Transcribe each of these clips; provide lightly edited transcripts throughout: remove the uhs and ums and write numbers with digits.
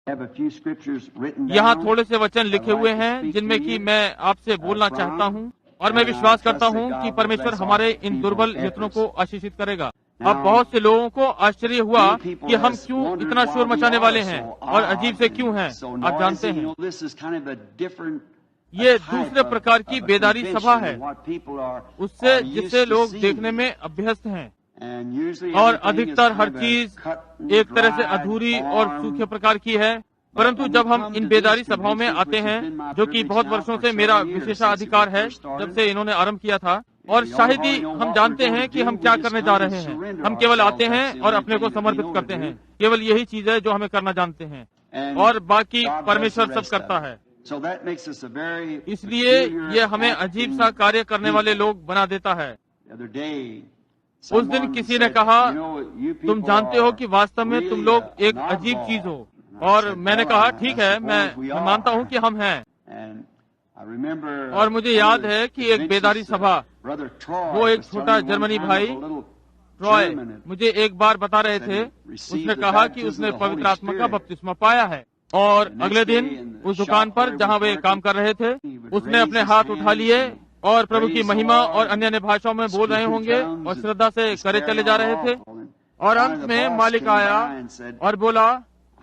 यहाँ थोड़े से वचन लिखे हुए हैं जिनमें कि मैं आपसे बोलना चाहता हूँ, और मैं विश्वास करता हूँ कि परमेश्वर हमारे इन दुर्बल यत्नों को आशीषित करेगा। अब बहुत से लोगों को आश्चर्य हुआ कि हम क्यों इतना शोर मचाने वाले हैं और अजीब से क्यों हैं। आप जानते हैं, ये दूसरे प्रकार की बेदारी सभा है उससे जिसे लोग देखने में अभ्यस्त हैं, और अधिकतर हर चीज एक तरह से अधूरी और सूखे प्रकार की है। परंतु जब हम इन बेदारी सभाओं में आते हैं, जो कि बहुत वर्षों से मेरा विशेषाधिकार है जब से इन्होंने आरंभ किया था, और शायद ही हम जानते हैं कि हम क्या करने जा रहे हैं। हम केवल आते हैं और अपने को समर्पित करते हैं। केवल यही चीज है जो हमें करना जानते हैं, और बाकी परमेश्वर सब करता है। इसलिए ये हमें अजीब सा कार्य करने वाले लोग बना देता है। उस दिन किसी ने कहा, तुम जानते हो कि वास्तव में तुम लोग एक अजीब चीज हो, और मैंने कहा ठीक है, मैं मानता हूँ कि हम हैं। और मुझे याद है कि एक बेदारी सभा, वो एक छोटा जर्मनी भाई ट्रॉय मुझे एक बार बता रहे थे, उसने कहा कि उसने पवित्र आत्मा का बपतिस्मा पाया है। और अगले दिन उस दुकान पर जहाँ वे काम कर रहे थे, उसने अपने हाथ उठा लिए और प्रभु की महिमा और अन्य भाषाओं में बोल रहे होंगे और श्रद्धा से करे चले जा रहे थे। और अंत में मालिक आया और बोला,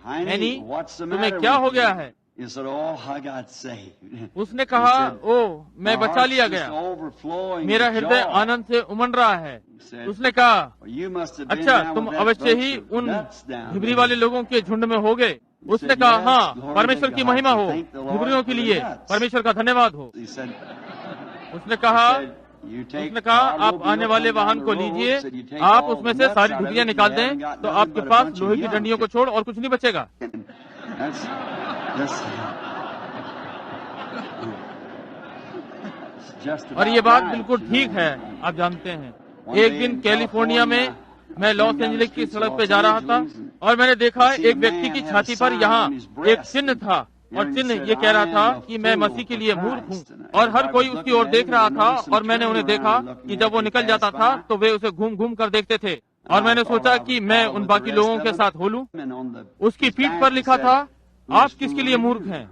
एनी तुम्हें क्या हो गया है? उसने कहा, ओ मैं बचा लिया गया, मेरा हृदय आनंद से उमड़ रहा है। उसने कहा, अच्छा तुम अवश्य ही उन हिब्री वाले लोगों के झुंड में हो गए। उसने कहा, हाँ परमेश्वर की महिमा हो, हिब्रियों के लिए परमेश्वर का धन्यवाद हो। उसने कहा, आप आने वाले वाहन को लीजिए, आप उसमें से सारी ढिबियां निकाल दें, तो आपके पास लोहे की डंडियों को छोड़ और कुछ नहीं बचेगा। और ये बात बिल्कुल ठीक है। आप जानते हैं, एक दिन कैलिफोर्निया में मैं लॉस एंजलिस की सड़क पे जा रहा था, और मैंने देखा एक व्यक्ति की छाती पर यहाँ एक चिन्ह था, और चिन्ह ये कह रहा था कि मैं मसीह के लिए मूर्ख हूँ। और हर कोई उसकी ओर देख रहा था, और मैंने उन्हें देखा कि जब वो निकल जाता था तो वे उसे घूम घूम कर देखते थे। और मैंने सोचा कि मैं उन बाकी लोगों के साथ हो लूं। उसकी पीठ पर लिखा था, आप किसके लिए मूर्ख हैं?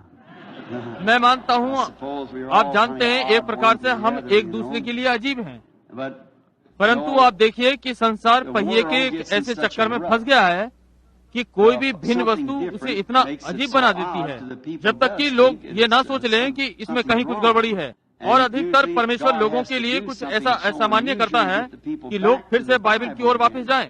मैं मानता हूँ, आप जानते हैं, एक प्रकार से हम एक दूसरे के लिए अजीब हैं। परंतु आप देखिए कि संसार पहिए के एक ऐसे चक्कर में फंस गया है कि कोई भी भिन्न वस्तु उसे इतना अजीब बना देती है, जब तक कि लोग ये ना सोच लें कि इसमें कहीं कुछ गड़बड़ी है। और अधिकतर परमेश्वर लोगों के लिए कुछ ऐसा असामान्य करता है कि लोग फिर से बाइबल की ओर वापस जाएं।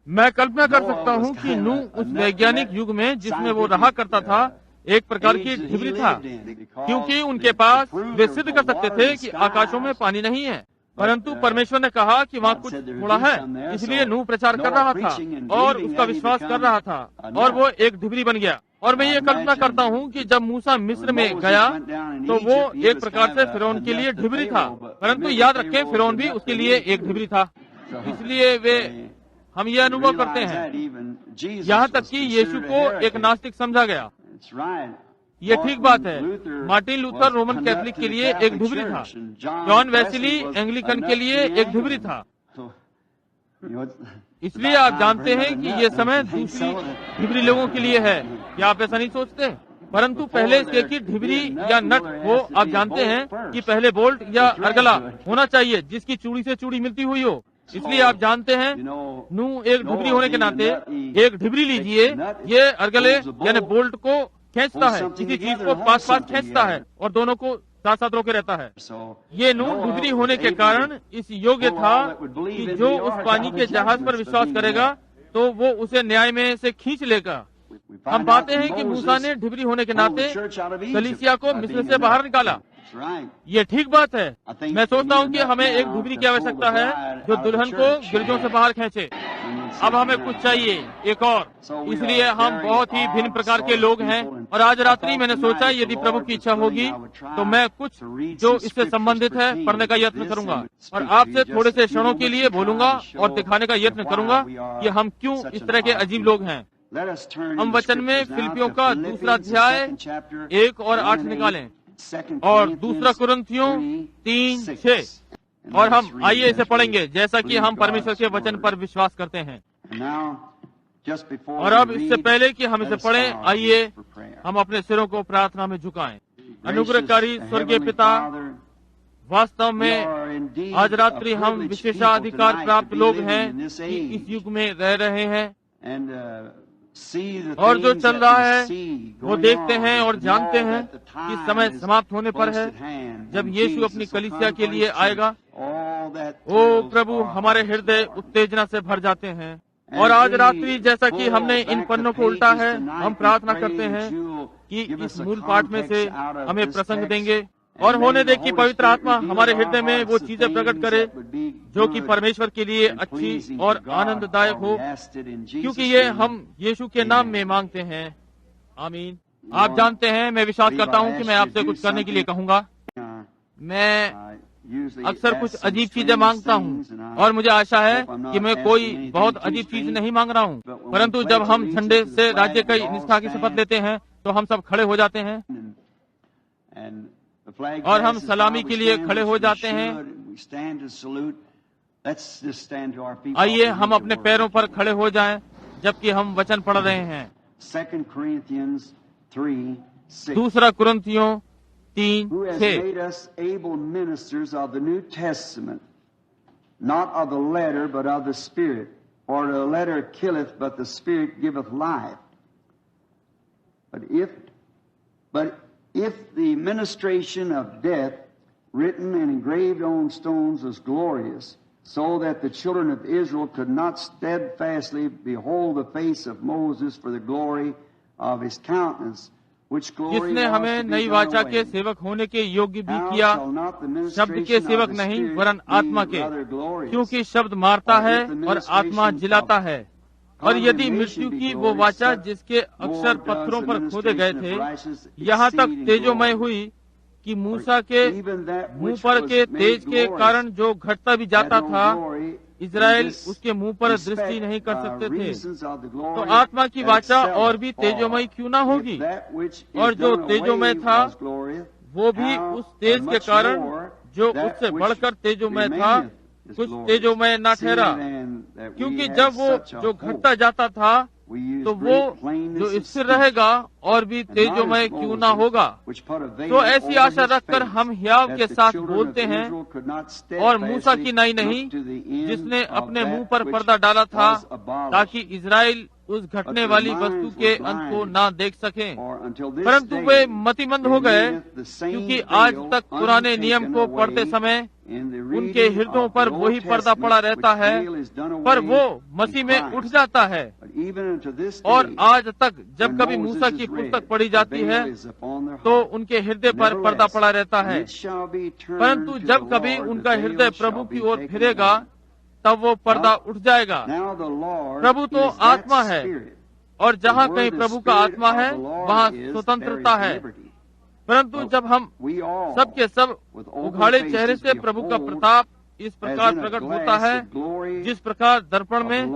मैं कल्पना कर सकता हूँ कि नूह उस वैज्ञानिक युग में जिसमें वो रहा करता था, एक प्रकार की ढिबरी था, क्योंकि उनके पास वे सिद्ध कर सकते थे कि आकाशों में पानी नहीं है। परंतु परमेश्वर ने कहा कि वहाँ कुछ थोड़ा है, इसलिए नूह प्रचार कर रहा था और उसका विश्वास कर रहा था, और वो एक ढिबरी बन गया। और मैं ये कल्पना करता हूँ कि जब मूसा मिस्र में गया तो वो एक प्रकार से फिरौन के लिए ढिबरी था, परंतु याद रखें फिरौन भी उसके लिए एक ढिबरी था। इसलिए वे हम ये अनुभव करते हैं, यहाँ तक कि यीशु को एक नास्तिक समझा गया। ये ठीक बात है। मार्टिन लूथर रोमन कैथोलिक के लिए एक ढिबरी था, जॉन वेस्ली एंग्लिकन के लिए एक ढिबरी था। इसलिए आप जानते हैं कि ये समय दूसरी ढिबरी लोगों के लिए है। क्या आप ऐसा नहीं सोचते? परंतु पहले इसके की ढिबरी या नट हो, आप जानते हैं कि पहले बोल्ट या अर्गला होना चाहिए जिसकी चूड़ी से चूड़ी मिलती हुई हो। इसलिए आप जानते हैं, नूह एक ढिबरी होने के नाते एक ढिबरी लीजिए, ये अर्गले यानी बोल्ट को खींचता है, किसी चीज को पास पास खींचता है और दोनों को साथ साथ रोके रहता है। ये नूह ढिबरी होने के कारण इस योग्य था कि जो उस पानी के जहाज पर विश्वास करेगा तो वो उसे न्याय में से खींच लेगा। हम पाते हैं कि मूसा ने ढिबरी होने के नाते कलीसिया को मिस्र से बाहर निकाला। ये ठीक बात है। मैं सोचता हूँ कि हमें एक ढिबरी की आवश्यकता है जो दुल्हन को गिरजों से बाहर खींचे। अब हमें कुछ चाहिए एक और। इसलिए हम बहुत ही भिन्न प्रकार के लोग हैं, और आज रात्रि मैंने सोचा यदि प्रभु की इच्छा होगी तो मैं कुछ जो इससे संबंधित है पढ़ने का यत्न करूंगा, और आपसे थोड़े से क्षणों के लिए बोलूंगा और दिखाने का यत्न करूंगा कि हम क्यों इस तरह के अजीब लोग हैं। हम वचन में फिलिपियों का 2 अध्याय 1 और 8 निकालें, और 2 कुरिन्थियों 3:6, और हम आइए इसे पढ़ेंगे जैसा कि हम परमेश्वर के वचन पर विश्वास करते हैं। और अब इससे पहले कि हम इसे पढ़ें, आइए हम अपने सिरों को प्रार्थना में झुकाएं। अनुग्रहकारी स्वर्गीय पिता, वास्तव में आज रात्रि हम विशेषाधिकार प्राप्त लोग हैं कि इस युग में रह रहे हैं और जो चल रहा है वो देखते हैं और जानते हैं कि समय समाप्त होने पर है, जब यीशु अपनी कलीसिया के लिए आएगा। ओ प्रभु, हमारे हृदय उत्तेजना से भर जाते हैं और आज रात्रि जैसा कि हमने इन पन्नों को उल्टा है, हम प्रार्थना करते हैं कि इस मूल पाठ में से हमें प्रसंग देंगे और होने दे कि पवित्र आत्मा हमारे हृदय में वो चीजें प्रकट करे जो कि परमेश्वर के लिए अच्छी और आनंददायक हो, क्योंकि ये हम यीशु के नाम में मांगते हैं, आमीन। आप जानते हैं, मैं विश्वास करता हूँ कि मैं आपसे कुछ करने के लिए कहूँगा। मैं अक्सर कुछ अजीब चीजें मांगता हूँ और मुझे आशा है कि मैं कोई बहुत अजीब चीज नहीं मांग रहा हूँ, परंतु जब हम झंडे से राज्य की निष्ठा की शपथ लेते हैं तो हम सब खड़े हो जाते हैं और हम सलामी के लिए खड़े हो जाते हैं। आइए हम अपने पैरों पर खड़े हो जाएं जबकि हम वचन पढ़ रहे हैं। 2 कुरिन्थियों 3:6 not of the letter but of the spirit, for the letter killeth but the spirit giveth life. But if the ministration of death written and engraved on stones was glorious, so that the children of Israel could not steadfastly behold the face of Moses for the glory of his countenance, जिसने हमें नई वाचा के सेवक होने के योग्य भी किया, शब्द के सेवक नहीं वरन आत्मा के, क्योंकि शब्द मारता है और आत्मा जिलाता है। और यदि मृत्यु की वो वाचा जिसके अक्षर पत्थरों पर खोदे गए थे यहाँ तक तेजोमय हुई कि मूसा के मुंह पर के तेज के कारण जो घटता भी जाता था, इजराइल उसके मुंह पर दृष्टि नहीं कर सकते थे, तो आत्मा की वाचा और भी तेजोमय क्यों ना होगी। और जो तेजोमय था वो भी उस तेज के कारण जो उससे बढ़कर तेजोमय था कुछ तेजोमय न ठहरा, क्योंकि जब वो जो घटता जाता था तो वो जो स्थिर रहेगा और भी तेजोमय क्यों ना होगा। तो ऐसी आशा रखकर हम हियाव के साथ बोलते हैं और मूसा की नाई नहीं जिसने अपने मुंह पर पर्दा डाला था ताकि इजराइल उस घटने वाली वस्तु के अंत को ना देख सकें, परंतु वे मतिमंद हो गए, क्योंकि आज तक पुराने नियम को पढ़ते समय उनके हृदयों पर वही पर्दा पड़ा रहता है, पर वो मसीह में उठ जाता है। और आज तक जब कभी मूसा की पुस्तक पढ़ी जाती है तो उनके हृदय पर पर्दा पड़ा रहता है, परंतु जब कभी उनका हृदय प्रभु की ओर फिरेगा तब वो पर्दा उठ जाएगा। प्रभु तो आत्मा है और जहाँ कहीं प्रभु का आत्मा है वहाँ स्वतंत्रता है, परंतु जब हम सब के सब उघाड़े चेहरे से प्रभु का प्रताप इस प्रकार प्रकट होता है जिस प्रकार दर्पण में,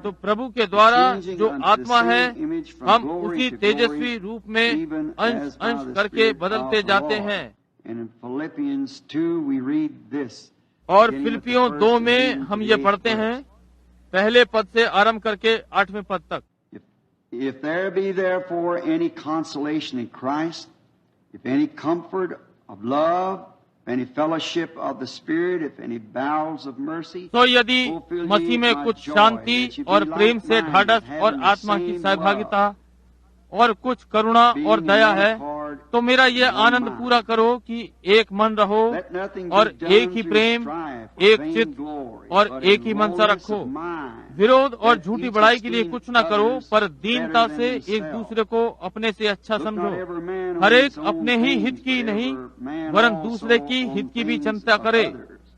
तो प्रभु के द्वारा जो आत्मा है हम उसी तेजस्वी रूप में अंश अंश करके बदलते जाते हैं। और फिलिपियों 2 में हम ये पढ़ते हैं, पहले पद से आरंभ करके 8वें पद तक। If there be therefore any consolation in Christ, if any comfort of love, if any fellowship of the Spirit, if any bowels of mercy, तो यदि मसीह में कुछ शांति और प्रेम से ढाढ़स और आत्मा की सहभागिता और कुछ करुणा और दया है, तो मेरा ये आनंद पूरा करो कि एक मन रहो और एक ही प्रेम, एक चित्त और एक ही मनसा रखो। विरोध और झूठी बड़ाई के लिए कुछ न करो, पर दीनता से एक दूसरे को अपने से अच्छा समझो। हर एक अपने ही हित की नहीं वरन दूसरे की हित की भी चिंता करे।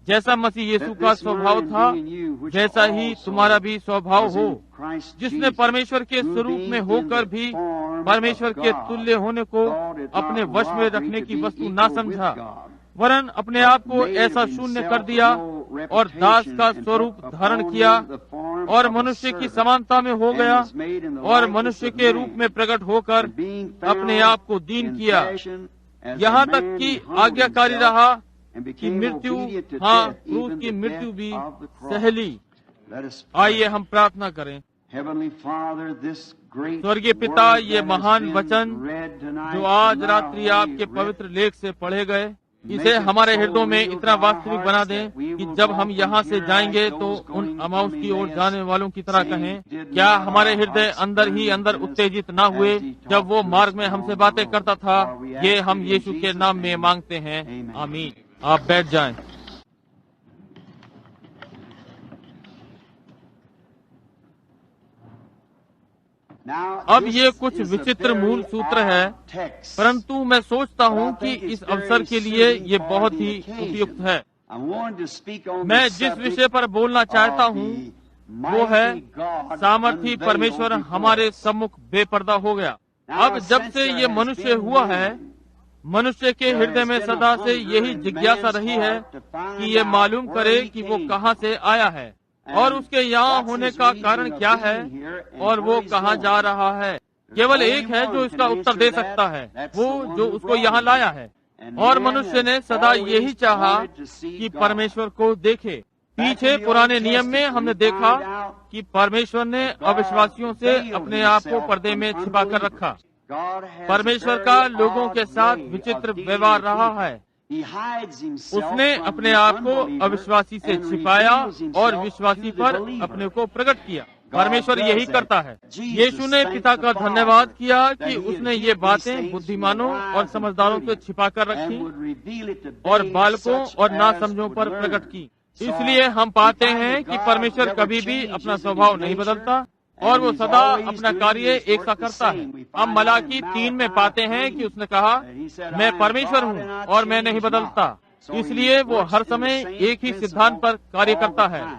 जैसा मसीह यीशु का स्वभाव था वैसा ही तुम्हारा भी स्वभाव हो, जिसने परमेश्वर के स्वरूप में होकर भी परमेश्वर के तुल्य होने को अपने वश में रखने की वस्तु ना समझा, वरन अपने आप को ऐसा शून्य कर दिया और दास का स्वरूप धारण किया और मनुष्य की समानता में हो गया और मनुष्य के रूप में प्रकट होकर अपने आप को दीन किया, यहाँ तक कि आज्ञाकारी रहा कि मृत्यु, हाँ क्रूस की मृत्यु भी सह ली। आइए हम प्रार्थना करें। Heavenly Father, this great स्वर्गीय पिता, word ये that महान has been वचन read tonight जो आज not रात्रि only आपके read, पवित्र लेख से पढ़े गए, make इसे it हमारे so हृदयों में real इतना to our वास्तविक बना hearts दें that we कि will जब go हम from यहाँ से here जाएंगे like तो those उन going अमाउस from की ओर Emmaus, जाने वालों की तरह saying, कहें, "Did क्या not हमारे our हृदय hearts अंदर ही burn अंदर within us उत्तेजित ना हुए as he जब talked वो to us मार्ग में हमसे along बातें the करता road? था। For we ये ask हम it in यीशु के Jesus' नाम में name. मांगते हैं, Amen. आमीन। आप बैठ जाएं। Now, अब this ये कुछ is a विचित्र very मूल सूत्र है, odd text. परंतु मैं सोचता हूँ But I कि think it's इस अवसर very के लिए suiting ये for बहुत the ही occasion. उपयुक्त है। I wanted to speak on मैं the जिस subject विषय पर बोलना चाहता of हूँ the वो है mighty God सामर्थी unveiled परमेश्वर before हमारे us. सम्मुख बेपर्दा हो गया। Now, अब जब since से there ये has मनुष्य been हुआ है, man, मनुष्य के there हृदय has में been a सदा से hunger यही in जिज्ञासा man's रही है heart to find कि ये out मालूम where करे he कि वो came कहाँ from. से आया है And और उसके यहाँ what's होने his का reason कारण of क्या है being here and और वो where he's कहाँ जा going. रहा है। There's केवल only एक है one जो can इसका उत्तर दे answer that. सकता है, That's वो the one जो who उसको brought यहाँ him लाया here. है। And और man मनुष्य ने has सदा always यही चाहा wanted to see कि God. परमेश्वर को देखे। Back पीछे in the पुराने Old नियम में Testament, हमने we देखा find out कि परमेश्वर ने that God अविश्वासियों से veiled अपने आप को himself पर्दे में from छिपा कर unbelievers. रखा। God has परमेश्वर a का very लोगों के odd साथ way विचित्र of dealing व्यवहार with रहा people. है। He hides himself उसने from अपने the आप को unbeliever अविश्वासी से and छिपाया reveals himself और विश्वासी to the पर believer. अपने को प्रकट किया। God परमेश्वर does यही that. करता है। Jesus यीशु ने thanked पिता का the धन्यवाद Father किया that कि he had उसने hid ये these बातें things बुद्धिमानों from the और wise समझदारों and से छिपा कर prudent रखी and would reveal it to और babes बालकों such और as नासमझों would पर learn. प्रकट की। So, इसलिए हम we पाते find हैं that कि God परमेश्वर never कभी भी changes अपना in his स्वभाव नहीं nature, बदलता and और वो he's सदा always अपना doing कार्य his एक work सा the करता है। same. We हम find मलाकी out in 3 में Malachi पाते हैं 3 कि उसने कहा, that he said, मैं "I am परमेश्वर God हूँ and I और मैं नहीं change बदलता। not." So इसलिए he वो works हर in the समय same एक ही principle सिद्धांत पर कार्य all करता the है। time.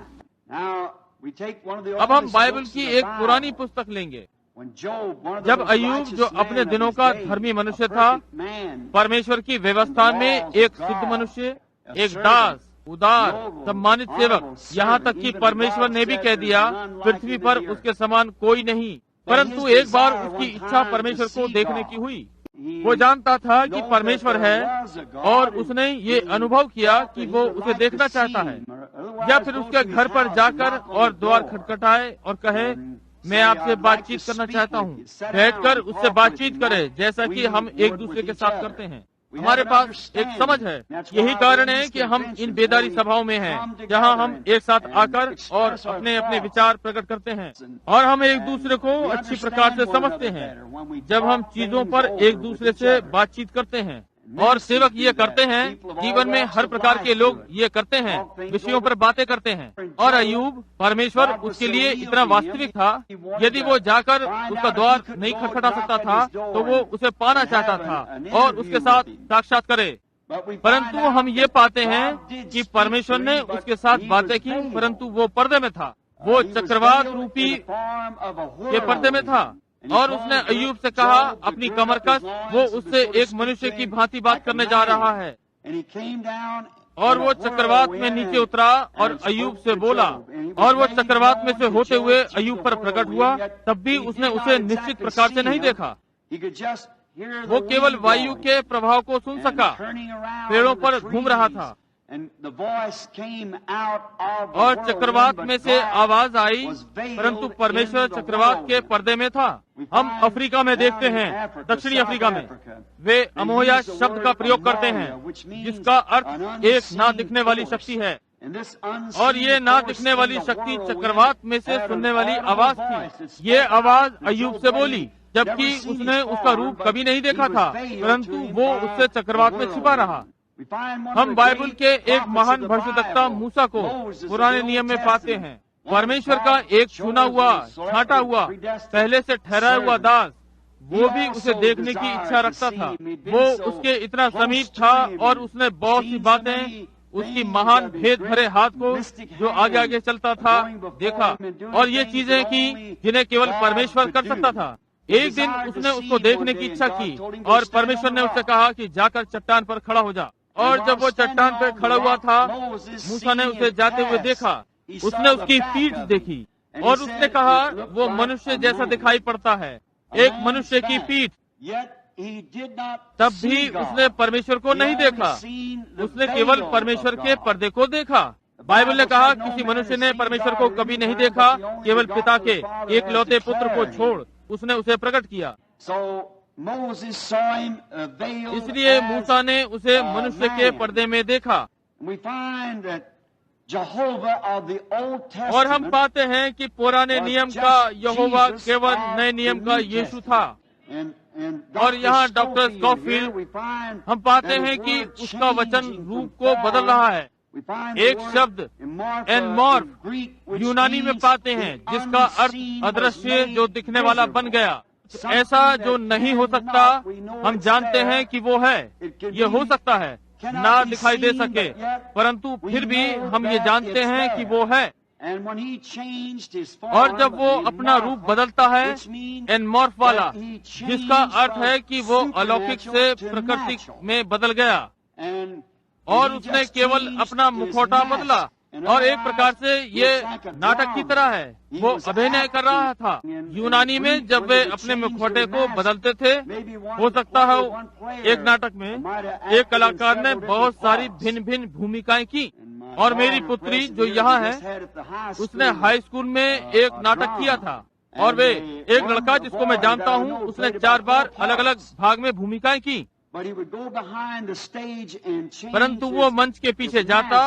Now, we take one of the अब हम oldest बाइबल books की of the एक पुरानी Bible. पुस्तक लेंगे। When Job, one of the जब most अय्यूब righteous जो man अपने of दिनों his का day, धर्मी a मनुष्य था, perfect man, परमेश्वर की व्यवस्था में एक शुद्ध मनुष्य, एक दास, उदार, सम्मानित सेवक, यहाँ तक कि परमेश्वर ने भी कह दिया पृथ्वी पर उसके समान कोई नहीं। परंतु एक बार उसकी इच्छा परमेश्वर को देखने की हुई। वो जानता था कि परमेश्वर है और उसने ये अनुभव किया कि वो उसे देखना चाहता है, या फिर उसके घर पर जाकर और द्वार खटखटाए और कहे, मैं आपसे बातचीत करना चाहता हूँ। बैठकर उससे बातचीत करे जैसा कि हम एक दूसरे के साथ करते हैं। हमारे पास एक समझ है। यही कारण है कि हम इन बेदारी सभाओं में हैं, जहां हम एक साथ आकर और अपने अपने विचार प्रकट करते हैं और हम एक दूसरे को अच्छी प्रकार से समझते हैं जब हम चीजों पर एक दूसरे से बातचीत करते हैं। और सेवक ये करते हैं, जीवन में हर प्रकार के लोग ये करते हैं, विषयों पर बातें करते हैं। और अय्यूब, परमेश्वर उसके लिए इतना वास्तविक था, यदि वो जाकर उसका द्वार नहीं खटखटा सकता था तो वो उसे पाना चाहता था और उसके साथ साक्षात करे। परंतु हम ये पाते हैं कि परमेश्वर ने उसके साथ बातें की, परंतु वो पर्दे में था। वो चक्रवात रूपी के पर्दे में था और उसने अय्यूब से कहा, अपनी कमर कस। वो उससे एक मनुष्य की भांति बात करने जा रहा है और वो चक्रवात में नीचे उतरा और अय्यूब से बोला और वो चक्रवात में से होते हुए अय्यूब पर प्रकट हुआ। तब भी उसने उसे निश्चित प्रकार से नहीं देखा। वो केवल वायु के प्रभाव को सुन सका। पेड़ों पर घूम रहा था और चक्रवात में से आवाज आई, परंतु परमेश्वर चक्रवात के पर्दे में था। हम अफ्रीका में देखते हैं, दक्षिणी अफ्रीका में वे अमोया शब्द का प्रयोग करते हैं, जिसका अर्थ एक ना दिखने वाली शक्ति है। और ये ना दिखने वाली शक्ति चक्रवात में से सुनने वाली आवाज थी। ये आवाज अय्यूब से बोली, जबकि उसने उसका रूप कभी नहीं देखा था, परंतु वो उससे चक्रवात में छिपा रहा। हम बाइबल के एक महान भविष्यवक्ता मूसा को पुराने नियम में पाते हैं। परमेश्वर का एक चुना हुआ, छांटा हुआ, पहले से ठहराया हुआ दास, वो भी उसे देखने की इच्छा रखता था। वो उसके इतना समीप था और उसने बहुत सी बातें, उसकी महान भेद भरे हाथ को जो आगे आगे चलता था देखा और ये चीजें की जिन्हें केवल परमेश्वर कर सकता था। एक दिन उसने उसको देखने की इच्छा की और परमेश्वर ने उससे कहा कि जाकर चट्टान पर खड़ा हो जा। और जब वो चट्टान पर खड़ा हुआ था, मूसा ने उसे जाते हुए देखा। उसने उसकी पीठ देखी और उसने कहा, वो मनुष्य जैसा दिखाई पड़ता है, एक मनुष्य की पीठ। तब भी उसने परमेश्वर को नहीं देखा, उसने केवल परमेश्वर के पर्दे को देखा। बाइबल ने कहा किसी मनुष्य ने परमेश्वर को कभी नहीं देखा, केवल पिता के एकलौते पुत्र को छोड़ उसने उसे प्रकट किया। इसलिए मूसा ने उसे मनुष्य के पर्दे में देखा। और हम पाते हैं कि पुराने नियम का यहोवा केवल नए नियम का यीशु था। और यहाँ डॉक्टर स्कॉफील्ड हम पाते हैं कि उसका वचन रूप को बदल रहा है। एक शब्द एनमॉर्फ यूनानी में पाते हैं जिसका अर्थ अदृश्य जो दिखने वाला बन गया। ऐसा जो नहीं हो सकता हम जानते हैं कि वो है। ये हो सकता है ना दिखाई दे सके, परंतु फिर भी हम ये जानते हैं कि वो है। और जब वो अपना रूप बदलता है एनमॉर्फ वाला, जिसका अर्थ है कि वो अलौकिक से प्राकृतिक में बदल गया, और उसने केवल अपना मुखौटा बदला। और एक प्रकार से ये नाटक की तरह है, वो अभिनय कर रहा था। यूनानी में जब वे अपने मुखौटे को बदलते थे, हो सकता है एक नाटक में एक कलाकार ने बहुत सारी भिन्न भिन्न भूमिकाएं की। और मेरी पुत्री जो यहाँ है, उसने हाई स्कूल में एक नाटक किया था। और वे एक लड़का जिसको मैं जानता हूँ, उसने 4 बार अलग अलग भाग में भूमिकाएं की। परंतु वो मंच के पीछे जाता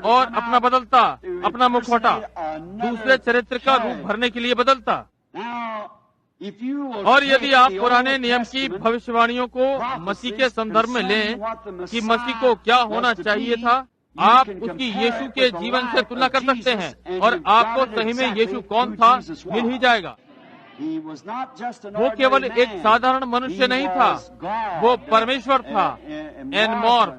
और अपना बदलता, अपना मुखौटा दूसरे चरित्र का रूप भरने के लिए बदलता। और यदि आप पुराने नियम की भविष्यवाणियों को मसीह के संदर्भ में लें कि मसीह को क्या होना चाहिए था, आप उसकी यीशु के जीवन से तुलना कर सकते हैं और आपको सही में यीशु कौन था मिल ही जाएगा। वो केवल एक साधारण मनुष्य नहीं था, वो परमेश्वर था। एनमॉर्फ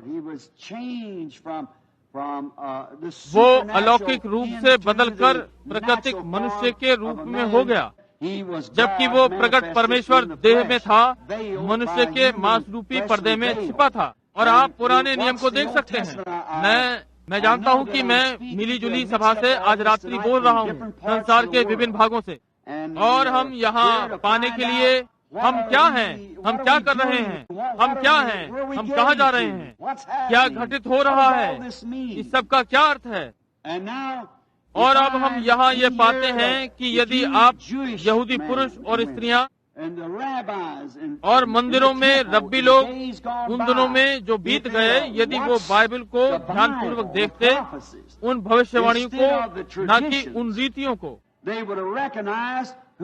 वो अलौकिक रूप से बदलकर प्राकृतिक मनुष्य के रूप में हो गया। जबकि वो प्रकट परमेश्वर देह में था, मनुष्य के मांस रूपी पर्दे में छिपा था। और आप पुराने नियम को देख सकते हैं। मैं जानता हूँ कि मैं मिली जुली सभा से आज रात्रि बोल रहा हूँ, संसार के विभिन्न भागों से। और हम यहाँ पाने के लिए हम क्या हैं, हम क्या कर रहे हैं, हम क्या हैं, हम कहाँ जा रहे हैं, क्या घटित हो रहा है, इस सब का क्या अर्थ है। और अब हम यहाँ ये पाते हैं कि यदि आप यहूदी पुरुष और स्त्रियाँ और मंदिरों में रब्बी लोग उन दिनों में जो बीत गए, यदि वो बाइबल को ध्यानपूर्वक देखते, उन भविष्यवाणियों को, न कि उन रीतियों को,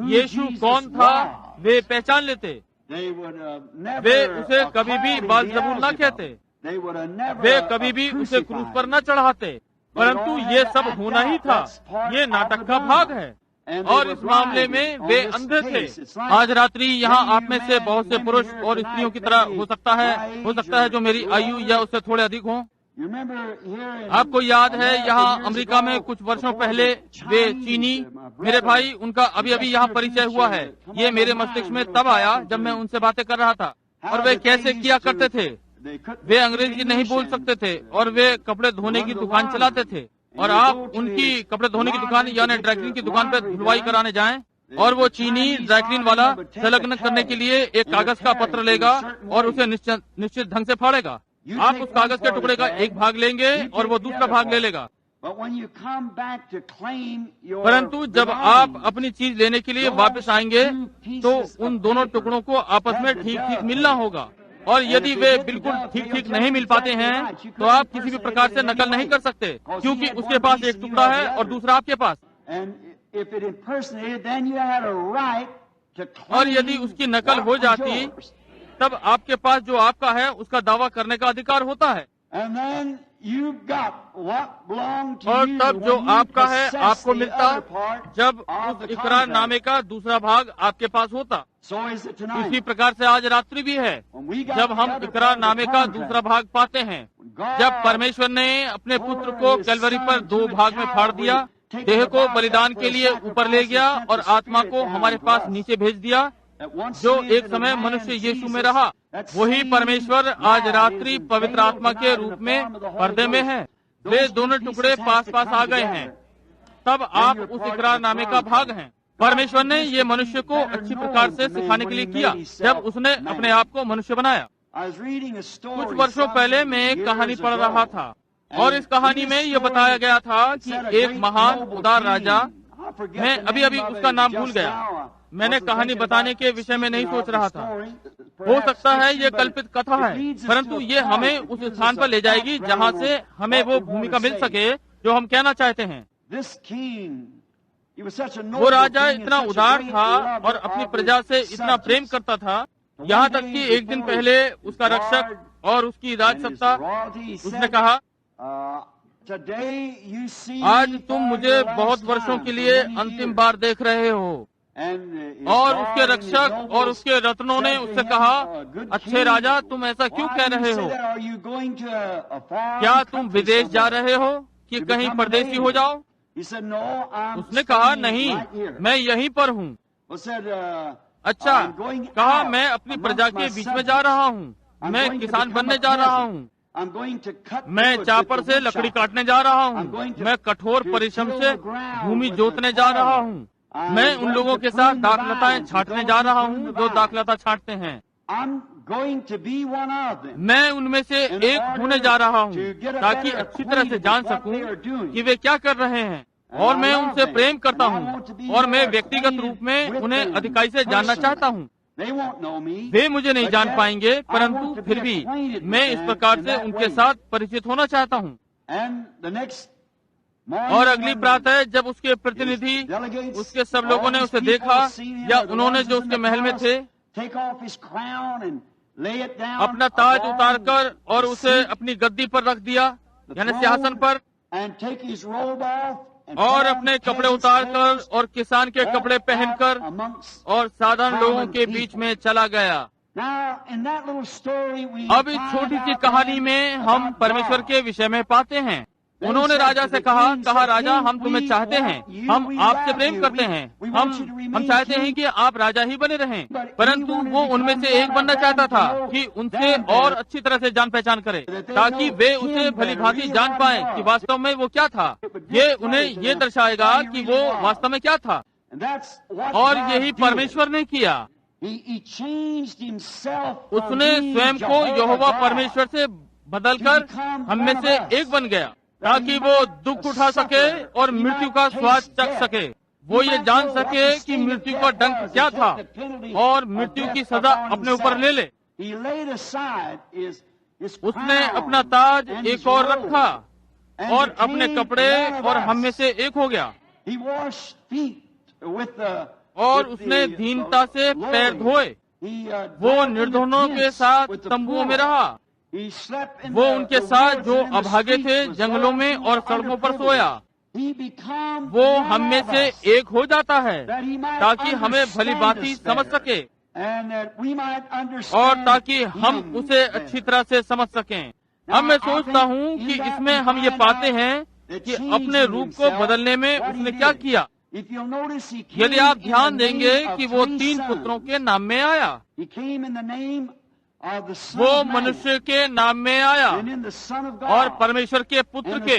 यीशु कौन था वे पहचान लेते। वे उसे कभी भी बालजबूल न कहते, वे कभी भी उसे क्रूस पर न चढ़ाते, परंतु ये सब होना ही था। ये नाटक का भाग है। और इस मामले में वे अंधे थे। आज रात्रि यहाँ आप में से बहुत से पुरुष और स्त्रियों की तरह हो सकता है जो मेरी आयु या उससे थोड़े अधिक हों। आपको याद है यहाँ अमेरिका में कुछ वर्षों पहले वे चीनी मेरे भाई, उनका अभी अभी यहाँ परिचय हुआ है। ये मेरे मस्तिष्क में तब आया जब मैं उनसे बातें कर रहा था। और वे कैसे किया करते थे, वे अंग्रेजी नहीं बोल सकते थे और वे कपड़े धोने की दुकान चलाते थे। और आप उनकी कपड़े धोने की दुकान यानी ड्राईक्लीन की दुकान पर धुलवाई कराने जाएं, और वो चीनी ड्राईक्लीन वाला संलग्न करने के लिए एक कागज का पत्र लेगा और उसे निश्चित ढंग से फाड़ेगा। आप उस कागज के टुकड़े का एक भाग लेंगे और वो दूसरा भाग ले लेगा। परंतु जब आप अपनी चीज लेने के लिए वापस आएंगे तो उन दोनों टुकड़ों को आपस में ठीक ठीक मिलना होगा। और यदि वे बिल्कुल ठीक ठीक नहीं मिल पाते हैं तो आप किसी भी प्रकार से नकल नहीं कर सकते, क्योंकि उसके पास एक टुकड़ा है और दूसरा आपके पास। और यदि उसकी नकल हो जाती तब आपके पास जो आपका है उसका दावा करने का अधिकार होता है। और तब जो आपका है आपको मिलता जब उस इकरार नामे का दूसरा भाग आपके पास होता। इसी प्रकार से आज रात्रि भी है, जब हम इकरार नामे का दूसरा भाग पाते हैं, जब परमेश्वर ने अपने पुत्र को कैलवरी पर 2 भाग में फाड़ दिया, देह को बलिदान के लिए ऊपर ले गया और आत्मा को हमारे पास नीचे भेज दिया, जो एक समय मनुष्य यीशु में रहा। वही परमेश्वर आज रात्रि पवित्र आत्मा के रूप में पर्दे में है। वे दोनों टुकड़े पास पास आ गए हैं। तब आप उस इकरारनामे का भाग हैं। परमेश्वर ने ये मनुष्य को अच्छी प्रकार से सिखाने के लिए किया जब उसने अपने आप को मनुष्य बनाया। कुछ वर्षों पहले मैं एक कहानी पढ़ रहा था और इस कहानी में ये बताया गया था कि एक महान उदार राजा, मैं अभी उसका नाम भूल गया, मैंने कहानी बताने के विषय में नहीं सोच रहा था, हो सकता है ये कल्पित कथा है, परंतु ये हमें उस स्थान पर ले जाएगी जहाँ से हमें वो भूमिका मिल सके जो हम कहना चाहते हैं। वो राजा इतना उदार था और अपनी प्रजा से इतना प्रेम करता था, यहाँ तक कि एक दिन पहले उसका रक्षक और उसकी राजसत्ता, उसने कहा, आज तुम मुझे बहुत वर्षों के लिए अंतिम बार देख रहे हो। और उसके रक्षक और उसके रत्नों ने उससे कहा, अच्छे राजा, तुम ऐसा क्यों कह रहे हो? क्या तुम विदेश जा रहे हो कि कहीं परदेसी हो जाओ? उसने कहा, नहीं, मैं यहीं पर हूँ। अच्छा, कहा, मैं अपनी प्रजा के बीच में जा रहा हूँ, मैं किसान बनने जा रहा हूँ, मैं चापर से लकड़ी काटने जा रहा हूँ, मैं कठोर परिश्रम से भूमि जोतने जा रहा हूँ, मैं उन लोगों के साथ दाखलताएं छांटने जा रहा हूँ जो दाखलता छांटते हैं, मैं उनमें से एक होने जा रहा हूँ ताकि अच्छी तरह से जान सकूं कि वे क्या कर रहे हैं, और मैं उनसे प्रेम करता हूँ और मैं व्यक्तिगत रूप में उन्हें अधिकारी से जानना चाहता हूँ। वे मुझे नहीं जान पाएंगे, परंतु फिर भी मैं इस प्रकार से उनके साथ परिचित होना चाहता हूँ। और अगली प्रातः जब उसके प्रतिनिधि, उसके सब लोगों ने उसे देखा, या उन्होंने जो उसके महल में थे, अपना ताज उतारकर और उसे अपनी गद्दी पर रख दिया, यानी सिंहासन पर, और अपने कपड़े उतारकर और किसान के कपड़े पहनकर और साधारण लोगों के बीच में चला गया। अब इस छोटी सी कहानी में हम परमेश्वर के विषय में पाते हैं, उन्होंने राजा से कहा, राजा, हम तुम्हें चाहते हैं, हम आपसे प्रेम करते हैं, हम चाहते हैं कि आप राजा ही बने रहें। परंतु वो उनमें से एक बनना चाहता था कि उनसे और अच्छी तरह से जान पहचान करे, ताकि वे उसे भली भांति जान पाएं कि वास्तव में वो क्या था। ये उन्हें ये दर्शाएगा कि वो वास्तव में क्या था, और यही परमेश्वर ने किया। उसने स्वयं को यहोवा परमेश्वर से बदलकर हम में से एक बन गया, ताकि वो दुख उठा सके और मृत्यु का स्वाद चख सके। वो ये जान सके कि मृत्यु का डंक क्या था और मृत्यु की सजा अपने ऊपर ले ले। उसने अपना ताज एक और रखा और अपने कपड़े और हम में से एक हो गया, और उसने दीनता से पैर धोए। वो निर्धनों के साथ तंबुओं में रहा, वो उनके साथ जो अभागे थे जंगलों में और सड़कों पर सोया। वो हम में से एक हो जाता है ताकि हमें भली भांति समझ सके और ताकि हम उसे अच्छी तरह से समझ सकें। अब मैं सोचता हूँ कि इसमें हम ये पाते हैं कि अपने रूप को बदलने में उसने क्या किया। यदि आप ध्यान देंगे कि वो 3 पुत्रों के नाम में आया, वो मनुष्य के नाम में आया और परमेश्वर के पुत्र के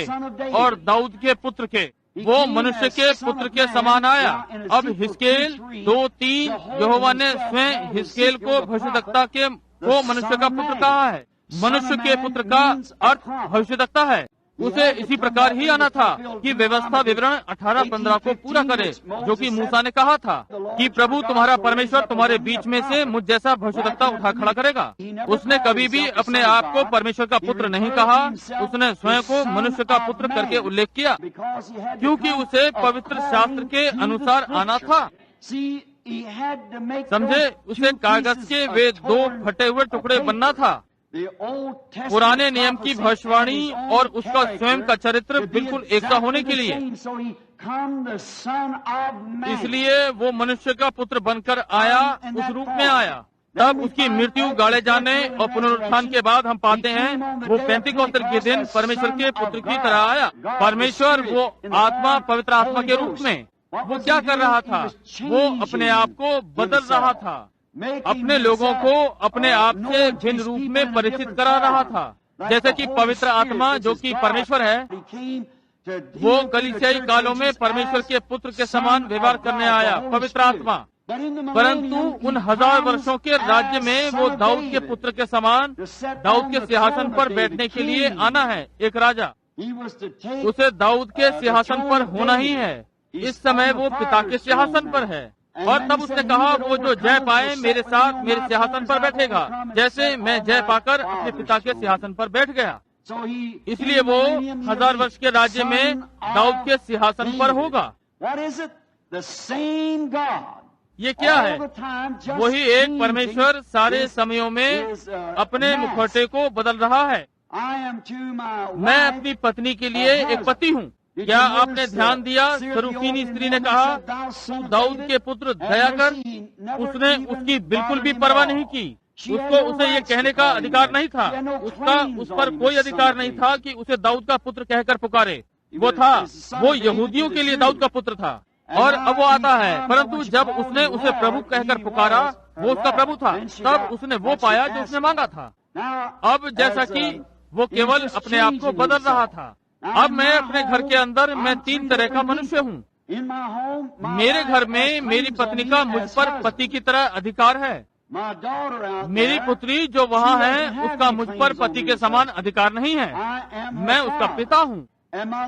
और दाऊद के पुत्र के, वो मनुष्य के पुत्र के समान आया। अब हिजकेल 2:3 यहोवा ने स्वयं हिजकेल को भविष्यद्वक्ता के को मनुष्य का पुत्र कहा है। मनुष्य के पुत्र का अर्थ भविष्यद्वक्ता है। उसे इसी प्रकार ही आना था कि व्यवस्था विवरण 18:15 को पूरा करे, जो कि मूसा ने कहा था कि प्रभु तुम्हारा परमेश्वर तुम्हारे बीच में से मुझ जैसा भविष्यद्वक्ता उठा खड़ा करेगा। उसने कभी भी अपने आप को परमेश्वर का पुत्र नहीं कहा, उसने स्वयं को मनुष्य का पुत्र करके उल्लेख किया, क्योंकि उसे पवित्र शास्त्र के अनुसार आना था। समझे, उसे कागज के वे 2 फटे हुए टुकड़े बनना था। पुराने नियम की भविष्यवाणी और उसका स्वयं का चरित्र बिल्कुल एक सा होने के लिए, इसलिए वो मनुष्य का पुत्र बनकर आया, उस रूप में आया। तब उसकी मृत्यु, गाड़े जाने और पुनरुत्थान के बाद हम पाते हैं वो पेंतीकोस्ते के दिन परमेश्वर के पुत्र की तरह आया। परमेश्वर वो आत्मा, पवित्र आत्मा के रूप में वो क्या कर रहा था? वो अपने आप को बदल रहा था, अपने लोगों को अपने आप से भिन्न रूप में परिचित करा रहा था। जैसे कि पवित्र आत्मा जो कि परमेश्वर है, वो कलीसियाई कालों में परमेश्वर के पुत्र के समान व्यवहार करने आया, पवित्र आत्मा। परंतु उन 1000 वर्षों के राज्य में वो दाऊद के पुत्र के समान दाऊद के सिंहासन पर बैठने के लिए आना है, एक राजा। उसे दाऊद के सिंहासन पर होना ही है। इस समय वो पिता के सिंहासन पर है। और तब उसने कहा, वो जो जय पाए मेरे साथ मेरे सिंहासन पर बैठेगा, जैसे मैं जय पाकर अपने पिता के सिंहासन पर बैठ गया। इसलिए वो 1000 वर्ष के राज्य में दाऊद के सिंहासन पर होगा। ये क्या है? वही एक परमेश्वर सारे समयों में अपने मुखौटे को बदल रहा है। मैं अपनी पत्नी के लिए एक पति हूँ। क्या आपने ध्यान दिया? सरूफीनी स्त्री ने कहा, तू दाऊद के पुत्र दया कर। उसने उसकी बिल्कुल भी परवाह नहीं की। उसको उसे ये कहने का अधिकार नहीं था। उसका उस पर कोई अधिकार नहीं था कि उसे दाऊद का पुत्र कहकर पुकारे। वो यहूदियों के लिए दाऊद का पुत्र था। और अब वो आता है, परंतु जब उसने उसे प्रभु कहकर पुकारा, वो उसका प्रभु था, तब उसने वो पाया जो उसने मांगा था। अब जैसा कि वो केवल अपने आप को बदल रहा था। अब मैं अपने घर के अंदर मैं 3 तरह का मनुष्य हूँ। मेरे घर में मेरी पत्नी का मुझ पर पति की तरह अधिकार है। मेरी पुत्री जो वहाँ है, उसका मुझ पर पति के समान अधिकार नहीं है। मैं उसका पिता हूँ।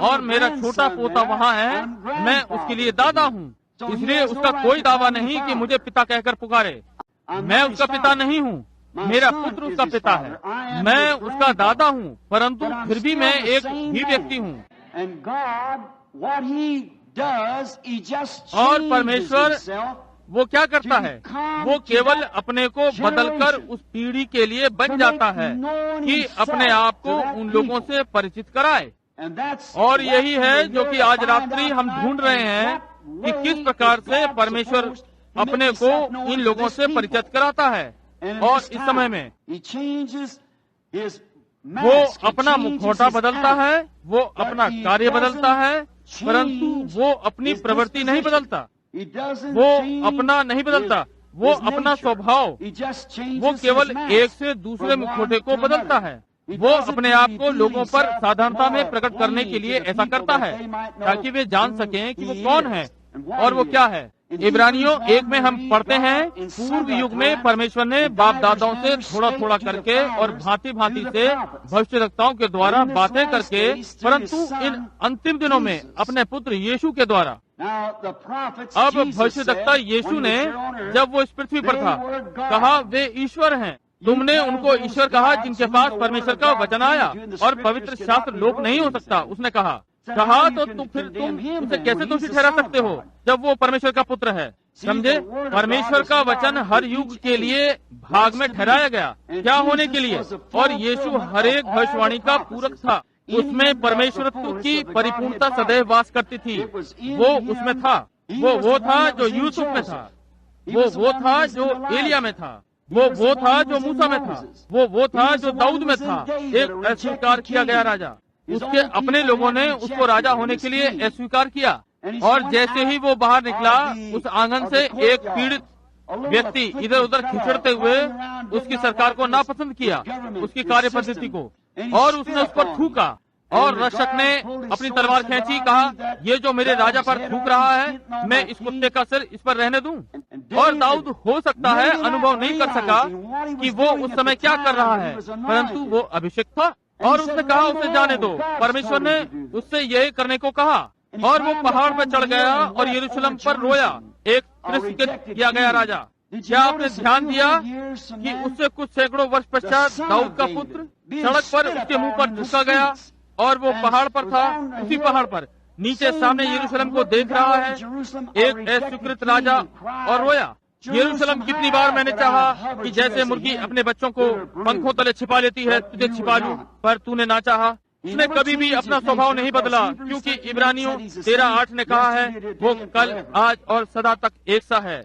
और मेरा छोटा पोता वहाँ है, मैं उसके लिए दादा हूँ। इसलिए उसका कोई दावा नहीं कि मुझे पिता कहकर पुकारे। मैं उसका पिता नहीं हूँ, मेरा पुत्र उसका पिता है। मैं उसका दादा हूँ, परंतु फिर भी मैं एक ही व्यक्ति हूँ। और परमेश्वर वो क्या करता है? वो केवल अपने को बदलकर उस पीढ़ी के लिए बन जाता है कि अपने आप को उन लोगों से परिचित कराए। और यही है जो कि आज रात्रि हम ढूंढ रहे हैं कि किस प्रकार से परमेश्वर अपने को इन लोगों से परिचित कराता है। और इस समय में वो अपना मुखौटा बदलता है, वो अपना कार्य बदलता है, परंतु वो अपनी प्रवृत्ति नहीं बदलता। वो अपना नहीं बदलता, वो अपना स्वभाव, वो केवल एक से दूसरे मुखौटे को बदलता है। वो अपने आप को लोगों पर साधारणता में प्रकट करने के लिए ऐसा करता है, ताकि वे जान सकें कि वो कौन है और वो क्या है। इब्रानियों 1 में हम पढ़ते हैं, पूर्व युग में परमेश्वर ने बाप दादाओं से थोड़ा थोड़ा करके और भांति भांति से भविष्यवक्ताओं के द्वारा बातें करके, परंतु इन अंतिम दिनों में अपने पुत्र यीशु के द्वारा। अब भविष्यवक्ता यीशु ने जब वो इस पृथ्वी पर था, कहा वे ईश्वर हैं। तुमने उनको ईश्वर कहा जिनके पास परमेश्वर का वचन आया, और पवित्र शास्त्र लोप नहीं हो सकता। उसने कहा तो फिर तुम उसे कैसे दोषी ठहरा सकते हो जब वो परमेश्वर का पुत्र है? समझे? परमेश्वर का वचन हर युग के लिए भाग में ठहराया गया, क्या होने के लिए? और यीशु हर एक भविष्यवाणी का पूरक था। उसमें परमेश्वरत्व की परिपूर्णता सदैव वास करती थी। वो उसमें था। वो था जो यूसुफ में था, वो था जो एलिया में था, वो था जो मूसा में था, वो था जो दाऊद में था, एक अस्वीकार किया गया राजा। उसके अपने लोगों ने उसको राजा होने के लिए अस्वीकार किया। और जैसे ही वो बाहर निकला, उस आंगन से एक पीड़ित व्यक्ति इधर उधर खिचड़ते हुए उसकी सरकार को नापसंद किया, उसकी कार्य पद्धति को, और उसने उस पर थूका। और रक्षक ने अपनी तलवार खींची, कहा ये जो मेरे राजा पर थूक रहा है, मैं इस कुत्ते का सिर इस पर रहने दूं। और दाऊद हो सकता है अनुभव नहीं कर सका कि वो उस समय क्या कर रहा है, परंतु वो अभिषेक था। और उसने कहा उसे जाने दो। परमेश्वर ने उससे यही करने को कहा, और वो पहाड़ पर चढ़ गया और यरूशलेम पर रोया, एक तिरस्कृत किया गया राजा। क्या आपने ध्यान दिया कि उससे कुछ सैकड़ों वर्ष पश्चात दाऊद का पुत्र सड़क पर उसके मुंह पर झुका गया, और वो पहाड़ पर था, उसी पहाड़ पर नीचे सामने यरूशलेम को देख रहा है, एक अस्वीकृत राजा, और रोया। यरूशलेम कितनी बार मैंने चाहा कि जैसे मुर्गी अपने बच्चों को पंखों तले छिपा लेती है, तुझे छिपा लूं, पर तूने ना चाहा। उसने कभी भी अपना स्वभाव नहीं बदला, क्योंकि इब्रानियों 13:8 ने कहा है, वो कल, आज और सदा तक एक सा है।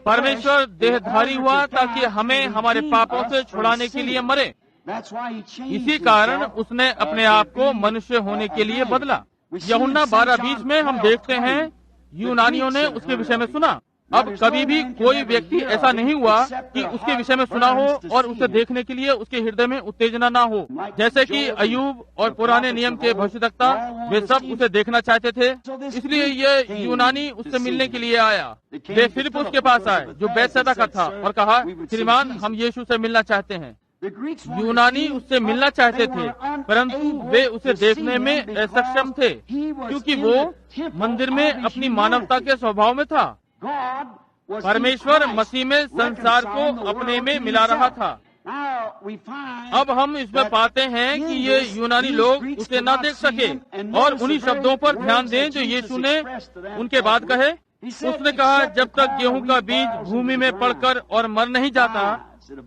परमेश्वर देहधारी हुआ ताकि हमें हमारे पापों से छुड़ाने के लिए मरे। इसी कारण उसने अपने आप को मनुष्य होने के लिए बदला। यूहन्ना 12:20 में हम देखते हैं, यूनानियों ने उसके विषय में सुना। अब कभी भी कोई व्यक्ति ऐसा नहीं हुआ कि उसके विषय में सुना हो और उसे देखने के लिए उसके हृदय में उत्तेजना ना हो। जैसे कि अय्यूब और पुराने नियम के भविष्यद्वक्ता, वे सब उसे देखना चाहते थे। इसलिए ये यूनानी उससे मिलने के लिए आया। वे फिलिप्पुस के पास आए, जो बैतसैदा का था, और कहा, श्रीमान हम यीशु से मिलना चाहते हैं। यूनानी उससे मिलना चाहते थे, परंतु वे उसे देखने में असक्षम थे, क्योंकि वो मंदिर में अपनी मानवता के स्वभाव में था। परमेश्वर मसीह में संसार को अपने में मिला रहा था। अब हम इसमें पाते हैं कि ये यूनानी लोग उसे न देख सके, और उन्हीं शब्दों पर ध्यान दें जो यीशु ने उनके बाद कहे। उसने कहा, जब तक गेहूं का बीज भूमि में पड़कर और मर नहीं जाता,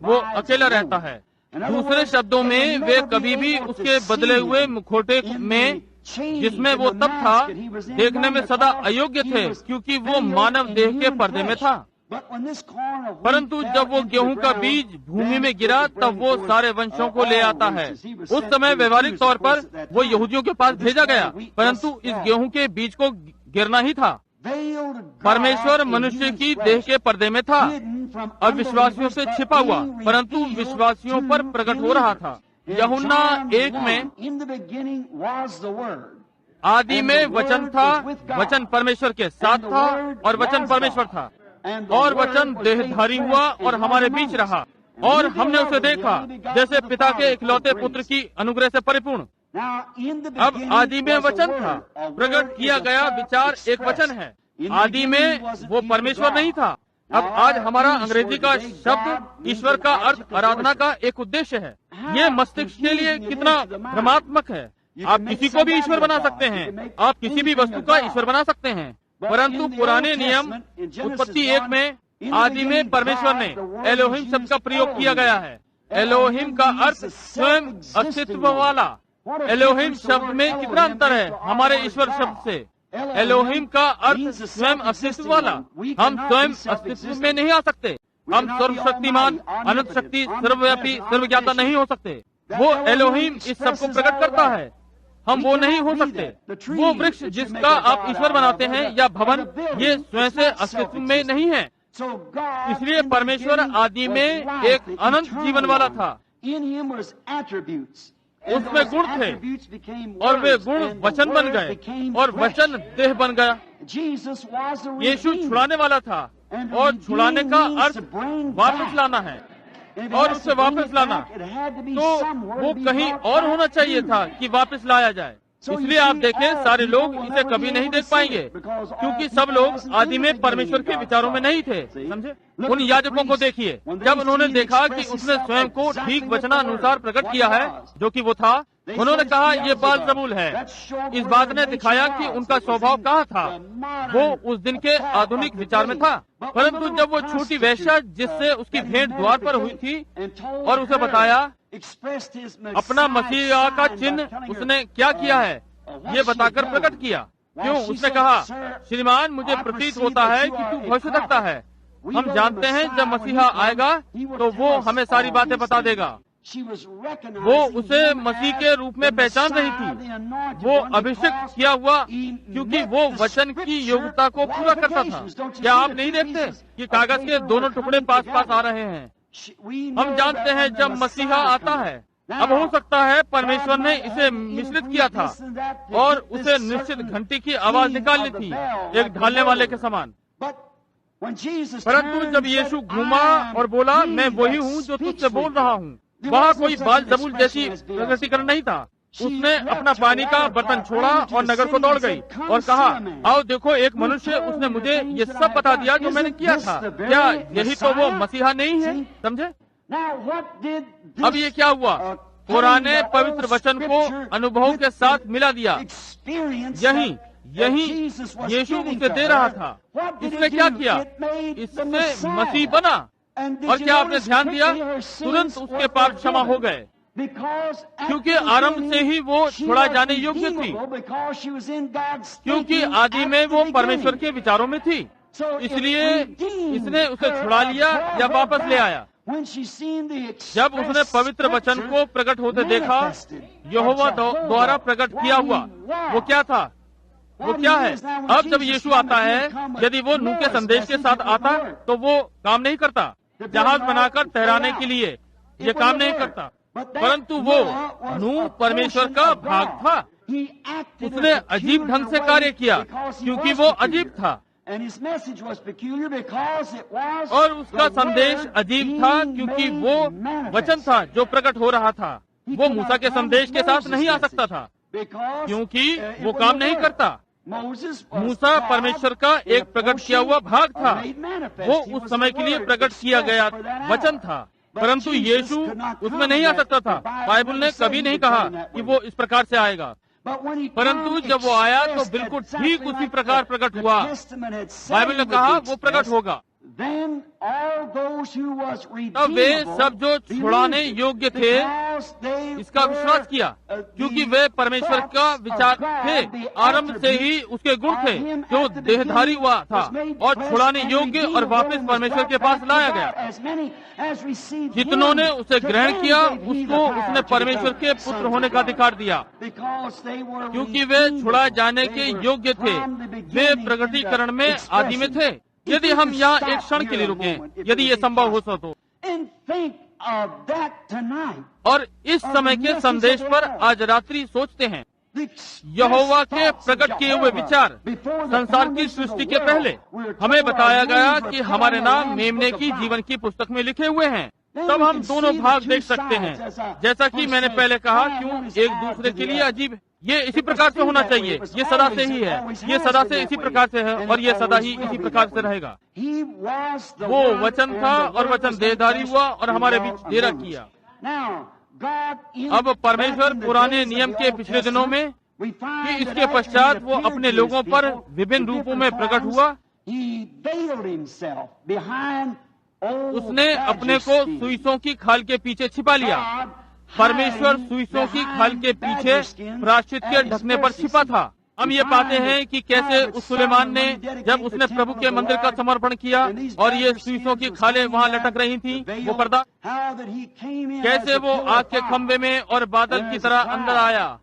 वो अकेला रहता है। दूसरे शब्दों में, वे कभी भी उसके बदले हुए मुखौटे में, जिसमें वो तब था, देखने में सदा अयोग्य थे, क्योंकि वो मानव देह के पर्दे में था। परंतु जब वो गेहूं का बीज भूमि में गिरा, तब वो सारे वंशों को ले आता है। उस समय व्यवहारिक तौर पर वो यहूदियों के पास भेजा गया, परंतु इस गेहूं के बीज को गिरना ही था। परमेश्वर मनुष्य की देह के पर्दे में था, अविश्वासियों से छिपा हुआ, परंतु विश्वासियों पर प्रकट हो रहा था। यूहन्ना 1 में, आदि में वचन था, वचन परमेश्वर के साथ था, और वचन परमेश्वर था, और वचन देहधारी हुआ और हमारे बीच रहा, और हमने उसे देखा, जैसे पिता के इकलौते पुत्र की अनुग्रह से परिपूर्ण। अब आदि में वचन था, प्रकट किया गया विचार एक वचन है। आदि में वो परमेश्वर नहीं था। अब आज हमारा अंग्रेजी का शब्द ईश्वर का अर्थ आराधना का एक उद्देश्य है। ये मस्तिष्क के लिए कितना भ्रमात्मक है। आप किसी को भी ईश्वर बना सकते हैं, आप किसी भी वस्तु का ईश्वर बना सकते हैं, परंतु पुराने नियम उत्पत्ति 1 में, आदि में परमेश्वर ने एलोहिम शब्द का प्रयोग किया गया है। एलोहिम का अर्थ स्वयं अस्तित्व वाला। एलोहिम शब्द में कितना अंतर है हमारे ईश्वर शब्द से। एलोहिम का अर्थ स्वयं अस्तित्व वाला। हम स्वयं अस्तित्व में नहीं आ सकते। हम सर्वशक्तिमान, अनंत शक्ति, सर्वव्यापी, सर्वज्ञाता नहीं हो सकते। वो एलोहिम इस सब को प्रकट करता है। हम वो नहीं हो सकते। वो वृक्ष जिसका आप ईश्वर बनाते हैं, या भवन, ये स्वयं से अस्तित्व में नहीं है। इसलिए परमेश्वर आदि में एक अनंत जीवन वाला था। उसमें गुण थे, और वे गुण वचन बन गए, और वचन देह बन गया। यीशु छुड़ाने वाला था, और छुड़ाने का अर्थ वापस लाना है, और उसे वापस लाना, तो वो कहीं और होना चाहिए था कि वापस लाया जाए। इसलिए आप देखें, सारे लोग इसे कभी नहीं देख पाएंगे, क्योंकि सब लोग आदि में परमेश्वर के विचारों में नहीं थे। समझे? उन याजकों को देखिए, जब उन्होंने देखा कि उसने स्वयं को ठीक वचनानुसार प्रकट किया है, जो कि वो था, उन्होंने कहा, ये बालजबूल है। इस बात ने दिखाया कि उनका स्वभाव कहाँ था। वो उस दिन के आधुनिक विचार में था। परंतु जब वो छोटी वेश्या, जिससे उसकी भेंट द्वार पर हुई थी, और उसे बताया अपना मसीहा का चिन्ह उसने क्या किया है, ये बताकर प्रकट किया। क्यों? उसने कहा, श्रीमान, मुझे प्रतीत होता है कि तू भविष्यद्वक्ता है। हम जानते हैं जब मसीहा आएगा तो वो हमें सारी बातें बता देगा। वो उसे मसीह के रूप में पहचान रही थी। वो अभिषेक किया हुआ, क्योंकि वो वचन की योग्यता को पूरा करता था। क्या आप नहीं देखते कि कागज के दोनों टुकड़े पास पास आ रहे हैं? हम जानते हैं जब मसीहा आता है। अब हो सकता है परमेश्वर ने इसे मिश्रित किया था, और उसे निश्चित घंटी की आवाज निकालनी थी, एक ढालने वाले के समान। परंतु जब यीशु घूमा और बोला, मैं वही हूँ जो तुझसे बोल रहा हूँ, वहाँ कोई बालजबूल जैसी प्रकटीकरण नहीं था। उसने अपना पानी का बर्तन छोड़ा और नगर को दौड़ गई और कहा, आओ देखो, एक मनुष्य, उसने मुझे ये सब बता दिया जो मैंने किया था। क्या यही तो वो मसीहा नहीं है? समझे? अब ये क्या हुआ? पुराने पवित्र वचन को अनुभव के साथ मिला दिया। यही यीशु उसे दे रहा था। इसने क्या किया? इससे मसीह बना। और क्या आपने ध्यान दिया? तुरंत उसके पाप क्षमा हो गए, क्योंकि आरंभ से ही वो छुड़ा जाने योग्य थी, क्योंकि आदि में वो परमेश्वर के विचारों में थी। इसलिए इसने उसे छुड़ा लिया या वापस ले आया। जब उसने पवित्र वचन को प्रकट होते देखा, यहोवा द्वारा प्रकट किया हुआ, वो क्या था? वो क्या है? अब जब यीशु आता है, यदि वो नूह के संदेश के साथ आता तो वो काम नहीं करता। जहाज बनाकर तैराने के लिए ये काम नहीं करता, परंतु वो नूह परमेश्वर का भाग था। उसने अजीब ढंग से कार्य किया, क्योंकि वो अजीब था। And his message was peculiar because it was और उसका the संदेश word अजीब था being क्योंकि made वो manifest. वचन था जो प्रकट हो रहा था। वो मूसा के संदेश के साथ नहीं आ सकता था Because, क्योंकि it वो was काम the नहीं word. करता। Moses was मूसा God परमेश्वर का in a एक प्रकट किया हुआ portion भाग था। made manifest. वो He उस was समय the के लिए word प्रकट किया गया expressed for that वचन hour. था, But परंतु Jesus यीशु could not उसमें come नहीं आ that सकता था। the Bible बाइबल ने never said कभी he नहीं would come कहा in that कि way. वो इस प्रकार से आएगा, But when he परंतु come, जब वो आया तो expressed बिल्कुल exactly ठीक उसी like प्रकार the- प्रकट the हुआ। Testament had said Bible he ने would कहा be वो प्रकट expressed. होगा। Then all those who was तब वे redeemable सब जो छुड़ाने believed योग्य थे because they इसका were, विश्वास किया, क्योंकि वे परमेश्वर का विचार थे, आरंभ से ही उसके गुण थे जो देहधारी हुआ था और छुड़ाने योग्य और वापस परमेश्वर के पास लाया गया। जितनों ने उसे ग्रहण किया उसको उसने परमेश्वर के पुत्र होने का अधिकार दिया, क्योंकि वे छुड़ाए जाने के योग्य थे। वे प्रकटीकरण में आदि में थे। यदि हम यहाँ एक क्षण के लिए रुकें, यदि ये संभव हो तो, और इस समय के संदेश पर आज रात्रि सोचते हैं। यहोवा के प्रकट किए हुए विचार संसार की सृष्टि के पहले हमें बताया गया कि हमारे नाम मेमने की जीवन की पुस्तक में लिखे हुए हैं। तब हम दोनों भाग देख सकते हैं। जैसा कि मैंने पहले कहा, क्यों एक दूसरे के लिए अजीब है। ये इसी प्रकार से होना चाहिए। ये सदा से ही है, ये सदा से इसी प्रकार से है और ये सदा ही इसी प्रकार से रहेगा। वो वचन था और वचन देहधारी हुआ और हमारे बीच डेरा किया। अब परमेश्वर पुराने नियम के पिछले दिनों में कि इसके पश्चात वो अपने लोगों पर विभिन्न रूपों में प्रकट हुआ। उसने अपने को सुइसों की खाल के पीछे छिपा लिया। परमेश्वर सुइसों की खाल के पीछे प्रायश्चित के ढकने पर छिपा था। हम ये पाते हैं कि कैसे उस सुलेमान ने, जब उसने प्रभु के मंदिर का समर्पण किया और ये सुइसों की खालें वहाँ लटक रही थी, वो पर्दा, कैसे वो आग के खंभे में और बादल की तरह अंदर आया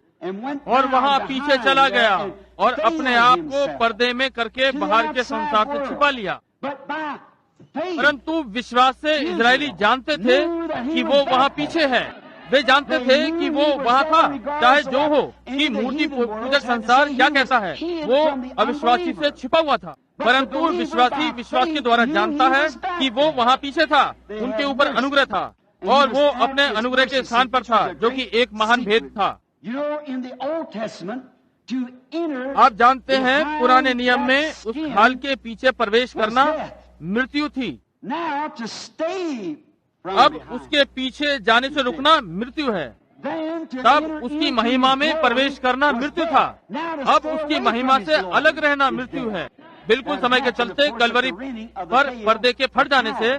और वहाँ पीछे चला गया और अपने आप को पर्दे में करके बाहर के संसार से छिपा लिया। परंतु विश्वास से इजरायली जानते थे कि वो वहाँ पीछे है। वे जानते थे कि वो वहाँ था, चाहे जो हो कि मूर्ति पूजक संसार क्या कहता है। वो अविश्वासी से छिपा हुआ था, परंतु विश्वासी विश्वास के द्वारा जानता है कि वो वहाँ पीछे था। उनके ऊपर अनुग्रह था और वो अपने अनुग्रह के स्थान पर था, जो कि एक महान भेद था। आप जानते हैं, पुराने नियम में उस खाल के पीछे प्रवेश करना मृत्यु थी। अब उसके पीछे जाने से रुकना मृत्यु है। तब उसकी महिमा में प्रवेश करना मृत्यु था। अब उसकी महिमा से अलग रहना मृत्यु है। बिल्कुल समय के चलते कलवरी पर पर्दे के फट जाने से,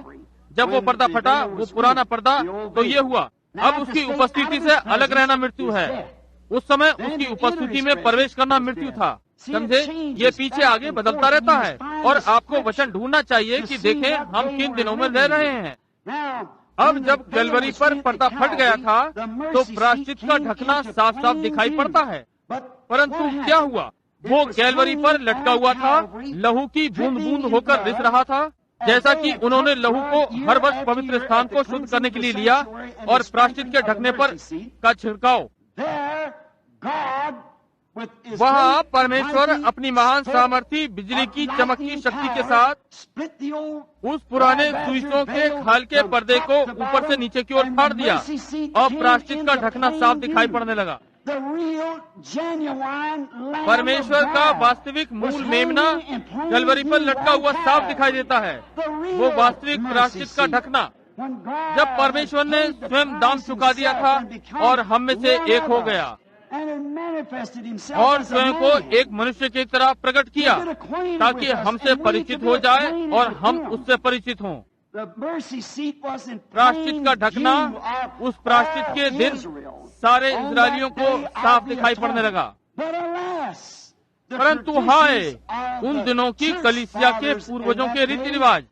जब वो पर्दा फटा, वो पुराना पर्दा, तो ये हुआ। अब उसकी उपस्थिति से अलग रहना मृत्यु है। उस समय उसकी उपस्थिति में प्रवेश करना मृत्यु था। समझे, ये पीछे आगे बदलता रहता है और आपको वचन ढूंढना चाहिए कि देखें हम किन दिनों में रह रहे हैं। अब जब कलवरी पर पर्दा फट गया था तो प्रायश्चित का ढकना साफ साफ दिखाई पड़ता है। परंतु क्या हुआ? वो कलवरी पर लटका हुआ था, लहू की बूंद बूंद होकर रिस रहा था। जैसा कि उन्होंने लहू को हर वर्ष पवित्र स्थान को शुद्ध करने के लिए लिया और प्रायश्चित के ढकने पर का छिड़काव, वहाँ परमेश्वर अपनी महान सामर्थी बिजली की चमक की शक्ति के साथ उस पुराने सुइसों के खाल के पर्दे को ऊपर से नीचे की ओर फाड़ दिया और प्रायश्चित का ढकना साफ दिखाई पड़ने लगा। परमेश्वर का वास्तविक मूल मेमना कलवरी पर लटका हुआ साफ दिखाई देता है। वो वास्तविक प्रायश्चित का ढकना, जब परमेश्वर ने स्वयं दाम चुका दिया था और हम में से एक हो गया और स्वयं को एक मनुष्य की तरह प्रकट किया ताकि हमसे परिचित हो जाए और हम उससे परिचित हों। प्रायश्चित का ढकना उस प्रायश्चित के दिन सारे इस्राएलियों को साफ दिखाई पड़ने लगा। परंतु हाय, उन दिनों की कलीसिया के पूर्वजों के रीति रिवाज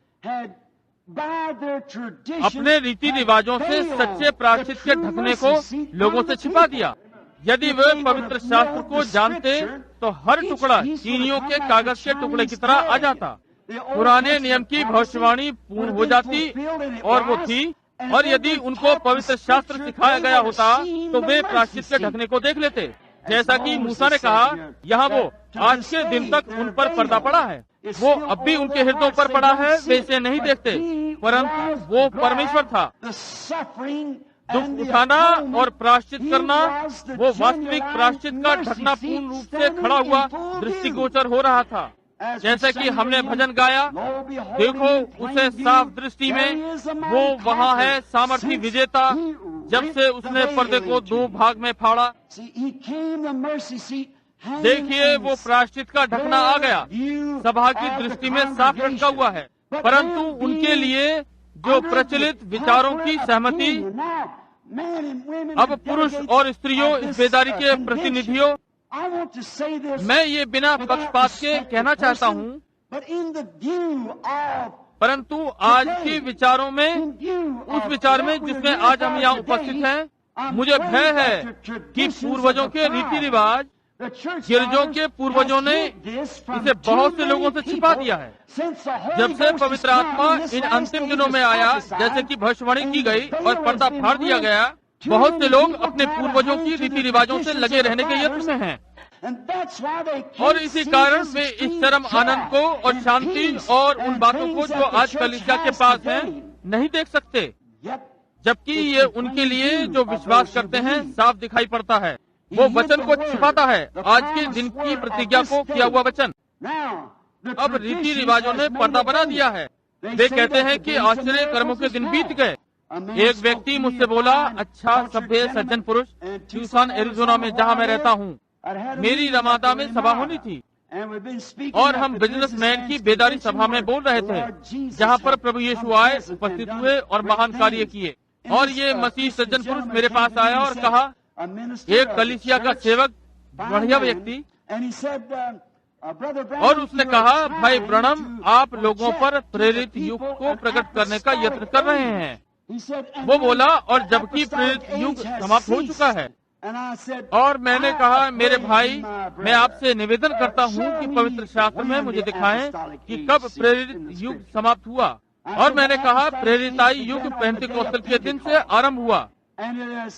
अपने रीति रिवाजों से सच्चे प्रायश्चित के ढकने को लोगों से छिपा दिया। यदि वे पवित्र शास्त्र को जानते तो हर टुकड़ा चीनियों के कागज के टुकड़े की तरह आ जाता। पुराने नियम की भविष्यवाणी पूर्ण हो जाती और वो थी। और यदि उनको पवित्र शास्त्र सिखाया गया होता तो वे प्रायश्चित के ढकने को देख लेते। जैसा कि मूसा ने कहा, यहाँ वो आज के दिन तक उन पर पर्दा पड़ा है। वो अब भी उनके हृदयों पर पड़ा है, वे इसे नहीं देखते, परंतु वो परमेश्वर था। दुख उठाना और प्रायश्चित करना, वो वास्तविक प्रायश्चित का ढकना पूर्ण रूप से खड़ा हुआ दृष्टिगोचर हो रहा था। जैसे कि हमने भजन गाया, देखो उसे साफ दृष्टि में, वो वहाँ है सामर्थी विजेता, जब से उसने पर्दे को दो भाग में फाड़ा। देखिए वो प्रायश्चित का ढकना आ गया, सभा की दृष्टि में साफ लटका हुआ है, परंतु उनके लिए जो प्रचलित विचारों की सहमति, अब पुरुष और स्त्रियों इस बेदारी के प्रतिनिधियों, मैं ये बिना पक्षपात के कहना चाहता हूँ, परंतु आज के विचारों में, उस विचार में जिसमें आज हम यहाँ उपस्थित हैं, मुझे भय है कि पूर्वजों के रीति रिवाज, गिरजों के पूर्वजों ने इसे बहुत से लोगों से छिपा दिया है। जब से पवित्र आत्मा इन अंतिम दिनों में आया, जैसे कि भविष्यवाणी की गई और पर्दा फाड़ दिया गया, बहुत से लोग अपने पूर्वजों की रीति रिवाजों से लगे रहने के यत्न में हैं, और इसी कारण वे इस चरम आनंद को और शांति और उन बातों को जो आज कलीसिया के पास हैं नहीं देख सकते, जबकि ये उनके लिए जो विश्वास करते हैं साफ दिखाई पड़ता है। वो वचन को छिपाता है, आज के दिन की प्रतिज्ञा को किया हुआ वचन। अब रीति रिवाजों ने पर्दा बना दिया है। वे कहते हैं कि आश्चर्य कर्मों के दिन बीत गए। एक व्यक्ति मुझसे बोला, अच्छा सभ्य सज्जन पुरुष, ट्यूसन एरिजोना में जहाँ मैं रहता हूँ, मेरी रमादा में सभा होनी थी और हम बिजनेसमैन की बेदारी सभा में बोल रहे थे, जहाँ पर प्रभु यीशु आए, उपस्थित हुए और महान कार्य किए। और ये मसीह सज्जन पुरुष मेरे पास आया और कहा, एक कलीसिया का सेवक, बढ़िया व्यक्ति, और उसने कहा, भाई ब्रणम, आप लोगों पर प्रेरित युग को प्रकट करने का यत्न कर रहे हैं। वो बोला, और जबकि प्रेरित युग समाप्त हो चुका है। और मैंने कहा, मेरे भाई, मैं आपसे निवेदन करता हूँ कि पवित्र शास्त्र में मुझे दिखाएं कि कब प्रेरित युग समाप्त हुआ। और मैंने कहा, प्रेरिताई युग पेंतिकोस्तेल के दिन से आरंभ हुआ,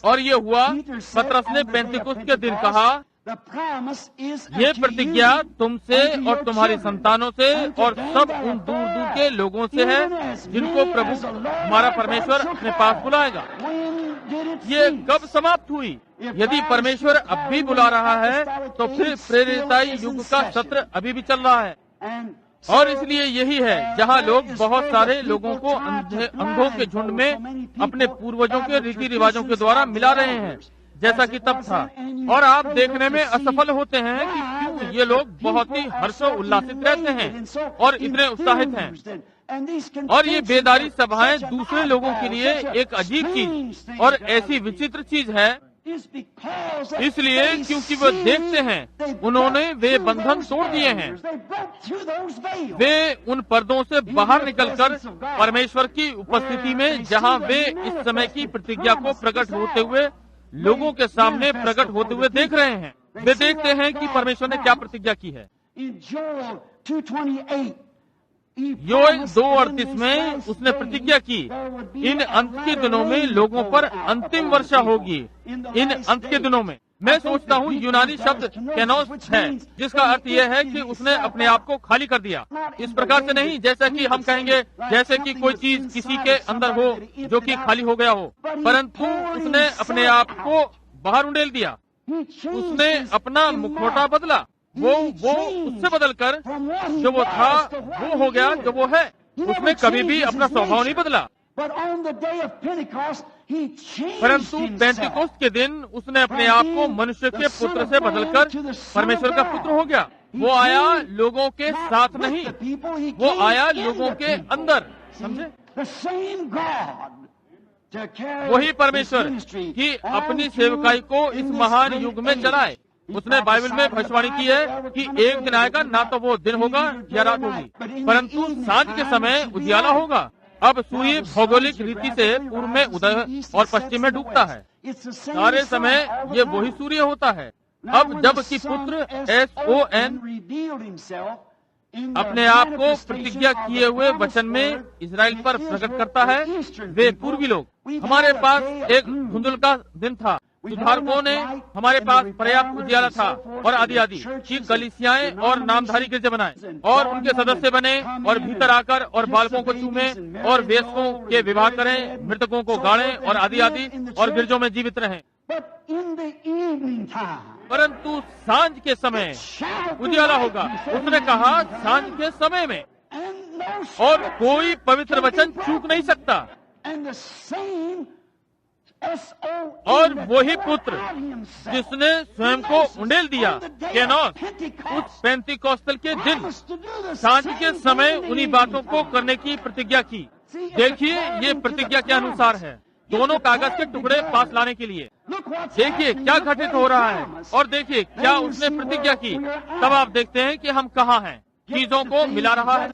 और ये हुआ, पतरस ने पेंतिकोस्त के दिन कहा, ये प्रतिज्ञा तुमसे और तुम्हारी संतानों से और सब उन दूर दूर के लोगों से है जिनको प्रभु हमारा परमेश्वर अपने पास बुलाएगा। ये कब समाप्त हुई? यदि परमेश्वर अब भी बुला रहा है तो फिर प्रेरिताई युग का सत्र अभी भी चल रहा है। और इसलिए यही है जहाँ लोग बहुत सारे लोगों को अंधों के झुंड में अपने पूर्वजों के रीति रिवाजों के द्वारा मिला रहे हैं, जैसा कि तब था। और आप देखने में असफल होते हैं कि क्यों ये लोग बहुत ही हर्षोल्लासित रहते हैं और इतने उत्साहित हैं। और ये बेदारी सभाएं दूसरे लोगों के लिए एक अजीब चीज और ऐसी विचित्र चीज है, इसलिए क्योंकि वो देखते हैं उन्होंने वे बंधन तोड़ दिए हैं। वे उन पर्दों से बाहर निकलकर परमेश्वर की उपस्थिति में, जहां वे इस समय की प्रतिज्ञा को प्रकट होते हुए लोगों के सामने प्रकट होते हुए देख रहे हैं। वे देखते हैं कि परमेश्वर ने क्या प्रतिज्ञा की है। योएल 2:38 में उसने प्रतिज्ञा की, इन अंत के दिनों में लोगों पर अंतिम वर्षा होगी। इन अंत के दिनों में, मैं सोचता हूँ यूनानी शब्द केनोस है, जिसका अर्थ यह है कि उसने अपने आप को खाली कर दिया। इस प्रकार से नहीं जैसा कि हम कहेंगे, जैसे कि कोई चीज किसी के अंदर हो जो कि खाली हो गया हो, परंतु उसने अपने आप को बाहर उंडेल दिया। उसने अपना मुखौटा बदला, वो उससे बदलकर जो वो था वो हो गया जो वो है। उसने कभी भी अपना स्वभाव नहीं बदला, परंतु पेंतिकोस्त के दिन उसने अपने आप को मनुष्य के पुत्र से बदलकर परमेश्वर का पुत्र हो गया। वो आया लोगों के साथ नहीं, वो आया लोगों के अंदर, समझे? वही परमेश्वर कि अपनी सेवकाई को इस महान युग में चलाए। उसने बाइबल में भविष्यवाणी की है कि एक दिन आएगा, ना तो वो दिन होगा या रात होगी, परंतु सांझ के समय उजियाला होगा। अब सूर्य भौगोलिक रीति से पूर्व में उदय और पश्चिम में डूबता है। सारे समय ये वही सूर्य होता है। अब जब कि पुत्र SON अपने आप को प्रतिज्ञा किए हुए वचन में इजराइल पर प्रकट करता है, वे पूर्वी लोग, हमारे पास एक धुंधल का दिन था, सुधारकों ने हमारे पास पर्याप्त उजियाला था और आदि आदि की कलीसियाएं और नामधारी गिरजे बनाए और उनके सदस्य बने और भीतर आकर और बालकों को चूमे और वेश्यों के विवाह करें, मृतकों को गाड़ें और आदि आदि और गिरजों में जीवित रहें। परंतु सांझ के समय उजियाला होगा। उसने कहा सांझ के समय में, और कोई पवित्र वचन चूक नहीं सकता। और वही पुत्र जिसने स्वयं को उंडेल दिया केनोस, उस पेंतीकोस्तल के दिन सांझ के समय उन्हीं बातों को करने की प्रतिज्ञा की। देखिए, ये प्रतिज्ञा के अनुसार है, दोनों कागज के टुकड़े पास लाने के लिए। देखिए क्या घटित हो रहा है और देखिए क्या उसने प्रतिज्ञा की। तब आप देखते हैं कि हम कहाँ हैं। चीजों को मिला रहा है।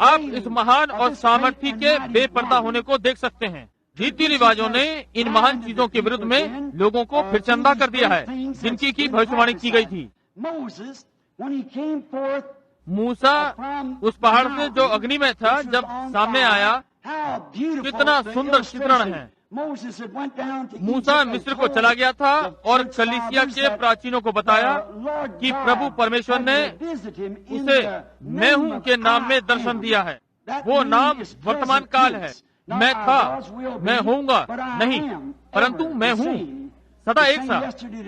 आप इस महान और सामर्थ्य के बेपर्दा होने को देख सकते हैं। रीति रिवाजों ने इन महान चीजों के विरुद्ध में लोगों को फिर चंदा कर दिया है जिनकी की भविष्यवाणी की गई थी। मूसा उस पहाड़ से जो अग्नि में था जब सामने आया, कितना सुंदर चित्रण है। मूसा मिस्र को चला गया था और कलीसिया के प्राचीनों को बताया कि प्रभु परमेश्वर ने उसे मैं हूँ के नाम में दर्शन दिया है। वो नाम वर्तमान काल है। मैं था, मैं होऊंगा नहीं, परंतु मैं हूँ, सदा एक सा,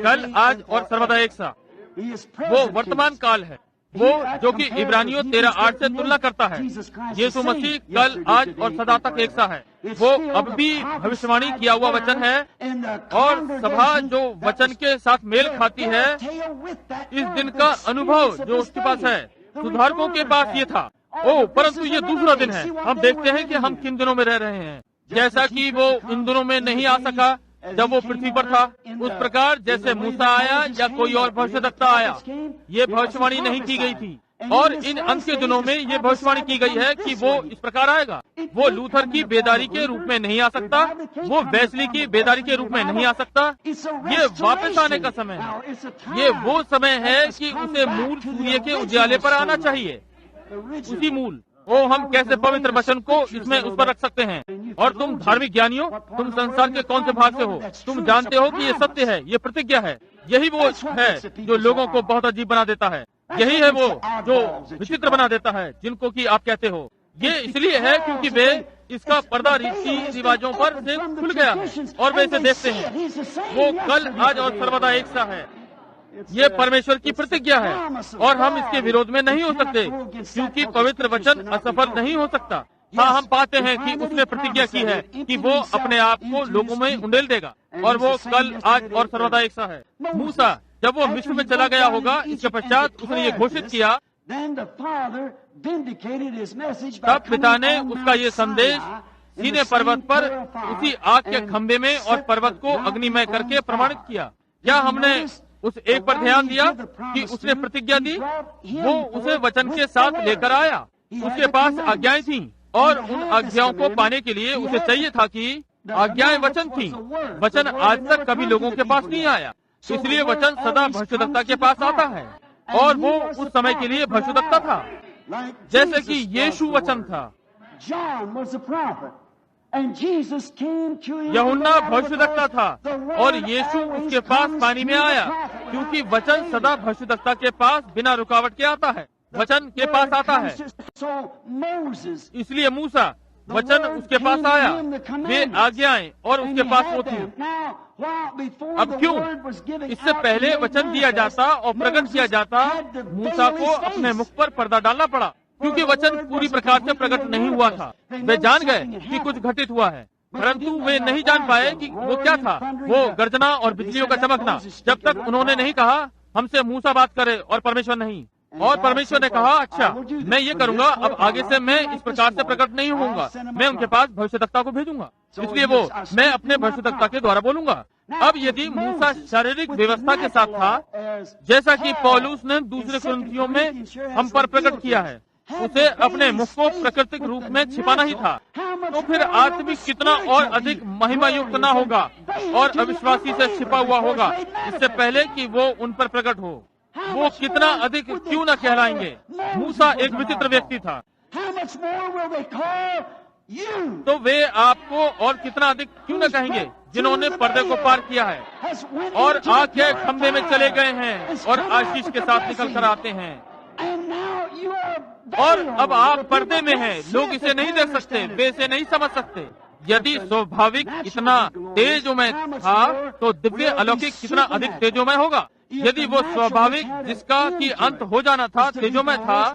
कल आज और सर्वदा एक सा। वो वर्तमान काल है, वो जो कि इब्रानियों 13:8 से तुलना करता है। यीशु मसीह कल आज और सदा तक एक सा है। वो अब भी भविष्यवाणी किया हुआ वचन है और सभा जो वचन के साथ मेल खाती है, इस दिन का अनुभव जो उसके पास है, सुधारकों के पास ये था। परंतु ये दूसरा दिन है। हम देखते हैं कि हम किन दिनों में रह रहे हैं। जैसा कि वो इन दिनों में नहीं आ सका जब वो पृथ्वी पर था, उस प्रकार जैसे मूसा आया या कोई और भविष्यद्वक्ता आया, ये भविष्यवाणी नहीं की गई थी। और इन अंत के दिनों में ये भविष्यवाणी की गई है कि वो इस प्रकार आएगा। वो लूथर की बेदारी के रूप में नहीं आ सकता, वो वेस्ली की बेदारी के रूप में नहीं आ सकता। ये वापस आने का समय है। ये वो समय है कि उसे मूल सूर्य के उजाले पर आना चाहिए, उसी मूल। हम कैसे पवित्र वचन को इसमें उस पर रख सकते हैं। और तुम धार्मिक ज्ञानियों, तुम संसार के कौन से भाग से हो? तुम जानते हो कि ये सत्य है, ये प्रतिज्ञा है। यही वो है जो लोगों को बहुत अजीब बना देता है। यही है वो जो विचित्र बना देता है, जिनको कि आप कहते हो। ये इसलिए है क्योंकि वे इसका पर्दा रीति रिवाजों पर से खुल गया है और वे इसे देखते हैं। वो कल आज और सर्वदा एक सा है। ये परमेश्वर की प्रतिज्ञा है और हम इसके विरोध में नहीं हो सकते क्योंकि पवित्र वचन असफल नहीं हो सकता। हाँ, हम पाते हैं कि उसने प्रतिज्ञा की है कि वो अपने आप को लोगों में उंडेल देगा और वो कल आज और सर्वदा एक सा है। मूसा जब वो मिस्र में चला गया होगा, इसके पश्चात उसने ये घोषित किया, तब पिता ने उसका ये संदेश सीने पर्वत पर उसी आग के खंभे में और पर्वत को अग्निमय करके प्रमाणित किया। क्या हमने उस एक पर ध्यान दिया कि उसने प्रतिज्ञा दी? वो उसे वचन के साथ लेकर आया। उसके पास आज्ञाएं थीं और उन आज्ञाओं को पाने के लिए उसे चाहिए था कि आज्ञाएं वचन थीं। वचन आज तक कभी लोगों के पास नहीं आया, इसलिए वचन सदा भविष्यद्वक्ता के पास आता है और वो उस समय के लिए भविष्यद्वक्ता था, जैसे कि यीशु वचन था। यूहन्ना भविष्यद्वक्ता था और यीशु उसके पास पानी में आया, क्योंकि वचन सदा भविष्यद्वक्ता के पास बिना रुकावट के आता है, वचन के पास आता है। इसलिए मूसा वचन उसके पास आया, वे आज्ञाएं और उसके पास वो थी। अब क्यों? इससे पहले वचन दिया जाता और प्रकट किया जाता, मूसा को अपने मुख पर पर्दा डालना पड़ा, क्योंकि वचन पूरी प्रकार से प्रकट नहीं हुआ था। वे जान गए कि कुछ घटित हुआ है, परंतु वे नहीं जान पाए कि वो क्या था। वो गर्जना और बिजलियों का चमकना, जब तक उन्होंने नहीं कहा हमसे मूसा बात करे और परमेश्वर नहीं। और परमेश्वर ने कहा, अच्छा मैं ये करूंगा, अब आगे से मैं इस प्रकार से प्रकट नहीं होऊंगा, मैं उनके पास भविष्यद्वक्ता को भेजूंगा। इसलिए वो मैं अपने भविष्यद्वक्ता के द्वारा बोलूंगा। अब यदि मूसा शारीरिक व्यवस्था के साथ था, जैसा कि पौलुस ने दूसरे कुरिन्थियों में हम पर प्रकट किया है, उसे अपने मुख को प्राकृतिक रूप में छिपाना ही था, तो फिर आत्मिक कितना और अधिक महिमा युक्त ना होगा और अविश्वासी से छिपा हुआ होगा इससे पहले कि वो उन पर प्रकट हो। वो कितना अधिक क्यों न कहलाएंगे। मूसा एक विचित्र व्यक्ति था। तो वे आपको और कितना अधिक क्यों न कहेंगे, जिन्होंने पर्दे को पार किया है और आके खंभे में चले गए हैं और आशीष के साथ निकल कर आते हैं। और अब आप पर्दे में हैं, लोग इसे नहीं देख सकते, वे इसे नहीं समझ सकते। यदि स्वाभाविक इतना तेजोमय था तो दिव्य अलौकिक कितना अधिक तेजोमय होगा। यदि वो स्वाभाविक जिसका कि अंत हो जाना था तेजोमय था,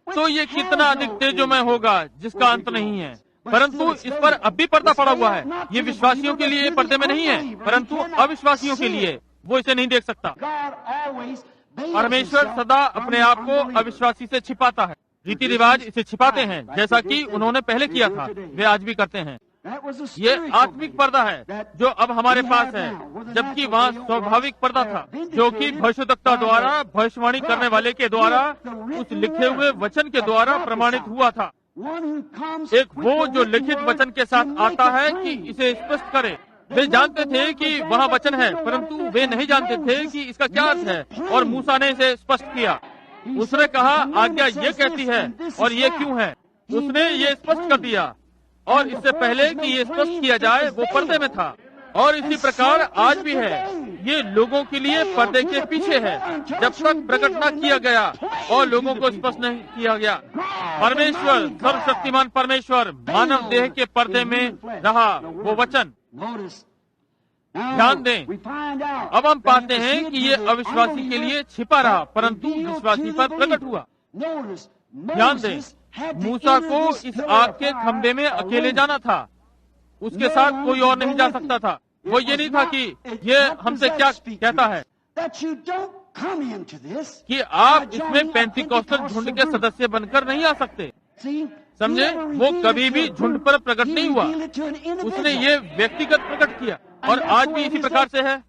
तो ये कितना अधिक तेजोमय होगा जिसका अंत नहीं है। परंतु इस पर अब भी पर्दा पड़ा हुआ है। ये विश्वासियों के लिए पर्दे में नहीं है, परंतु अविश्वासियों के लिए वो इसे नहीं देख सकता। परमेश्वर सदा अपने आप को अविश्वासी से छिपाता है। रीति रिवाज इसे छिपाते हैं, जैसा कि उन्होंने पहले किया था, वे आज भी करते हैं। ये आत्मिक पर्दा है जो अब हमारे पास है, जबकि वहाँ स्वाभाविक पर्दा था जो कि भविष्यद्वक्ता द्वारा, भविष्यवाणी करने वाले के द्वारा, उस लिखे हुए वचन के द्वारा प्रमाणित हुआ था। एक वो जो लिखित वचन के साथ आता है कि इसे स्पष्ट करे। वे जानते थे कि वहाँ वचन है, परंतु वे नहीं जानते थे कि इसका क्या अर्थ है, और मूसा ने इसे स्पष्ट किया। उसने कहा आज्ञा ये कहती है और ये क्यों है, उसने ये स्पष्ट कर दिया। और इससे पहले कि ये स्पष्ट किया जाए वो पर्दे में था। और इसी प्रकार आज भी है, ये लोगों के लिए पर्दे के पीछे है जब तक प्रकट न किया गया और लोगों को स्पष्ट नहीं किया गया। परमेश्वर, सर्वशक्तिमान परमेश्वर मानव देह के पर्दे में रहा वो वचन। ध्यान दें, अब हम पाते हैं कि ये अविश्वासी के लिए छिपा रहा, परंतु विश्वासी पर प्रकट हुआ। ध्यान दें, मूसा को इस आग के खंभे में अकेले जाना था, उसके साथ कोई और नहीं जा सकता था। वो ये नहीं था कि ये हमसे क्या कहता है कि आप इसमें पेंटिकॉस्टल झुंड के सदस्य बनकर नहीं आ सकते। समझे, वो कभी भी झुंड पर प्रकट नहीं हुआ, उसने ये व्यक्तिगत प्रकट किया। और आज भी इसी प्रकार से है।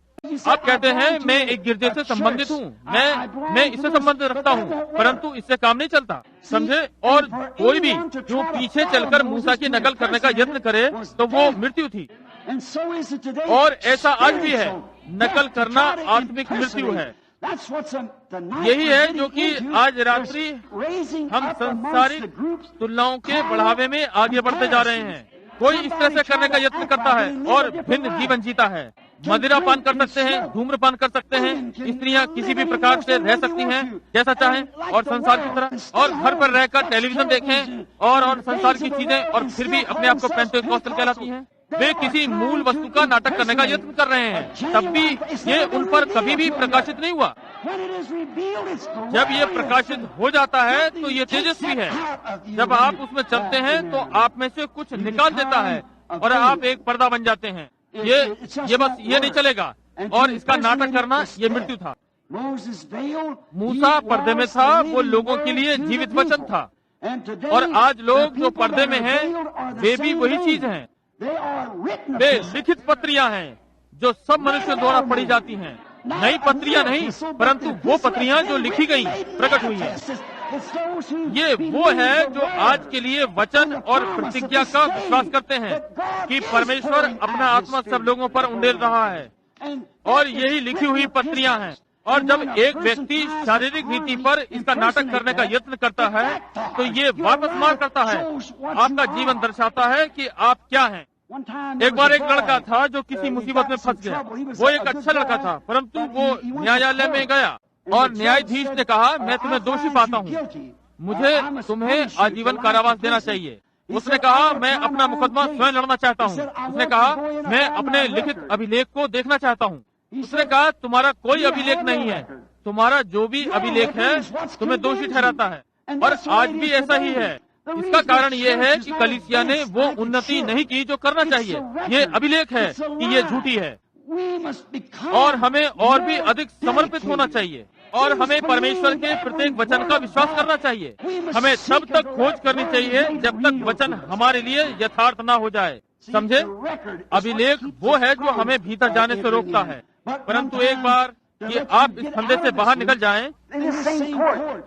आप कहते हैं मैं एक गिरजे से संबंधित हूँ, मैं इससे संबंध रखता हूँ, परंतु इससे काम नहीं चलता। समझे, और कोई भी जो पीछे चलकर मूसा की नकल करने का यत्न करे तो वो मृत्यु थी। और ऐसा आज भी है, नकल करना आत्मिक मृत्यु है। यही है जो कि आज रात्रि हम सांसारिक तुलनाओं के बढ़ावे में आगे बढ़ते जा रहे हैं। कोई इस तरह से करने का यत्न करता है और भिन्न जीवन जीता है। मदिरा पान कर सकते हैं, धूम्रपान कर सकते हैं, स्त्रियां किसी भी प्रकार से रह सकती हैं जैसा चाहें, और संसार की तरह, और घर पर रहकर टेलीविजन देखें और संसार की चीजें, और फिर भी अपने आप को पेंटेकोस्टल कहलाती हैं। वे किसी मूल वस्तु का नाटक करने का यत्न कर रहे हैं, तब भी ये उन पर कभी भी प्रकाशित नहीं हुआ। जब ये प्रकाशित हो जाता है तो ये तेजस्वी है। जब आप उसमें चलते हैं तो आप में से कुछ निकाल देता है और आप एक पर्दा बन जाते हैं। ये बस ये नहीं चलेगा, और इसका नाटक करना ये मृत्यु था। मूसा पर्दे में था, वो लोगों के लिए जीवित वचन था। और आज लोग जो पर्दे में हैं वे भी वही चीज हैं। वे लिखित पत्रियां हैं जो सब मनुष्यों द्वारा पढ़ी जाती हैं। नई पत्रियां नहीं, परंतु वो पत्रियां जो लिखी गई, प्रकट हुई हैं। ये वो है जो आज के लिए वचन और प्रतिज्ञा का विश्वास करते हैं कि परमेश्वर अपना आत्मा सब लोगों पर उंडेल रहा है, और यही लिखी हुई पत्रियां हैं। और जब एक व्यक्ति शारीरिक रीति पर इसका नाटक करने का यत्न करता है तो ये वापस मार करता है। आपका जीवन दर्शाता है कि आप क्या हैं। एक बार एक लड़का था जो किसी मुसीबत में फंस गया। वो एक अच्छा लड़का था, परंतु वो न्यायालय में गया और न्यायाधीश ने कहा मैं तुम्हें दोषी पाता हूँ, मुझे तुम्हें आजीवन कारावास देना चाहिए। उसने कहा मैं अपना मुकदमा स्वयं लड़ना चाहता हूँ। उसने कहा मैं अपने लिखित अभिलेख को देखना चाहता हूँ। उसने कहा तुम्हारा कोई अभिलेख नहीं है, तुम्हारा जो भी अभिलेख है तुम्हें दोषी ठहराता है। और आज भी ऐसा ही है। इसका कारण ये है कि कलीसिया ने वो उन्नति नहीं की जो करना चाहिए। ये अभिलेख है कि ये झूठी है, और हमें और भी अधिक समर्पित होना चाहिए, और हमें परमेश्वर के प्रत्येक वचन का विश्वास करना चाहिए। हमें तब तक खोज करनी चाहिए जब तक वचन हमारे लिए यथार्थ ना हो जाए। समझे, अभिलेख वो है जो हमें भीतर जाने से रोकता है। परंतु एक बार कि आप इस फंदे से बाहर निकल जाएं,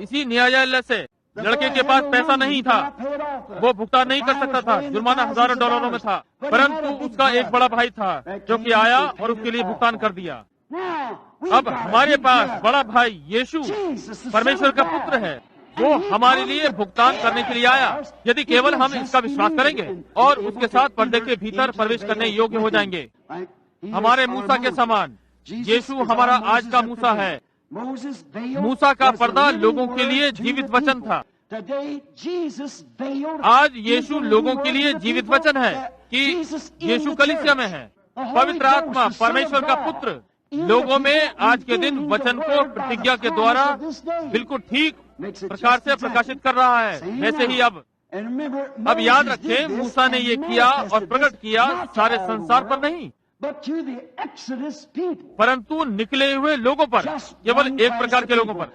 इसी न्यायालय से लड़के के पास पैसा नहीं था, वो भुगतान नहीं कर सकता था, जुर्माना हजारों डॉलरों में था, परंतु उसका एक बड़ा भाई था जो कि आया और उसके लिए भुगतान कर दिया। अब हमारे पास बड़ा भाई यीशु परमेश्वर का पुत्र है, वो हमारे लिए भुगतान करने के लिए आया। यदि केवल हम इसका विश्वास करेंगे और उसके साथ पर्दे के भीतर प्रवेश करने योग्य हो जाएंगे, हमारे मूसा के समान यीशु हमारा आज का मूसा है। मूसा का पर्दा लोगों के लिए जीवित वचन था। आज यीशु लोगों के लिए जीवित वचन है कि यीशु कलीसिया में है। पवित्र आत्मा परमेश्वर का पुत्र लोगों में आज के दिन वचन को प्रतिज्ञा के द्वारा बिल्कुल ठीक प्रकार से प्रकाशित कर रहा है। वैसे ही अब याद रखें, मूसा ने ये किया और प्रकट किया सारे संसार पर नहीं, परंतु निकले हुए लोगों पर, केवल एक प्रकार के लोगों पर।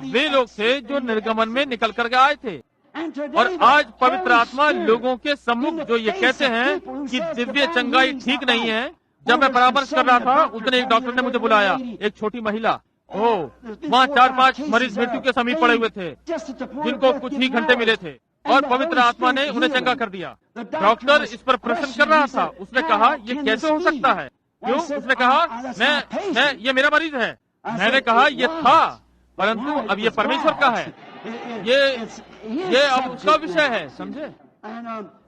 वे लोग थे जो निर्गमन में निकल कर आए थे। और आज पवित्र आत्मा लोगों के सम्मुख जो ये कहते हैं कि दिव्य चंगाई ठीक नहीं है। जब मैं परामर्श कर रहा था, उतने एक डॉक्टर ने मुझे बुलाया, एक छोटी महिला, वहाँ 4-5 मरीज मृत्यु के समीप पड़े हुए थे, जिनको कुछ ही घंटे मिले थे, और पवित्र आत्मा ने उन्हें चंगा कर दिया। डॉक्टर इस पर प्रश्न कर रहा था। उसने कहा, ये कैसे हो सकता है? क्यों? उसने कहा, ये मेरा मरीज है। मैंने कहा, ये था, परंतु अब ये परमेश्वर का है। ये अब उसका विषय है, समझे?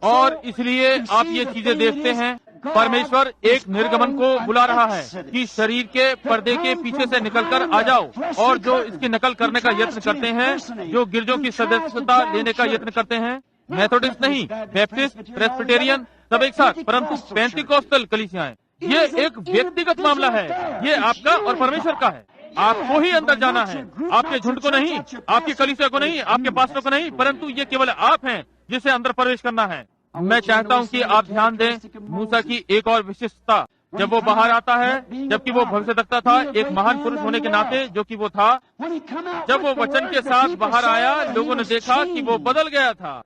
और इसलिए आप ये चीजें देखते हैं, परमेश्वर एक निर्गमन को बुला रहा है कि शरीर के पर्दे के पीछे से निकलकर आ जाओ। और जो इसकी नकल करने का यत्न करते हैं, जो गिरजों की सदस्यता लेने का यत्न करते हैं, मेथोडिस्ट नहीं, बैप्टिस्ट, प्रेस्बिटेरियन, सब एक साथ, परंतु पेंटिकोस्टल कलीसियाएं, ये एक व्यक्तिगत मामला है। ये आपका और परमेश्वर का है। आपको ही अंदर जाना है, आपके झुंड को नहीं, आपके कलीसिया को नहीं, आपके पास्टर को नहीं, परंतु ये केवल आप हैं जिसे अंदर प्रवेश करना है। मैं चाहता हूं कि आप ध्यान दें मूसा की एक और विशिष्टता। जब वो बाहर आता है, जबकि वो भविष्यवक्ता था, एक महान पुरुष होने के नाते जो कि वो था, जब वो वचन के साथ बाहर आया, लोगों ने देखा कि वो बदल गया था,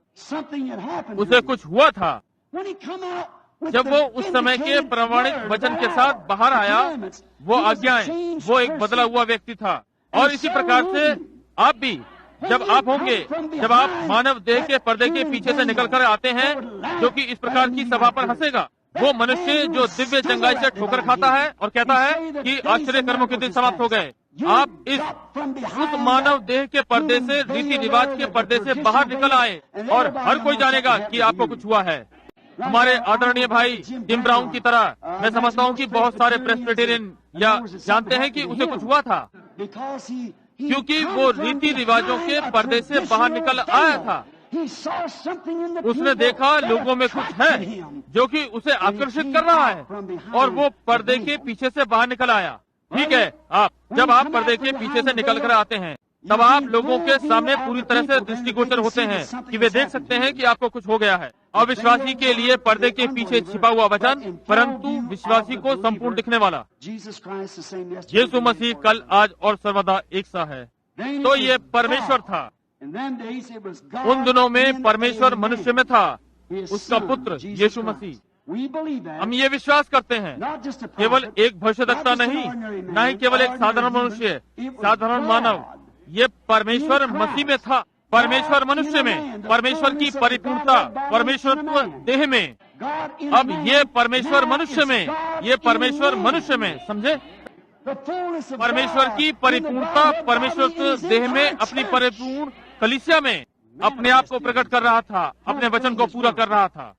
उसे कुछ हुआ था। जब वो उस समय के प्रमाणित वचन के साथ बाहर आया, वो आज्ञाएं, वो एक बदला हुआ व्यक्ति था। और इसी प्रकार से आप भी, जब आप होंगे, जब आप मानव देह के पर्दे के पीछे से निकलकर आते हैं, जो कि इस प्रकार की सभा पर हंसेगा, वो मनुष्य जो दिव्य चंगाई से ठोकर खाता है और कहता है कि आश्चर्य कर्मों के दिन समाप्त हो गए। आप उस मानव देह के पर्दे से, रीति रिवाज के पर्दे से बाहर निकल आए, और हर कोई जानेगा कि आपको कुछ हुआ है। हमारे आदरणीय भाई टिम ब्राउन की तरह मैं समझता हूँ कि बहुत सारे प्रेस्बिटेरियन या जानते हैं कि उसे कुछ हुआ था, क्योंकि वो रीति रिवाजों के पर्दे से बाहर निकल आया था। उसने देखा लोगों में कुछ है जो कि उसे आकर्षित कर रहा है, और वो पर्दे के पीछे से बाहर निकल आया। ठीक है, जब आप पर्दे के पीछे से निकल कर आते हैं, तब आप लोगों के सामने पूरी तरह से दृष्टिगोचर होते हैं कि वे देख सकते हैं कि आपको कुछ हो गया है। अविश्वासी के लिए पर्दे के पीछे छिपा हुआ वचन, परंतु विश्वासी को संपूर्ण दिखने वाला यीशु मसीह कल, आज और सर्वदा एक सा है। तो ये परमेश्वर था। उन दिनों में परमेश्वर मनुष्य में था, उसका पुत्र यीशु मसीह। हम ये विश्वास करते हैं, केवल एक भविष्यवक्ता नहीं, न ही केवल एक साधारण मनुष्य, साधारण मानव, ये परमेश्वर मसीह में था। परमेश्वर मनुष्य में, परमेश्वर की परिपूर्णता, परमेश्वर देह में। अब ये परमेश्वर मनुष्य में, ये परमेश्वर मनुष्य में, समझे? परमेश्वर की परिपूर्णता परमेश्वर देह में अपनी परिपूर्ण कलीसिया में अपने आप को प्रकट कर रहा था, अपने वचन को पूरा कर रहा था।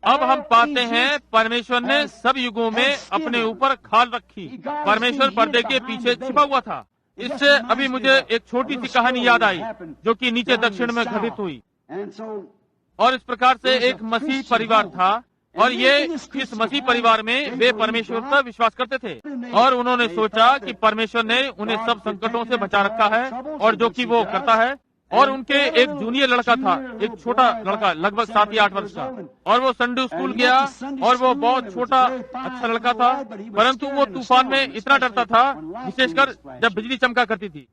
अब हम पाते हैं परमेश्वर ने सब युगों में अपने ऊपर खाल रखी। परमेश्वर पर्दे के पीछे छिपा हुआ था। इससे अभी मुझे एक छोटी सी कहानी याद आई जो कि नीचे दक्षिण में घटित हुई। और इस प्रकार से एक मसीह परिवार था, और ये इस मसीह परिवार में वे परमेश्वर पर विश्वास करते थे, और उन्होंने सोचा कि परमेश्वर ने उन्हें सब संकटों से बचा रखा है, और जो कि वो करता है। और उनके एक जूनियर लड़का था, एक छोटा लड़का, लगभग 7 या 8 वर्ष का, और वो संडे स्कूल गया, और वो बहुत छोटा अच्छा लड़का था, परंतु वो तूफान में इतना डरता था, विशेषकर जब बिजली चमका करती थी।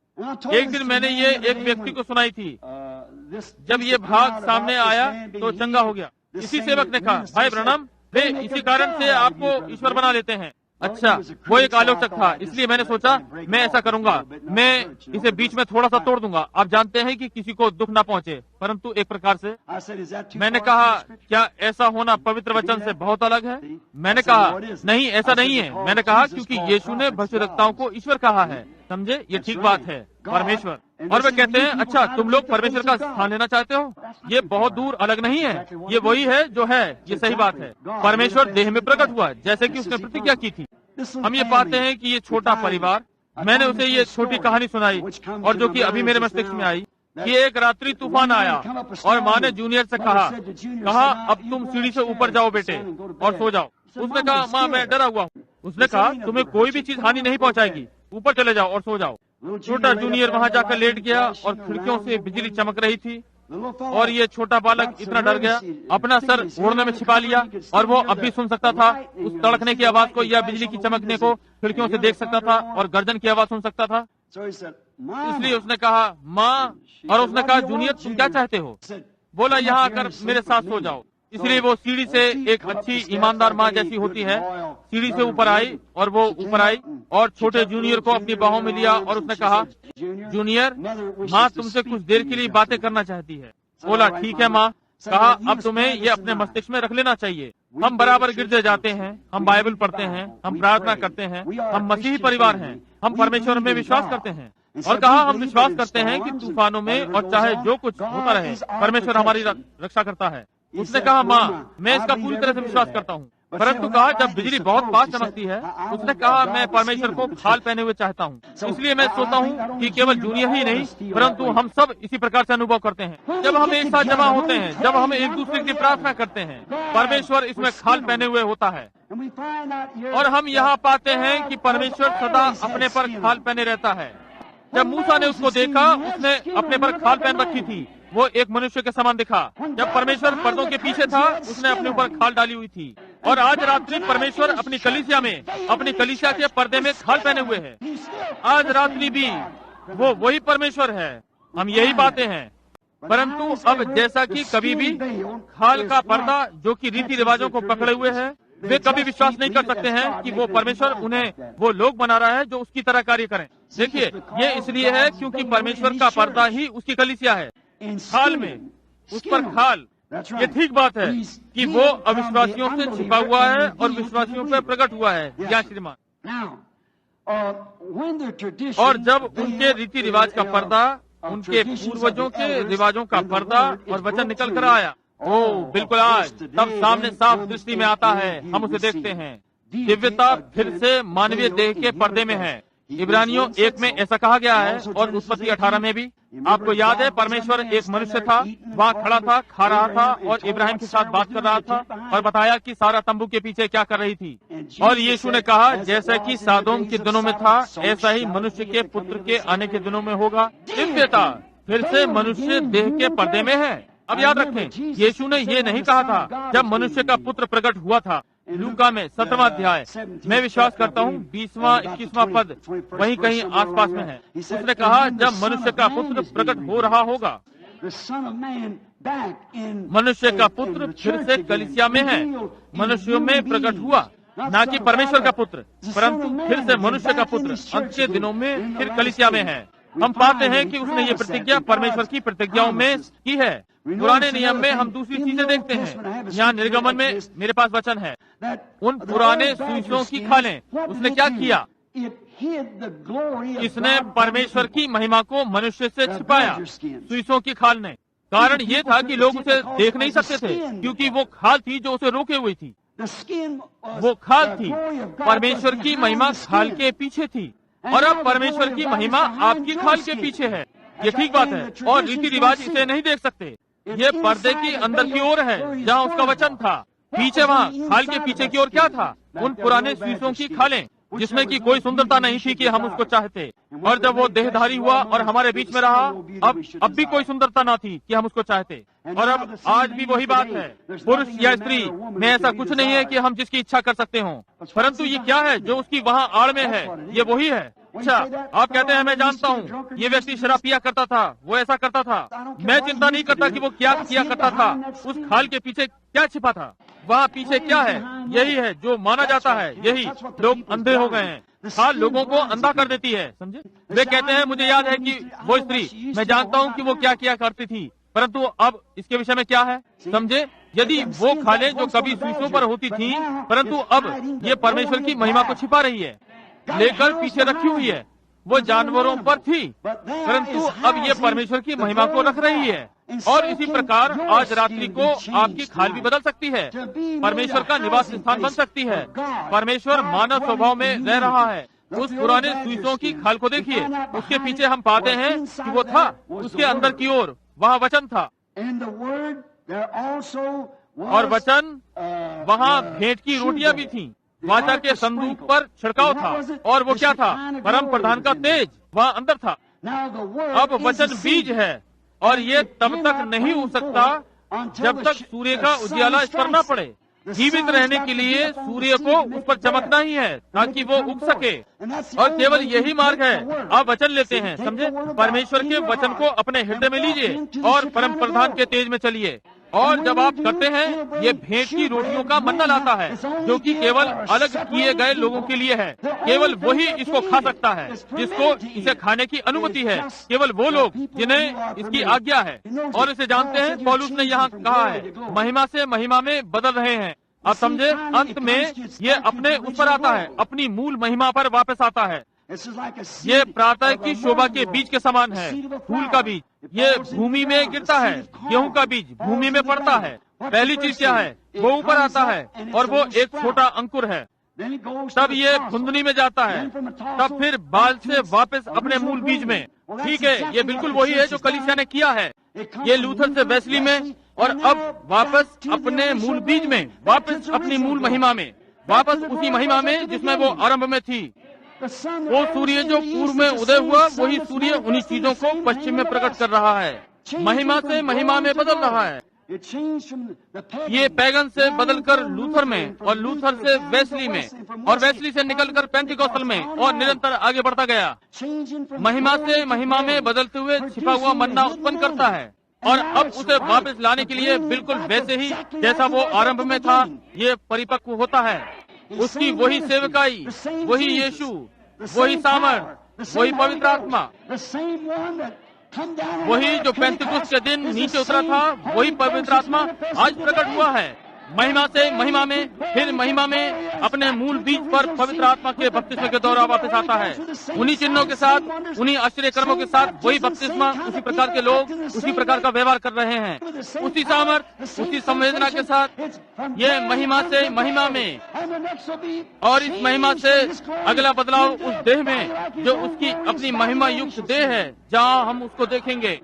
एक दिन मैंने ये एक व्यक्ति को सुनाई थी, जब ये भाग सामने आया तो चंगा हो गया। इसी सेवक ने कहा, भाई ब्रनम, वे इसी कारण से आपको ईश्वर बना लेते हैं, अच्छा, वो एक आलोचक था, इसलिए मैंने सोचा मैं ऐसा करूंगा, मैं इसे बीच में थोड़ा सा तोड़ दूंगा। आप जानते हैं कि किसी को दुख ना पहुंचे, परंतु एक प्रकार से मैंने कहा, क्या ऐसा होना पवित्र वचन से बहुत अलग है? मैंने कहा नहीं, ऐसा नहीं है। मैंने कहा क्योंकि यीशु ने भविष्यद्वक्ताओं को ईश्वर कहा है, समझे, ये ठीक बात है, परमेश्वर। और वे कहते हैं, अच्छा तुम लोग परमेश्वर का स्थान लेना चाहते हो? ये बहुत दूर अलग नहीं है, ये वही है जो है, ये सही बात है। परमेश्वर देह में प्रकट हुआ जैसे कि उसने प्रतिज्ञा की थी। हम ये पाते हैं कि ये छोटा परिवार, मैंने उसे ये छोटी कहानी सुनाई और जो कि अभी मेरे मस्तिष्क में आई कि एक रात्रि तूफान आया और माँ ने जूनियर से कहा अब तुम सीढ़ी से ऊपर जाओ बेटे और सो जाओ। उसने कहा माँ मैं डरा हुआ हूँ। उसने कहा तुम्हें कोई भी चीज हानि नहीं पहुँचाएगी, ऊपर चले जाओ और सो जाओ। छोटा जूनियर वहाँ जाकर लेट गया और खिड़कियों से बिजली चमक रही थी और ये छोटा बालक इतना डर गया, अपना सर ओढ़ने में छिपा लिया और वो अब भी सुन सकता था उस तड़कने की आवाज को या बिजली की चमकने को, खिड़कियों से देख सकता था और गर्जन की आवाज सुन सकता था। इसलिए उसने कहा माँ, और उसने कहा जूनियर तुम क्या चाहते हो? बोला यहाँ आकर मेरे साथ सो जाओ। इसलिए वो सीढ़ी से, एक अच्छी ईमानदार माँ जैसी होती है, सीढ़ी से ऊपर आई और वो ऊपर आई और छोटे जूनियर को अपनी बाहों में लिया और उसने कहा जूनियर माँ तुमसे कुछ देर के लिए बातें करना चाहती है। बोला ठीक है माँ। कहा अब तुम्हें ये अपने मस्तिष्क में रख लेना चाहिए, हम बराबर गिरजे जाते हैं, हम बाइबल पढ़ते हैं, हम प्रार्थना करते हैं, हम मसीही परिवार हैं, हम परमेश्वर में विश्वास करते हैं। और कहा हम विश्वास करते हैं कि तूफानों में और चाहे जो कुछ होता रहे परमेश्वर हमारी रक्षा करता है। उसने कहा माँ मैं इसका पूरी तरह से विश्वास करता हूँ, परंतु कहा जब बिजली बहुत पास चमकती है, उसने कहा मैं परमेश्वर को खाल पहने हुए चाहता हूँ। इसलिए मैं सोचता हूँ कि केवल जूनियर ही नहीं परंतु हम सब इसी प्रकार से अनुभव करते हैं। जब हम एक साथ जमा होते हैं, जब हम एक दूसरे की प्रार्थना करते हैं, परमेश्वर इसमें खाल पहने हुए होता है। और हम यहाँ पाते हैं कि परमेश्वर सदा अपने पर खाल पहने रहता है। जब मूसा ने उसको देखा, उसने अपने पर खाल पहन रखी थी, वो एक मनुष्य के समान दिखा। जब परमेश्वर पर्दों के पीछे था, उसने अपने ऊपर खाल डाली हुई थी। और आज रात्रि परमेश्वर अपनी कलीसिया में, अपनी कलीसिया के पर्दे में खाल पहने हुए है। आज रात्रि भी वो वही परमेश्वर है, हम यही पाते हैं। परंतु अब जैसा कि कभी भी खाल का पर्दा जो कि रीति रिवाजों को पकड़े हुए है, वे कभी विश्वास नहीं कर सकते हैं कि वो परमेश्वर उन्हें वो लोग बना रहा है जो उसकी तरह कार्य करें। देखिए ये इसलिए है क्योंकि परमेश्वर का पर्दा ही उसकी कलीसिया है, खाल में, उस पर खाल। ये ठीक बात है कि वो अविश्वासियों से छिपा हुआ है और विश्वासियों पर प्रकट हुआ है। या श्रीमान, और जब उनके रीति रिवाज का पर्दा, उनके पूर्वजों के रिवाजों का पर्दा और वचन निकल कर आया, ओ बिल्कुल आज तब सामने साफ दृष्टि में आता है, हम उसे देखते हैं। दिव्यता फिर से मानवीय देह के पर्दे में है। इब्रानियों 1 में ऐसा कहा गया है और उत्पत्ति 18 में भी। आपको याद है परमेश्वर एक मनुष्य था, वहाँ खड़ा था, खा रहा था और इब्राहिम के साथ बात कर रहा था और बताया कि सारा तंबू के पीछे क्या कर रही थी। और यीशु ने कहा जैसा कि सादोम के दिनों में था ऐसा ही मनुष्य के पुत्र के आने के दिनों में होगा। दिव्यता फिर से मनुष्य देह के पर्दे में है। अब याद रखें, यीशु ने ये नहीं कहा था जब मनुष्य का पुत्र प्रकट हुआ था। लूका में 7वां अध्याय, मैं विश्वास करता हूँ 20वां 21वां पद वहीं कहीं आसपास में है। उसने कहा जब मनुष्य का पुत्र प्रकट हो रहा होगा। मनुष्य का पुत्र फिर से कलीसिया में है, मनुष्यों में प्रकट हुआ, ना कि परमेश्वर का पुत्र, परंतु फिर से मनुष्य का पुत्र अंत के दिनों में फिर कलीसिया में है। हम पाते हैं कि उसने ये प्रतिज्ञा परमेश्वर की प्रतिज्ञाओं में की है। पुराने नियम में हम दूसरी चीजें देखते हैं। यहाँ निर्गमन में मेरे पास वचन है, उन पुराने सुइसों की खालें, उसने क्या किया? इसने परमेश्वर की महिमा को मनुष्य से छिपाया सुइसों की खाल ने। कारण ये था कि लोग उसे देख नहीं सकते थे क्योंकि वो खाल थी जो उसे रोके हुई थी। वो खाल थी, परमेश्वर की महिमा खाल के पीछे थी और अब परमेश्वर की महिमा आपकी खाल के पीछे है। ये ठीक बात है और रीति रिवाज इसे नहीं देख सकते। ये पर्दे की अंदर की ओर है जहाँ उसका वचन था। पीछे वहाँ खाल के पीछे की ओर क्या था? उन पुराने शीशों की खालें जिसमें की कोई सुंदरता नहीं थी कि हम उसको चाहते। और जब वो देहधारी हुआ और हमारे बीच में रहा, अब भी कोई सुंदरता ना थी कि हम उसको चाहते। और अब आज भी वही बात है, पुरुष या स्त्री में ऐसा कुछ नहीं है कि हम जिसकी इच्छा कर सकते हो, परंतु ये क्या है जो उसकी वहाँ आड़ में है, ये वही है। अच्छा, आप कहते हैं मैं जानता हूँ ये व्यक्ति शराब पिया करता था, वो ऐसा करता था। मैं चिंता नहीं करता कि वो क्या किया करता था, उस खाल के पीछे क्या छिपा था। वहाँ पीछे क्या है? यही है जो माना जाता है, यही लोग अंधे हो गए हैं। हाँ, लोगों को अंधा कर देती है, समझे? वे कहते हैं मुझे याद है कि वो स्त्री, मैं जानता हूँ कि वो क्या किया करती थी, परंतु अब इसके विषय में क्या है, समझे? यदि वो खाले जो कभी शीशों पर होती थी, परंतु अब ये परमेश्वर की महिमा को छिपा रही है, लेकर पीछे रखी हुई है। वो जानवरों पर थी, परंतु अब ये परमेश्वर की महिमा को रख रही है। और इसी प्रकार आज रात्रि को आपकी खाल भी बदल सकती है, परमेश्वर का निवास स्थान बन सकती है। परमेश्वर मानव स्वभाव में रह रहा है। उस पुराने सुइसों की खाल को देखिए, उसके पीछे हम पाते हैं कि वो था, उसके अंदर की ओर वहाँ वचन था, और वचन वहाँ भेंट की रोटियां भी थीं। वाचा के संदूक पर छिड़काव था, और वो क्या था? परम प्रधान का तेज वहाँ अंदर था। अब वचन बीज है, और ये तब तक नहीं हो सकता जब तक सूर्य का उजियाला इस पर न पड़े। जीवित रहने के लिए सूर्य को उस पर चमकना ही है ताकि वो उग सके, और केवल यही मार्ग है। आप वचन लेते हैं, समझे? परमेश्वर के वचन को अपने हृदय में लीजिए और परम प्रधान के तेज में चलिए। और जब आप करते हैं, ये भेंट की रोटियों का मन्ना लाता है, जो कि केवल अलग किए गए लोगों के लिए है। केवल वही इसको खा सकता है, जिसको इसे खाने की अनुमति है। केवल वो लोग जिन्हें इसकी आज्ञा है और इसे जानते हैं। पौलुस ने यहाँ कहा है, महिमा से महिमा में बदल रहे हैं। अब समझे, अंत में ये अपने उस पर आता है, अपनी मूल महिमा पर वापस आता है। ये प्रातः की शोभा के बीज के समान है, फूल का बीज। ये भूमि में गिरता है, गेहूं का बीज भूमि में पड़ता है। पहली चीज क्या है? वो ऊपर आता है और वो एक छोटा अंकुर है। तब ये खुंदनी में जाता है, तब फिर बाल से वापस अपने मूल बीज में। ठीक है, ये बिल्कुल वही है जो कलीसिया ने किया है। ये लूथर से वेस्ली में, और अब वापस अपने मूल बीज में, वापस अपनी मूल महिमा में, वापस उसी महिमा में जिसमें वो आरंभ में थी। वो सूर्य जो पूर्व में उदय हुआ, वही सूर्य उन्हीं चीजों को पश्चिम में प्रकट कर रहा है। महिमा से महिमा में बदल रहा है। ये पैगन से बदलकर लूथर में, और लूथर से वेस्ली में, और वेस्ली से निकलकर पेंटिकॉस्टल में, और निरंतर आगे बढ़ता गया। महिमा से महिमा में बदलते हुए छिपा हुआ मन्ना उत्पन्न करता है, और अब उसे वापस लाने के लिए बिल्कुल वैसे ही जैसा वो आरंभ में था, ये परिपक्व होता है। उसकी वही सेवकाई, वही यीशु, वही सामर्थ, वही पवित्र आत्मा, वही जो पेंतिकुस्त के दिन नीचे उतरा था, वही पवित्र आत्मा आज प्रकट हुआ है। महिमा से महिमा में, फिर महिमा में अपने मूल बीज पर पवित्र आत्मा के बपतिस्मा के द्वारा वापस आता है। उन्हीं चिन्हों के साथ, उन्हीं आश्चर्य कर्मों के साथ वही बपतिस्मा, उसी प्रकार के लोग उसी प्रकार का व्यवहार कर रहे हैं, उसी सामर्थ, उसी संवेदना के साथ। ये महिमा से महिमा में, और इस महिमा से अगला बदलाव उस देह में जो उसकी अपनी महिमा युक्त देह है, जहाँ हम उसको देखेंगे।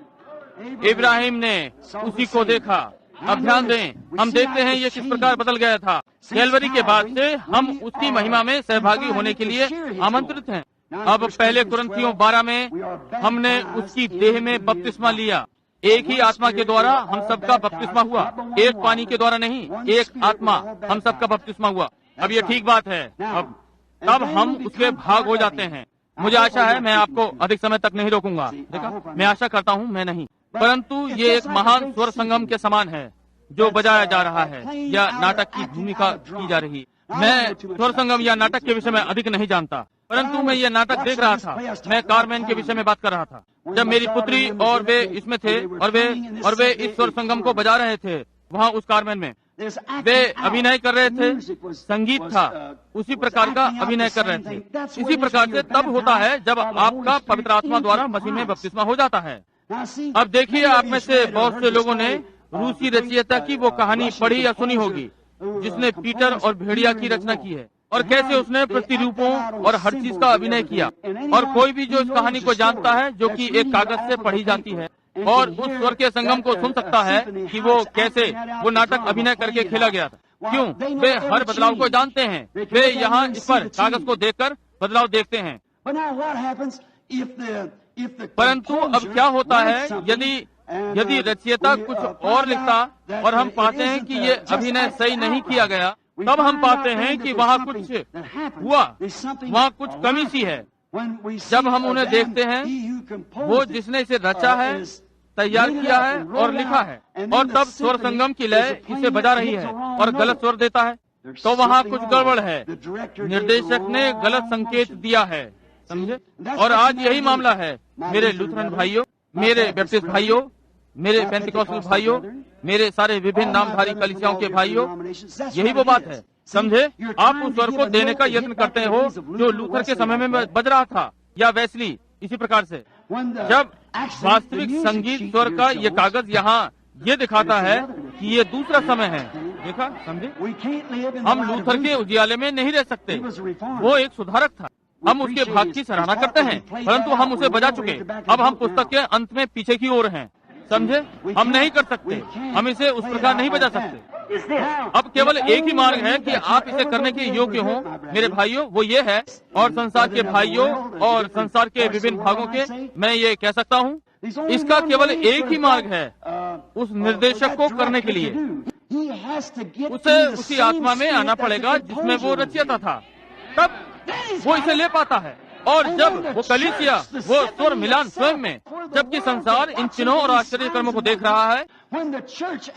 इब्राहिम ने उसी को देखा। अब ध्यान दें, हम देखते हैं ये किस प्रकार बदल गया था। कैलवरी के बाद से हम उसकी महिमा में सहभागी होने के लिए आमंत्रित हैं। अब पहले कुरिन्थियों 12 में हमने उसकी देह में बपतिस्मा लिया। एक ही आत्मा के द्वारा हम सबका बपतिस्मा हुआ, एक पानी के द्वारा नहीं, एक आत्मा हम सबका बपतिस्मा हुआ। अब ये ठीक बात है। अब तब हम उसके भाग हो जाते हैं। मुझे आशा है, मैं आपको अधिक समय तक नहीं रोकूंगा। देखा, मैं आशा करता हूँ मैं नहीं, परंतु ये एक महान स्वर संगम के समान है जो बजाया जा रहा है, या नाटक की भूमिका की जा रही। मैं स्वर संगम या नाटक के विषय में अधिक नहीं जानता, परंतु मैं ये नाटक देख रहा था। मैं कारमेन के विषय में बात कर रहा था, जब मेरी पुत्री और वे इसमें थे, और वे इस स्वर संगम को बजा रहे थे वहाँ उस कारमेन में। वे अभिनय कर रहे थे, संगीत था, उसी प्रकार का अभिनय कर रहे थे। इसी प्रकार से तब होता है जब आपका पवित्र आत्मा द्वारा मसीह में बपतिस्मा हो जाता है। अब देखिए, आप में से बहुत से लोगों ने रूसी रचयिता की वो कहानी पढ़ी या सुनी होगी जिसने पीटर और भेड़िया की रचना की है, और कैसे उसने प्रतिरूपों और हर चीज का अभिनय किया। और कोई भी जो इस कहानी को जानता है, जो कि एक कागज से पढ़ी जाती है, और उस स्वर के संगम को सुन सकता है कि वो कैसे वो नाटक अभिनय करके खेला गया था। क्यों? वे हर बदलाव को जानते हैं। वे यहाँ इस पर कागज को देखकर बदलाव देखते हैं। परंतु अब क्या होता है, यदि रचयिता कुछ और लिखता और हम पाते हैं कि ये अभिनय सही नहीं किया गया, तब हम पाते हैं कि वहाँ कुछ हुआ, वहाँ कुछ कमी सी है। जब हम उन्हें देखते हैं, वो जिसने इसे रचा है तैयार किया है और लिखा है, और तब स्वर संगम की लय इसे बजा रही है और गलत स्वर देता है, तो वहाँ कुछ गड़बड़ है। निर्देशक ने गलत संकेत दिया है, समझे। और आज यही मामला है मेरे लूथरन भाइयों, मेरे बैप्टिस्ट भाइयों, मेरे पेंटिकॉस्टल भाइयों, मेरे सारे विभिन्न नामधारी कलीसियाओं के भाइयों, यही वो बात है, समझे। आप उस स्वर को देने का यत्न करते हो जो लूथर के समय में बज रहा था, या वेस्ली, इसी प्रकार से। जब वास्तविक संगीत स्वर का ये कागज यहाँ ये दिखाता है कि ये दूसरा समय है, देखा, समझे। हम लूथर के उजियाले में नहीं रह सकते, वो एक सुधारक था, हम उसके भाग की सराहना करते हैं, परंतु हम उसे बजा चुके। अब हम पुस्तक के अंत में पीछे की ओर हैं, समझे। हम नहीं कर सकते, हम इसे उस प्रकार नहीं बजा सकते। अब केवल एक ही मार्ग है कि आप इसे करने के योग्य हो मेरे भाइयों, वो ये है, और संसार के भाइयों और संसार के विभिन्न भागों के मैं ये कह सकता हूँ, इसका केवल एक ही मार्ग है उस निर्देशक को करने के लिए। उसे उसी आत्मा में आना पड़ेगा जिसमें वो रचयिता था, तब वो इसे ले पाता है। और जब वो कलीसिया, वो स्वर मिलान स्वयं में, जबकि संसार इन चिन्हों और आश्चर्य कर्मों को देख रहा है,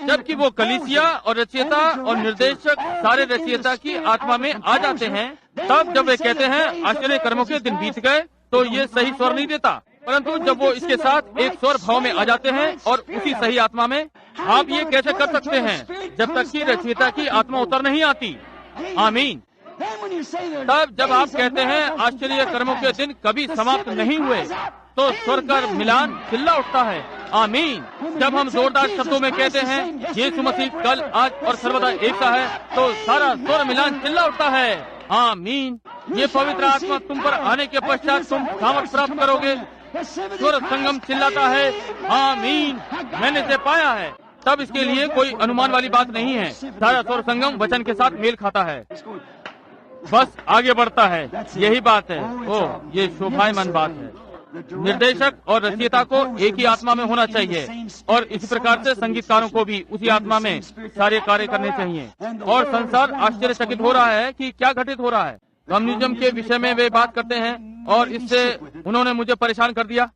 जबकि वो कलीसिया और रचयिता और निर्देशक सारे रचयिता की आत्मा में आ जाते हैं, तब जब वे कहते हैं आश्चर्य कर्मों के दिन बीत गए, तो ये सही स्वर नहीं देता। परंतु जब वो इसके साथ एक स्वर भाव में आ जाते हैं और उसी सही आत्मा में, आप ये कैसे कर सकते हैं जब तक कि रचयिता की आत्मा उतर नहीं आती। आमीन। तब जब आप कहते हैं आश्चर्य कर्मों के दिन कभी समाप्त नहीं हुए, तो स्वर का मिलान चिल्ला उठता है। आमीन। जब हम जोरदार शब्दों में कहते हैं यीशु मसीह कल, आज और सर्वदा एक सा है, तो सारा स्वर मिलान चिल्ला उठता है। आमीन। ये पवित्र आत्मा तुम पर आने के पश्चात तुम सामर्थ प्राप्त करोगे। स्वर संगम चिल्लाता है आमीन, मैंने इसे पाया है। तब इसके लिए कोई अनुमान वाली बात नहीं है, सारा स्वर संगम वचन के साथ मेल खाता है, बस आगे बढ़ता है, यही बात है। ओ, ये शोभायमान बात है। निर्देशक और रचयिता को एक ही आत्मा में होना चाहिए, और इसी प्रकार से संगीतकारों को भी उसी आत्मा में सारे कार्य करने चाहिए। और संसार आश्चर्यचकित हो रहा है कि क्या घटित हो रहा है। कम्युनिज्म के विषय में वे बात करते हैं और इससे उन्होंने मुझे परेशान कर दिया,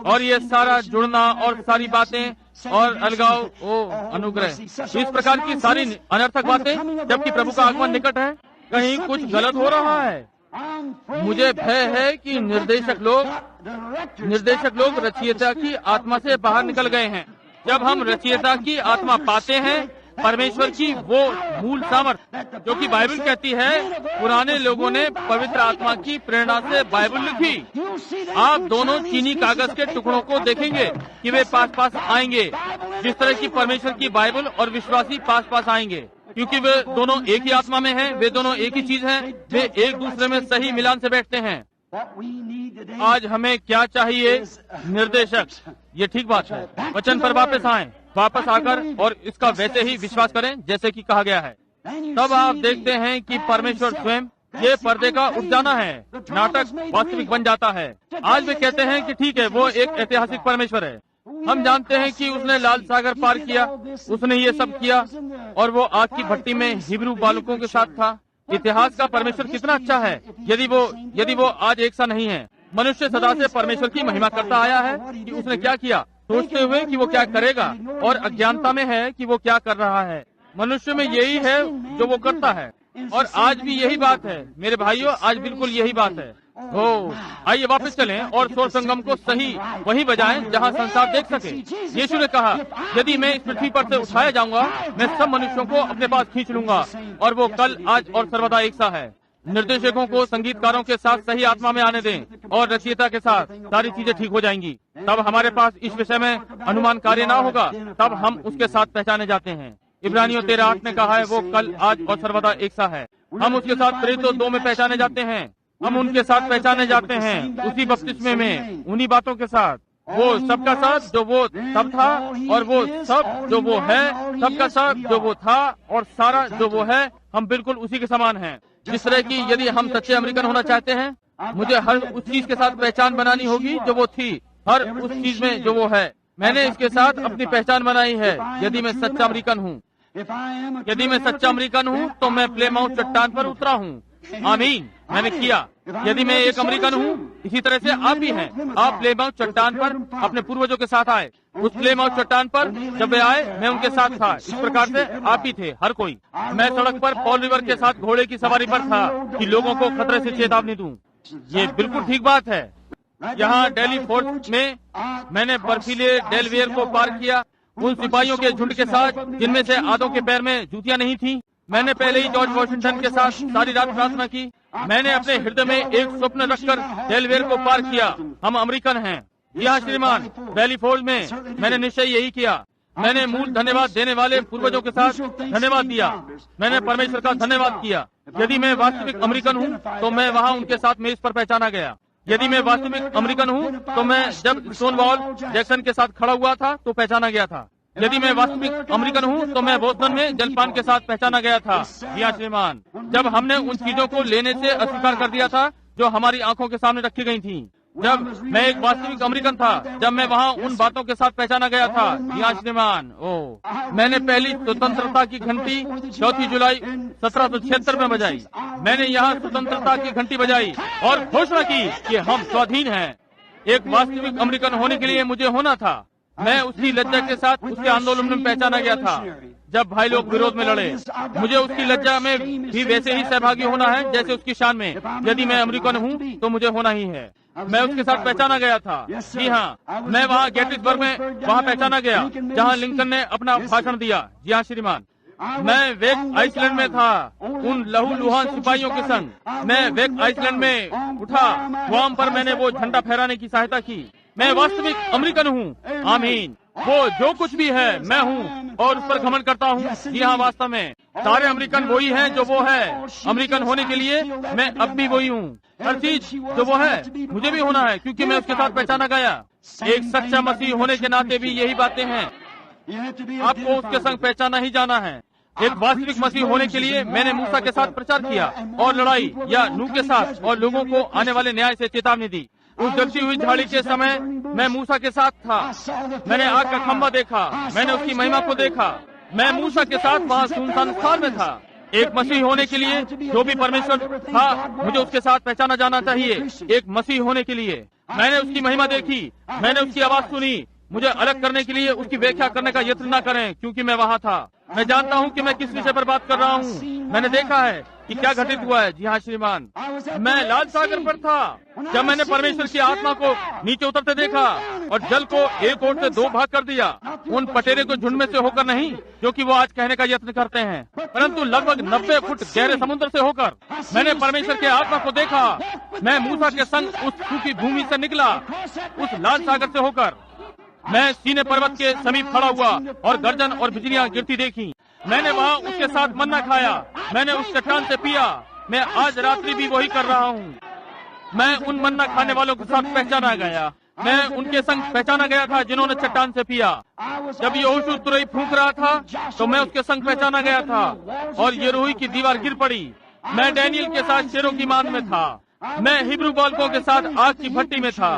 और ये सारा जुड़ना और सारी बातें और अलगाव, ओ अनुग्रह, इस प्रकार की सारी अनर्थक बातें, जबकि प्रभु का आगमन निकट है, कहीं कुछ गलत हो रहा है। मुझे भय है कि निर्देशक लोग रचयिता की आत्मा से बाहर निकल गए हैं। जब हम रचयिता की आत्मा पाते हैं, परमेश्वर की वो मूल सामर्थ जो कि बाइबल कहती है, पुराने लोगों ने पवित्र आत्मा की प्रेरणा से बाइबल लिखी। आप दोनों चीनी कागज के टुकड़ों को देखेंगे कि वे पास पास आएंगे, जिस तरह की परमेश्वर की बाइबल और विश्वासी पास पास आएंगे, क्योंकि वे दोनों एक ही आत्मा में हैं, वे दोनों एक ही चीज हैं, वे एक दूसरे में सही मिलान से बैठते हैं। आज हमें क्या चाहिए? निर्देशक। ये ठीक बात है। वचन पर वापस आकर और इसका वैसे ही विश्वास करें जैसे कि कहा गया है। तब आप देखते हैं कि परमेश्वर स्वयं ये पर्दे का उठ जाना है, नाटक वास्तविक बन जाता है। आज वे कहते हैं कि ठीक है, वो एक ऐतिहासिक परमेश्वर है। हम जानते हैं कि उसने लाल सागर पार किया, उसने ये सब किया, और वो आग की भट्टी में हिब्रू बालकों के साथ था। इतिहास का परमेश्वर कितना अच्छा है, यदि वो आज एक सा नहीं है। मनुष्य सदा से परमेश्वर की महिमा करता आया है कि उसने क्या किया, सोचते हुए कि वो क्या करेगा, और अज्ञानता में है कि वो क्या कर रहा है। मनुष्य में यही है जो वो करता है, और आज भी यही बात है मेरे भाइयों, आज बिल्कुल यही बात है। हो, आइए वापस चलें और स्वर संगम को सही वहीं बजाएं जहां संसार देख सके। यीशु ने कहा, यदि मैं इस पृथ्वी पर से उठाया जाऊंगा, मैं सब मनुष्यों को अपने पास खींच लूंगा, और वो कल, आज और सर्वदा एक सा है। निर्देशकों को संगीतकारों के साथ सही आत्मा में आने दें, और रचयिता के साथ सारी चीजें ठीक हो जाएंगी। तब हमारे पास इस विषय में अनुमान कार्य ना होगा, तब हम उसके साथ पहचाने जाते हैं। इब्रानियों 13:8 ने कहा है, वो कल, आज और सर्वदा एक सा है। हम उसके साथ प्रेरितों 2 में पहचाने जाते हैं। हम उनके साथ पहचाने जाते हैं उसी बपतिस्मे में, उन्हीं बातों के साथ। वो सबका साथ जो वो तब था, और वो सब जो वो है, सबका साथ जो वो था, और सारा जो वो है, हम बिल्कुल उसी के समान हैं। जिस तरह की यदि हम सच्चे अमेरिकन होना चाहते हैं, मुझे हर उस चीज के साथ पहचान बनानी होगी जो वो थी, हर उस चीज में जो वो है। मैंने इसके साथ अपनी पहचान बनाई है। यदि मैं सच्चा अमेरिकन हूँ, तो मैं प्लेमाउथ चट्टान पर उतरा हूँ। आमीन, मैंने किया। यदि मैं एक अमेरिकन हूँ, इसी तरह से आप भी हैं। आप प्लेमाउथ चट्टान पर अपने पूर्वजों के साथ आए। उस प्लेमाउथ चट्टान पर जब वे आए, मैं उनके साथ था। इस प्रकार से आप भी थे, हर कोई। मैं सड़क पर पॉल रिवर के साथ घोड़े की सवारी पर था कि लोगों को खतरे से चेतावनी दूं। ये बिल्कुल ठीक बात है। यहाँ डेली फोर्ट में मैंने बर्फीले डेलवेयर को पार किया, उन सिपाहियों के झुंड के साथ जिनमें से आधों के पैर में जूतियां नहीं थी। मैंने पहले ही जॉर्ज वॉशिंगटन के साथ सारी रात प्रार्थना की। मैंने अपने हृदय में एक स्वप्न रखकर डेलवेयर को पार किया। हम अमेरिकन हैं। यहाँ श्रीमान, वैली फोर्ड में मैंने निश्चय यही किया। मैंने मूल धन्यवाद देने वाले पूर्वजों के साथ धन्यवाद दिया। मैंने परमेश्वर का धन्यवाद किया। यदि मैं वास्तविक अमेरिकन हूँ तो मैं वहाँ उनके साथ मेज पर पहचाना गया। यदि मैं वास्तविक अमेरिकन हूँ तो मैं जब स्टोनवॉल जैक्सन के साथ खड़ा हुआ था तो पहचाना गया था। यदि मैं वास्तविक अमेरिकन हूँ तो मैं बोस्टन में जलपान के साथ पहचाना गया था। जी हाँ श्रीमान, जब हमने उन चीजों को लेने से अस्वीकार कर दिया था जो हमारी आंखों के सामने रखी गई थी। जब मैं एक वास्तविक अमेरिकन था, जब मैं वहाँ उन बातों के साथ पहचाना गया था। जी हाँ श्रीमान, मैंने पहली स्वतंत्रता की घंटी 4 जुलाई 1776 में बजाई। मैंने यहाँ स्वतंत्रता की घंटी बजाई और घोषणा की कि हम स्वाधीन हैं। एक वास्तविक अमेरिकन होने के लिए मुझे होना था। मैं उसकी लज्जा के साथ उसके आंदोलन में पहचाना गया था जब भाई लोग विरोध में लड़े। मुझे उसकी लज्जा में भी वैसे ही सहभागी होना है जैसे उसकी शान में। यदि मैं अमेरिकन हूँ तो मुझे होना ही है। मैं उसके साथ पहचाना गया था। जी हाँ, मैं वहाँ गेटिसबर्ग में वहाँ पहचाना गया जहाँ लिंकन ने अपना भाषण दिया। जी हाँ श्रीमान, मैं वेक आइसलैंड में था उन लहूलुहान सिपाहियों के संग। मैं वेक आइसलैंड में उठा, वहाँ पर मैंने वो झंडा फहराने की सहायता की। मैं वास्तविक अमेरिकन हूँ। आमीन। वो जो कुछ भी है मैं हूँ और उस पर घमंड करता हूँ। जी हाँ, वास्तव में सारे अमेरिकन वही हैं जो वो है। अमेरिकन होने के लिए मैं अब भी वही हूँ। हर चीज जो वो है मुझे भी होना है, क्योंकि मैं उसके साथ पहचाना गया। एक सच्चा मसीह होने के नाते भी यही बातें हैं। आपको उसके संग पहचाना ही जाना है। एक वास्तविक मसीह होने के लिए मैंने मूसा के साथ प्रचार किया और लड़ाई या नूह के साथ और लोगों को आने वाले न्याय से चेतावनी दी। उस जलती हुई झाड़ी के समय मैं मूसा के साथ था। मैंने आग का खंभा देखा, मैंने उसकी महिमा को देखा। मैं मूसा के साथ वहाँ सुनसान स्थान में था। एक मसीह होने के लिए जो भी परमेश्वर था, मुझे उसके साथ पहचाना जाना चाहिए। एक मसीह होने के लिए मैंने उसकी महिमा देखी, मैंने उसकी आवाज सुनी। मुझे अलग करने के लिए उसकी व्याख्या करने का यत्न न करें, क्योंकि मैं वहाँ था। मैं जानता हूँ कि मैं किस विषय पर बात कर रहा हूँ। मैंने देखा है कि क्या घटित हुआ है। जी हाँ श्रीमान, मैं लाल सागर पर था जब मैंने परमेश्वर की आत्मा को नीचे उतरते देखा और जल को एक ओर से 2 भाग कर दिया। उन पटेरे को झुंड में से होकर नहीं, जो कि वो आज कहने का यत्न करते हैं, परंतु लगभग 90 फुट गहरे समुद्र से होकर मैंने परमेश्वर के आत्मा को देखा। मैं मूसा के संग उस सूखी भूमि से निकला, उस लाल सागर से होकर। मैं सीने पर्वत के समीप खड़ा हुआ और गर्जन और बिजलियां गिरती देखी। मैंने वहाँ उसके साथ मन्ना खाया, मैंने उस चट्टान से पिया। मैं आज रात्रि भी वही कर रहा हूँ। मैं उन मन्ना खाने वालों के साथ पहचाना गया। मैं उनके संग पहचाना गया था जिन्होंने चट्टान से पिया। जब यहोशू तुरई फूंक रहा था तो मैं उसके संग पहचाना गया था और यरीहो की दीवार गिर पड़ी। मैं डैनियल के साथ शेरों की मान में था। मैं हिब्रू बालकों के साथ आग की भट्टी में था।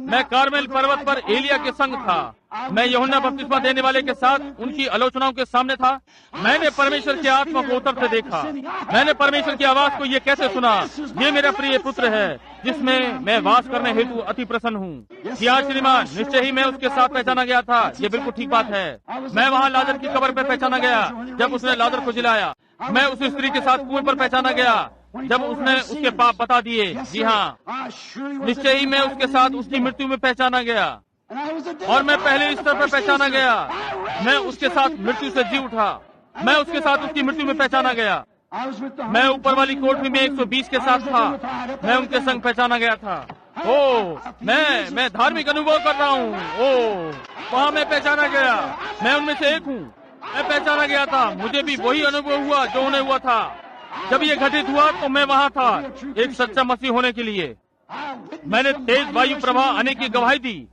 मैं कार्मेल पर्वत पर एलिया के संग था। मैं यूहन्ना बपतिस्मा देने वाले के साथ उनकी आलोचनाओं के सामने था। मैंने परमेश्वर की आत्मा को उतरते देखा। मैंने परमेश्वर की आवाज को ये कैसे सुना, ये मेरा प्रिय पुत्र है जिसमें मैं वास करने हेतु अति प्रसन्न हूँ। हाँ श्रीमान, निश्चय ही मैं उसके साथ पहचाना गया था। ये बिल्कुल ठीक बात है। मैं वहाँ लाजर की कब्र पर पहचाना गया जब उसने लाजर को जिलाया। मैं उस स्त्री के साथ कुएं पर पहचाना गया जब उसने उसके पाप बता दिए। जी हाँ, निश्चय ही मैं उसके साथ उसकी मृत्यु में पहचाना गया और मैं पहले स्तर पर पहचाना गया। मैं उसके साथ मृत्यु से जी उठा। मैं उसके साथ उसकी मृत्यु में पहचाना गया। मैं ऊपर वाली कोठरी में 120 के साथ था। मैं उनके संग पहचाना गया था। मैं धार्मिक अनुभव कर रहा हूँ। वहाँ मैं पहचाना गया। मैं उनमें से एक हूँ। मैं पहचाना गया था। मुझे भी वही अनुभव हुआ जो उन्हें हुआ था। जब ये घटित हुआ तो मैं वहाँ था एक सच्चा मसीह होने के लिए। मैंने तेज वायु प्रवाह आने की गवाही दी।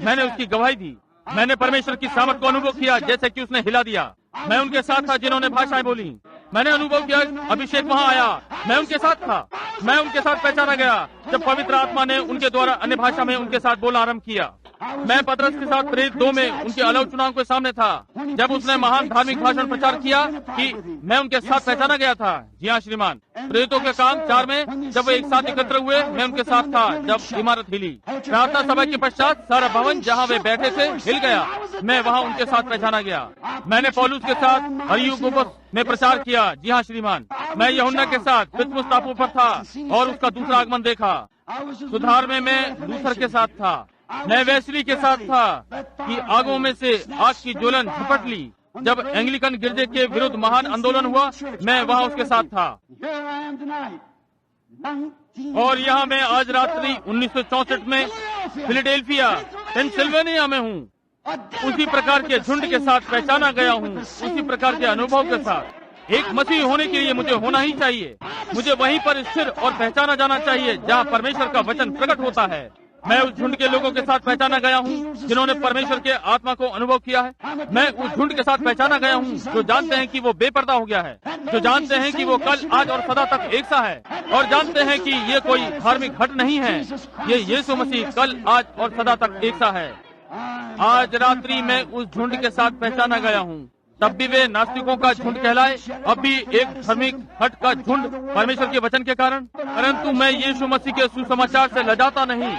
मैंने उसकी गवाही दी। मैंने परमेश्वर की सामर्थ को अनुभव किया जैसे कि उसने हिला दिया। मैं उनके साथ था जिन्होंने भाषाएं बोली। मैंने अनुभव किया अभिषेक वहाँ आया। मैं उनके साथ था। मैं उनके साथ पहचाना गया जब पवित्र आत्मा ने उनके द्वारा अन्य भाषा में उनके साथ बोलना आरंभ किया। मैं पतरस के साथ प्रेरित 2 में उनके अलग चुनाव के सामने था, जब उसने महान धार्मिक भाषण प्रचार किया कि मैं उनके साथ पहचाना गया था। जी हाँ श्रीमान, प्रेरितों के काम 4 में जब वे एक साथ एकत्र हुए, मैं उनके साथ था जब इमारत हिली। प्रार्थना सभा के पश्चात सारा भवन जहाँ वे बैठे थे हिल गया। मैं वहाँ उनके साथ पहचाना गया। मैंने पौलुस के साथ अरियुगुबस में प्रचार किया। जी हाँ श्रीमान, मैं यूहन्ना के साथ पितमुस टापू पर था और उसका दूसरा आगमन देखा। सुधार में मैं लूथर के साथ था। मैं वेस्ली के साथ था कि आगों में से आग की ज्वलन झपट ली। जब एंग्लिकन गिरजे के विरुद्ध महान आंदोलन हुआ, मैं वहाँ उसके साथ था। और यहाँ मैं आज रात्रि 1964 में फिलाडेल्फिया पेंसिल्वेनिया में हूँ। उसी प्रकार के झुंड के साथ पहचाना गया हूँ, उसी प्रकार के अनुभव के साथ। एक मसीह होने के लिए मुझे होना ही चाहिए। मुझे वहीं पर स्थिर और पहचाना जाना चाहिए जहाँ परमेश्वर का वचन प्रकट होता है। मैं उस झुंड के लोगों के साथ पहचाना गया हूँ जिन्होंने परमेश्वर के आत्मा को अनुभव किया है। मैं उस झुंड के साथ पहचाना गया हूँ जो जानते हैं कि वो बेपर्दा हो गया है, जो जानते हैं कि वो कल, आज और सदा तक एक सा है, और जानते हैं कि ये कोई धार्मिक हट नहीं है। ये यीशु मसीह कल, आज और सदा तक एक सा है। आज रात्रि में उस झुंड के साथ पहचाना गया हूँ। तब भी वे नास्तिकों का झुंड कहलाए, अब भी एक धार्मिक हट का झुंड परमेश्वर के वचन के कारण। परंतु मैं यीशु मसीह के सुसमाचार से लजाता नहीं,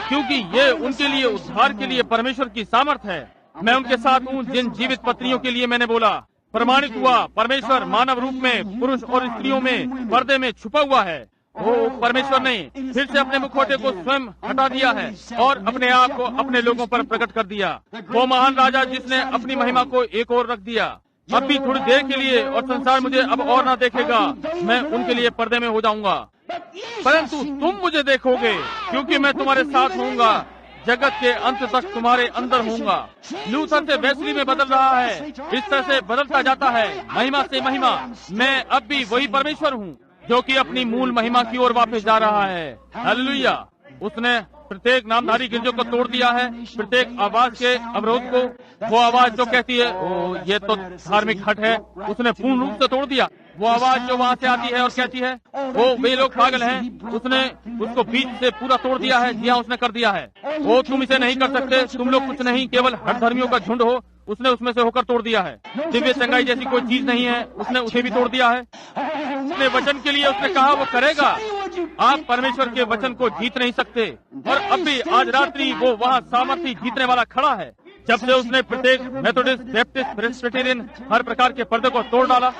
क्योंकि ये उनके लिए उद्धार के लिए परमेश्वर की सामर्थ है। मैं उनके साथ हूँ जिन जीवित पत्नियों के लिए मैंने बोला। प्रमाणित हुआ परमेश्वर मानव रूप में पुरुष और स्त्रियों में पर्दे में छुपा हुआ है। वो परमेश्वर ने फिर से अपने मुखौटे को स्वयं हटा दिया है और अपने आप को अपने लोगों पर प्रकट कर दिया। वो महान राजा जिसने अपनी महिमा को एक ओर रख दिया। अब भी थोड़ी देर के लिए और संसार मुझे अब और ना देखेगा, मैं उनके लिए पर्दे में हो जाऊंगा। परंतु तुम मुझे देखोगे, क्योंकि मैं तुम्हारे साथ होऊंगा, जगत के अंत तक तुम्हारे अंदर होऊंगा। लूथर से वेस्ली में बदल रहा है, इस तरह से बदलता जाता है, महिमा से महिमा। मैं अब भी वही परमेश्वर हूँ जो कि अपनी मूल महिमा की ओर वापस जा रहा है। हालेलुया। उसने प्रत्येक नामधारी गिरजों को तोड़ दिया है, प्रत्येक आवाज के अवरोध को। वो आवाज जो कहती है ओ ये तो धार्मिक हट है, उसने पूर्ण रूप से तोड़ दिया। वो आवाज जो वहाँ से आती है और कहती है वो वे लोग पागल हैं, उसने उसको बीच से पूरा तोड़ दिया है। जी हाँ, उसने कर दिया है। वो तुम इसे नहीं कर सकते, तुम लोग कुछ नहीं, केवल हट धर्मियों का झुंड हो। उसने उसमें से होकर तोड़ दिया है। दिव्य चंगाई जैसी कोई चीज नहीं है, उसने उसे भी तोड़ दिया है। अपने वचन के लिए उसने कहा वो करेगा। आप परमेश्वर के वचन को जीत नहीं सकते। और अब भी आज रात्रि वो वहाँ सामर्थी जीतने वाला खड़ा है। जब से उसने प्रत्येक मेथोडिस्ट, बैप्टिस्ट, प्रेस्बिटेरियन हर प्रकार के पर्दे को तोड़ डाला,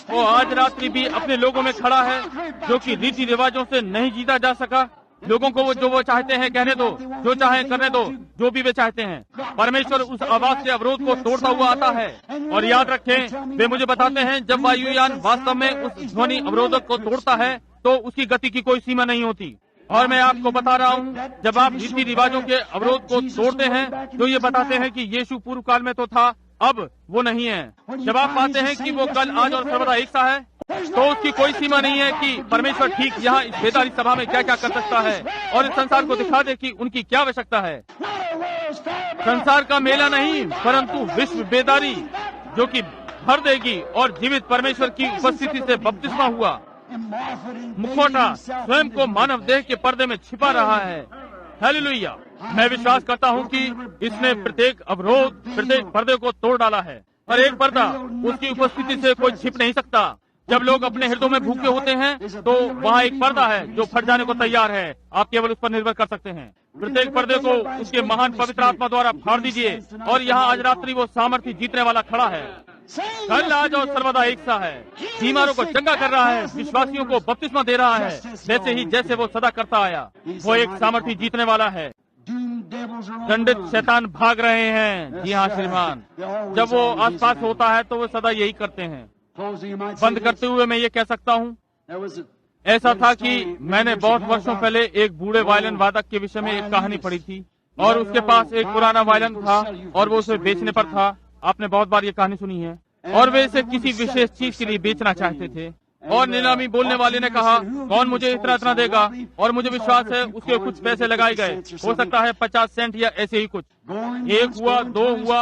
वो आज रात्रि भी अपने लोगों में खड़ा है जो कि रीति रिवाजों से नहीं जीता जा सका। लोगों को वो जो वो चाहते हैं कहने दो, जो चाहे करने दो, जो भी वे चाहते हैं। परमेश्वर उस आवाज से अवरोध को तोड़ता हुआ आता है। और याद रखें, वे मुझे बताते हैं जब वायुयान वास्तव में उस ध्वनि अवरोधक को तोड़ता है तो उसकी गति की कोई सीमा नहीं होती। और मैं आपको बता रहा हूँ, जब आप रीति रिवाजों के अवरोध को तोड़ते हैं तो ये बताते हैं कि यीशु पूर्व काल में तो था, अब वो नहीं है। जब आप पाते हैं कि वो कल, आज और सर्वदा एक सा है, तो उसकी कोई सीमा नहीं है कि परमेश्वर ठीक यहाँ इस बेदारी सभा में क्या क्या कर सकता है और इस संसार को दिखा दे कि उनकी क्या आवश्यकता है। संसार का मेला नहीं, परंतु विश्व बेदारी जो कि भर देगी। और जीवित परमेश्वर की उपस्थिति से बपतिस्मा हुआ मुखौटा स्वयं को मानव देह के पर्दे में छिपा रहा है। हालेलुया। मैं विश्वास करता हूँ कि इसने प्रत्येक अवरोध, प्रत्येक पर्दे को तोड़ डाला है। और एक पर्दा, उसकी उपस्थिति से कोई छिप नहीं सकता। जब लोग अपने हृदयों में भूखे होते हैं तो वहाँ एक पर्दा है जो फट जाने को तैयार है। आप केवल उस पर निर्भर कर सकते हैं। प्रत्येक पर्दे को उसके महान पवित्र आत्मा द्वारा फाड़ दीजिए। और यहाँ आज रात्रि वो सामर्थ्य जीतने वाला खड़ा है। कल, आज और सर्वदा एक सा है। बीमारों को चंगा कर रहा है, विश्वासियों को बपतिस्मा दे रहा है, वैसे ही जैसे वो सदा करता आया। वो एक सामर्थ्य जीतने वाला है। दंडित शैतान भाग रहे हैं। जी हाँ श्रीमान, जब वो आसपास होता है तो वो सदा यही करते हैं। बंद करते हुए मैं ये कह सकता हूँ, ऐसा था कि मैंने बहुत वर्षों पहले एक बूढ़े वायलिन वादक के विषय में एक कहानी पढ़ी थी और उसके पास एक पुराना वायलिन था और वो उसे बेचने पर था। आपने बहुत बार ये कहानी सुनी है। और वे इसे किसी विशेष चीज के लिए बेचना चाहते थे। और नीलामी बोलने वाले ने कहा, कौन मुझे इतना इतना देगा? और मुझे विश्वास है उसके कुछ पैसे लगाए गए, हो सकता है 50 सेंट या ऐसे ही कुछ। 1 हुआ, 2 हुआ,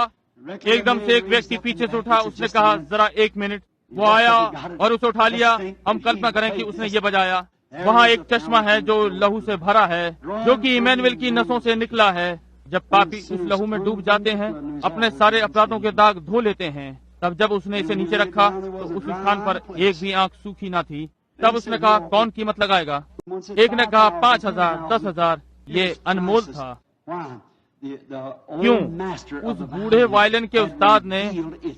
एकदम से एक व्यक्ति पीछे से उठा। उसने कहा, जरा 1 मिनट। वो आया और उसे उठा लिया। हम कल्पना करें कि उसने ये बजाया। वहाँ एक चश्मा है जो लहू से भरा है, जो कि इमैनुएल की नसों से निकला है। जब पापी उस लहू में डूब जाते हैं, अपने सारे अपराधों के दाग धो लेते हैं, तब जब उसने इसे नीचे रखा तो उस स्थान पर एक भी आंख सूखी ना थी। तब उसने कहा, कौन कीमत लगाएगा? एक ने कहा 5,000, 10,000। ये अनमोल था। क्यों? उस बूढ़े वायलिन के उस्ताद ने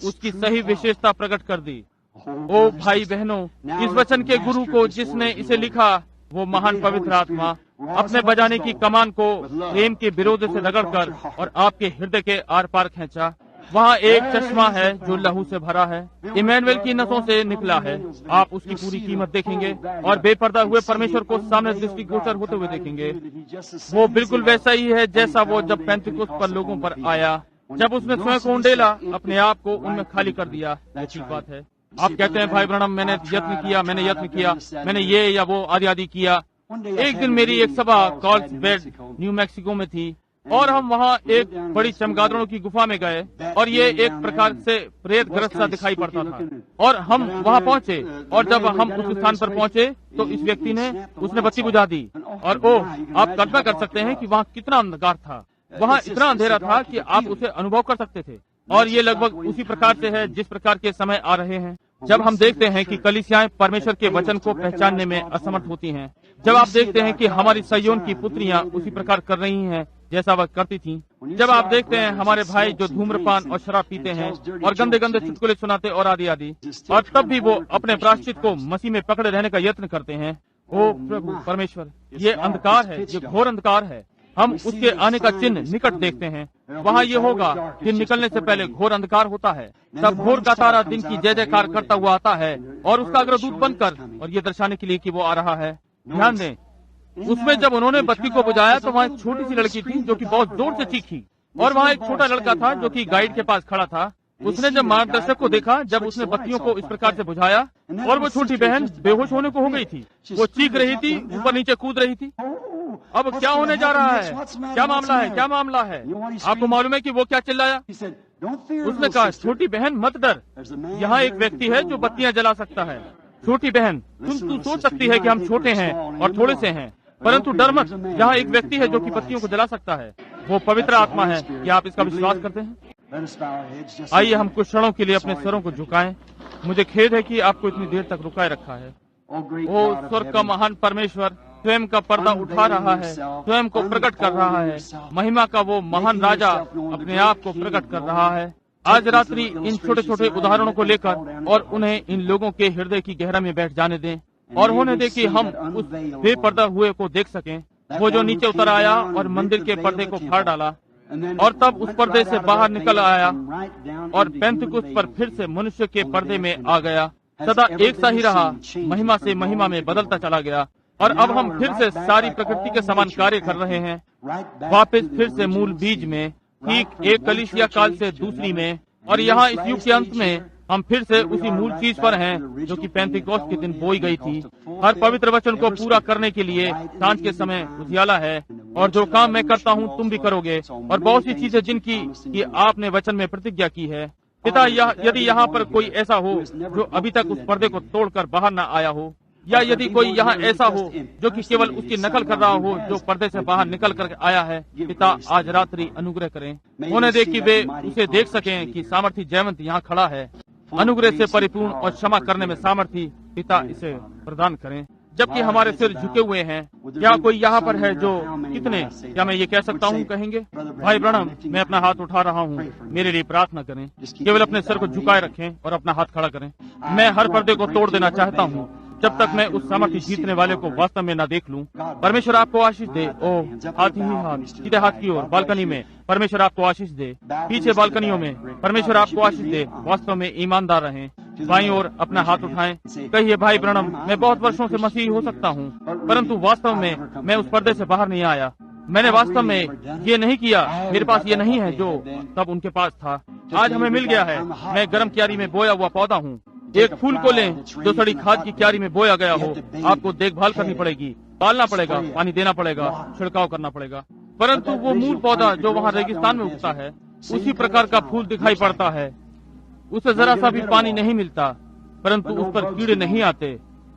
उसकी सही विशेषता प्रकट कर दी। ओ भाई बहनों, इस वचन के गुरु को जिसने इसे लिखा, वो महान पवित्र आत्मा अपने बजाने की कमान को प्रेम के विरोध से रगड़कर और आपके हृदय के आर पार खींचा। वहाँ एक चश्मा है जो लहू से भरा है, इमैनुएल की नसों से निकला है। आप उसकी पूरी कीमत देखेंगे और बेपर्दा हुए परमेश्वर को सामने दृष्टिगोचर होते हुए देखेंगे। वो बिल्कुल वैसा ही है जैसा वो जब पेंतिकुस्त पर लोगों पर आया, जब उसने स्वयं को उंडेला, अपने आप को उनमें खाली कर दिया। ठीक बात है। आप कहते हैं, भाई ब्रनम, मैंने यत्न किया, मैंने ये या वो आदि किया। एक दिन मेरी एक सभा कार्लसबेड, न्यू मैक्सिको में थी और हम वहाँ एक बड़ी चमगादड़ों की गुफा में गए और ये एक प्रकार से प्रेत ग्रस्त सा दिखाई पड़ता था। और हम वहाँ पहुँचे और जब हम उस स्थान पर पहुँचे तो इस व्यक्ति ने उसने बत्ती बुझा दी और आप कल्पना कर सकते हैं कि वहाँ कितना अंधकार था। वहाँ इतना अंधेरा था कि आप उसे अनुभव कर सकते थे। और ये लगभग उसी प्रकार से है जिस प्रकार के समय आ रहे हैं, जब हम देखते हैं कि कलीसियाएं परमेश्वर के वचन को पहचानने में असमर्थ होती हैं। जब आप देखते हैं कि हमारी सयोन की पुत्रियां उसी प्रकार कर रही हैं जैसा वह करती थीं। जब आप देखते हैं हमारे भाई जो धूम्रपान और शराब पीते हैं और गंदे गंदे चुटकुले सुनाते और आदि, और तब भी वो अपने प्रायश्चित को मसीह में पकड़े रहने का यत्न करते हैं। ओ प्रभु परमेश्वर, ये अंधकार है, ये घोर अंधकार है। हम उसके आने का चिन्ह निकट देखते हैं। वहाँ ये होगा, दिन निकलने से पहले घोर अंधकार होता है, तब भोर का तारा दिन की जय जयकार करता हुआ आता है और उसका अग्रदूत बनकर, और ये दर्शाने के लिए कि वो आ रहा है। ध्यान दें, उसमें जब उन्होंने बत्ती को बुझाया तो वहाँ एक छोटी सी लड़की थी जो कि बहुत जोर से चीखी, और वहाँ एक छोटा लड़का था जो कि गाइड के पास खड़ा था। उसने जब मार्गदर्शक को देखा, जब उसने बत्तियों को इस प्रकार से बुझाया, और वो छोटी बहन बेहोश होने को हो गई थी। वो चीख रही थी, ऊपर नीचे कूद रही थी। अब क्या होने जा रहा है? क्या मामला है? क्या मामला है? आपको मालूम है कि वो क्या चिल्लाया? उसने कहा, छोटी बहन मत डर, यहाँ एक व्यक्ति है जो बत्तियां जला सकता है। छोटी बहन, तू सोच सकती है कि हम छोटे हैं और थोड़े से हैं, परंतु डर मत, यहाँ एक व्यक्ति है जो कि बत्तियों को जला सकता है। वो पवित्र आत्मा है। क्या आप इसका विश्वास करते हैं? आइए हम कुछ क्षणों के लिए अपने सरों को झुकाएं। मुझे खेद है कि आपको इतनी देर तक रुकाए रखा है। ओ स्वर्ग का महान परमेश्वर स्वयं का पर्दा उठा रहा है, स्वयं को प्रकट कर रहा है। महिमा का वो महान राजा अपने आप को प्रकट कर रहा है। आज रात्रि इन छोटे छोटे उदाहरणों को लेकर और उन्हें इन लोगों के हृदय की गहराई में बैठ जाने दें और होने दें कि हम उस बेपर्दा हुए को देख सकें, वो जो नीचे उतर आया और मंदिर के पर्दे को फाड़ डाला और तब उस पर्दे से बाहर निकल आया और पेंतकुस्त पर फिर से मनुष्य के पर्दे में आ गया। सदा एक सा ही रहा, महिमा से महिमा में बदलता चला गया और अब हम फिर से सारी प्रकृति के समान कार्य कर रहे हैं, वापस फिर से मूल बीज में, ठीक एक कलीसिया काल से दूसरी में, और यहाँ इस युग के अंत में हम फिर से उसी मूल चीज पर हैं जो कि पेंतिकोस्त के दिन बोई गई थी। हर पवित्र वचन को पूरा करने के लिए सांझ के समय उजियाला है, और जो काम मैं करता हूँ तुम भी करोगे, और बहुत सी चीजें जिनकी कि आपने वचन में प्रतिज्ञा की है। पिता, यदि यहाँ पर कोई ऐसा हो जो अभी तक उस पर्दे को तोड़कर बाहर न आया हो, या यदि कोई यहाँ ऐसा हो जो कि केवल उसकी नकल कर रहा हो जो पर्दे से बाहर निकल कर आया है, पिता आज रात्रि अनुग्रह करें। उन्हें देख कि वे उसे देख सकें कि सामर्थी जयवंत यहाँ खड़ा है, अनुग्रह से परिपूर्ण और क्षमा करने में सामर्थी। पिता इसे प्रदान करें। जबकि हमारे सिर झुके हुए हैं, क्या कोई यहाँ पर है जो कितने, क्या मैं ये कह सकता हूँ, कहेंगे भाई ब्रनम मैं अपना हाथ उठा रहा हूँ, मेरे लिए प्रार्थना करें। केवल अपने सिर को झुकाए रखें और अपना हाथ खड़ा करें। मैं हर पर्दे को तोड़ देना चाहता हूँ जब तक मैं उस सामर्थ्य जीतने वाले को वास्तव में न देख लूं। परमेश्वर आपको आशीष दे। ओ हाथ ही हाथ, सीधे हाथ की ओर बालकनी में, परमेश्वर आपको आशीष दे। पीछे बालकनियों में परमेश्वर आपको आशीष दे। वास्तव में ईमानदार रहें। बाईं ओर अपना हाथ उठाएं, कहिए भाई ब्रनम मैं बहुत वर्षों से मसीही हो सकता हूँ, परंतु वास्तव में मैं उस पर्दे से बाहर नहीं आया। मैंने वास्तव में ये नहीं किया, मेरे पास ये नहीं है जो तब उनके पास था। आज हमें मिल गया है। मैं गर्म क्यारी में बोया हुआ पौधा हूँ। एक फूल को लें जो सड़ी खाद की क्यारी में बोया गया हो। आपको देखभाल करनी पड़ेगी, पालना पड़ेगा, पानी देना पड़ेगा, छिड़काव करना पड़ेगा, परंतु वो मूल पौधा जो वहाँ रेगिस्तान में उगता है उसी प्रकार का फूल दिखाई पड़ता है। उसे जरा सा भी पानी नहीं मिलता, परंतु उस पर कीड़े नहीं आते।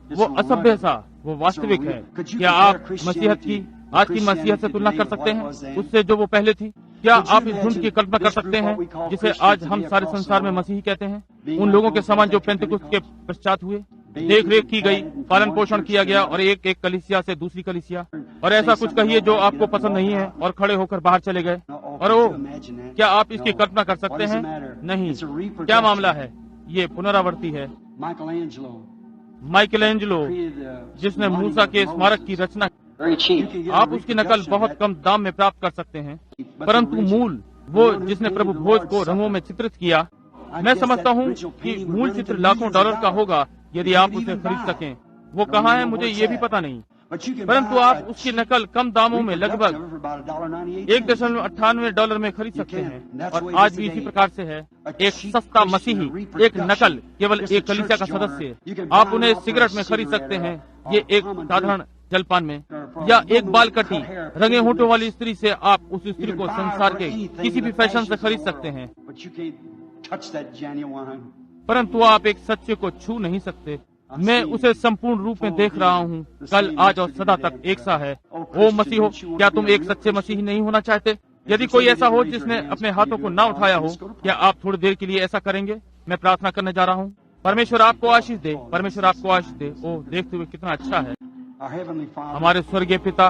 वो असभ्य सा, वो वास्तविक है। क्या आप मसीहत की आज की मसीह से तुलना कर सकते हैं उससे जो वो पहले थी? क्या आप इस झुंड की कल्पना कर सकते हैं जिसे आज हम सारे संसार में मसीही कहते हैं? उन लोगों के समान जो पेंतिकुस्त के पश्चात हुए, देख रेख की गई, पालन पोषण किया गया, और एक एक कलीसिया से दूसरी कलीसिया, और ऐसा कुछ कहिए जो आपको पसंद नहीं है और खड़े होकर बाहर चले गए। और वो, क्या आप इसकी कल्पना कर सकते हैं? नहीं। क्या मामला है? ये पुनरावृत्ति है। माइकल एंजेलो, जिसने मूसा के स्मारक की रचना, आप उसकी नकल बहुत कम दाम में प्राप्त कर सकते हैं, परंतु मूल, वो जिसने प्रभु भोज को रंगों में चित्रित किया, मैं समझता हूँ कि मूल चित्र लाखों $, का होगा यदि आप उसे खरीद सकें। वो कहाँ है मुझे ये भी पता नहीं, परंतु आप उसकी नकल कम दामों में लगभग $1.98 में खरीद सकते हैं। और आज भी इसी प्रकार से है। एक सस्ता मसीही, एक नकल, केवल एक कलीसिया का सदस्य, आप उन्हें सिगरेट में खरीद सकते हैं, ये एक साधारण जलपान में, या एक बाल कटी रंगे होठों वाली स्त्री से आप उस स्त्री को संसार के किसी भी फैशन से खरीद सकते हैं, परंतु आप एक सच्चे को छू नहीं सकते। मैं उसे संपूर्ण रूप में देख रहा हूँ, कल, आज और सदा तक एक सा है। ओ मसीह हो, क्या तुम एक सच्चे मसीही नहीं होना चाहते? यदि कोई ऐसा हो जिसने अपने हाथों को ना उठाया हो, क्या आप थोड़ी देर के लिए ऐसा करेंगे? मैं प्रार्थना करने जा रहा हूँ। परमेश्वर आपको आशीष दे, परमेश्वर आपको आशीष दे। ओ, देखते हुए कितना अच्छा है। हमारे स्वर्गीय पिता,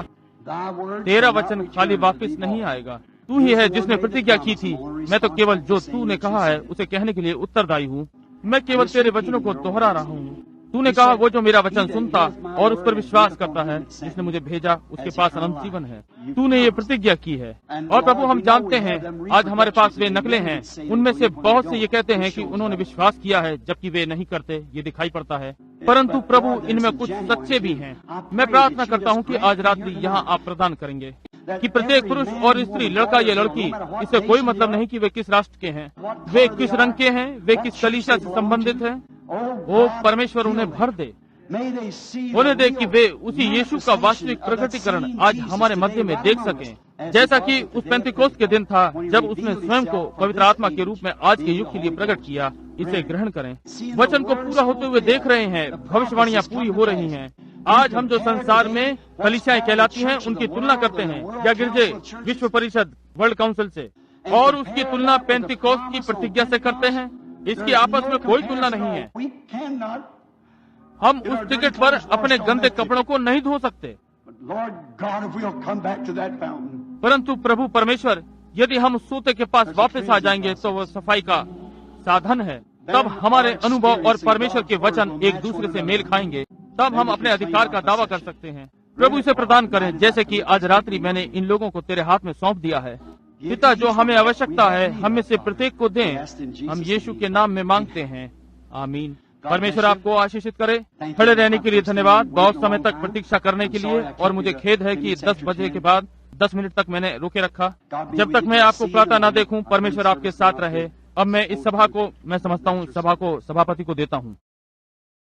तेरा वचन खाली वापस नहीं आएगा। तू ही है जिसने प्रतिज्ञा की थी। मैं तो केवल जो तूने कहा है उसे कहने के लिए उत्तरदायी हूँ। मैं केवल तेरे वचनों को दोहरा रहा हूँ। तूने कहा, वो जो मेरा वचन सुनता और उस पर विश्वास करता है, जिसने मुझे भेजा, उसके पास अनंत जीवन है। तूने ये प्रतिज्ञा की है। और प्रभु, हम जानते हैं आज हमारे पास वे नकलें हैं, उनमें से बहुत से ये कहते हैं कि उन्होंने विश्वास किया है, जबकि वे नहीं करते। ये दिखाई पड़ता है, परंतु प्रभु, इनमें कुछ सच्चे भी हैं। मैं प्रार्थना करता हूँ कि आज रात्रि यहाँ आप प्रदान करेंगे कि प्रत्येक पुरुष और स्त्री, लड़का या लड़की, इससे कोई मतलब नहीं कि वे किस राष्ट्र के हैं, वे किस रंग के हैं, वे किस कलीसिया से संबंधित हैं। ओ परमेश्वर, उन्हें भर दे, उन्हें दे कि वे उसी यीशु का वास्तविक प्रकटीकरण आज हमारे मध्य में देख सकें, जैसा कि उस पेंतिकोस्त के दिन था जब उसने स्वयं को पवित्र आत्मा के रूप में आज के युग के लिए प्रकट किया। इसे ग्रहण करें। वचन को पूरा होते हुए देख रहे हैं, भविष्यवाणियां पूरी हो रही हैं। आज हम जो संसार में कलीसियाएं कहलाती हैं उनकी तुलना करते हैं, या गिरजे, विश्व परिषद, वर्ल्ड काउंसिल से, और उसकी तुलना पेंतिकोस्त की प्रतिज्ञा से करते हैं। इसकी आपस में कोई तुलना नहीं है। हम उस टिकट पर अपने गंदे कपड़ों को नहीं धो सकते, परंतु प्रभु परमेश्वर, यदि हम उस सोते के पास वापस आ जाएंगे तो वह सफाई का साधन है। तब हमारे अनुभव और परमेश्वर के वचन एक दूसरे से मेल खाएंगे। तब हम अपने अधिकार का दावा कर सकते हैं। प्रभु इसे प्रदान करें, जैसे कि आज रात्रि मैंने इन लोगों को तेरे हाथ में सौंप दिया है। पिता, जो हमें आवश्यकता है, हम में से प्रत्येक को दें। हम यीशु के नाम में मांगते हैं, आमीन। परमेश्वर आपको आशीषित करे। खड़े रहने के लिए धन्यवाद, बहुत समय तक प्रतीक्षा करने के लिए। और मुझे खेद है कि 10 बजे के बाद 10 मिनट तक मैंने रोके रखा। जब तक मैं आपको प्रातः न देखूं, परमेश्वर आपके साथ रहे। अब मैं इस सभा को, मैं समझता हूँ, सभा को सभापति को देता हूँ।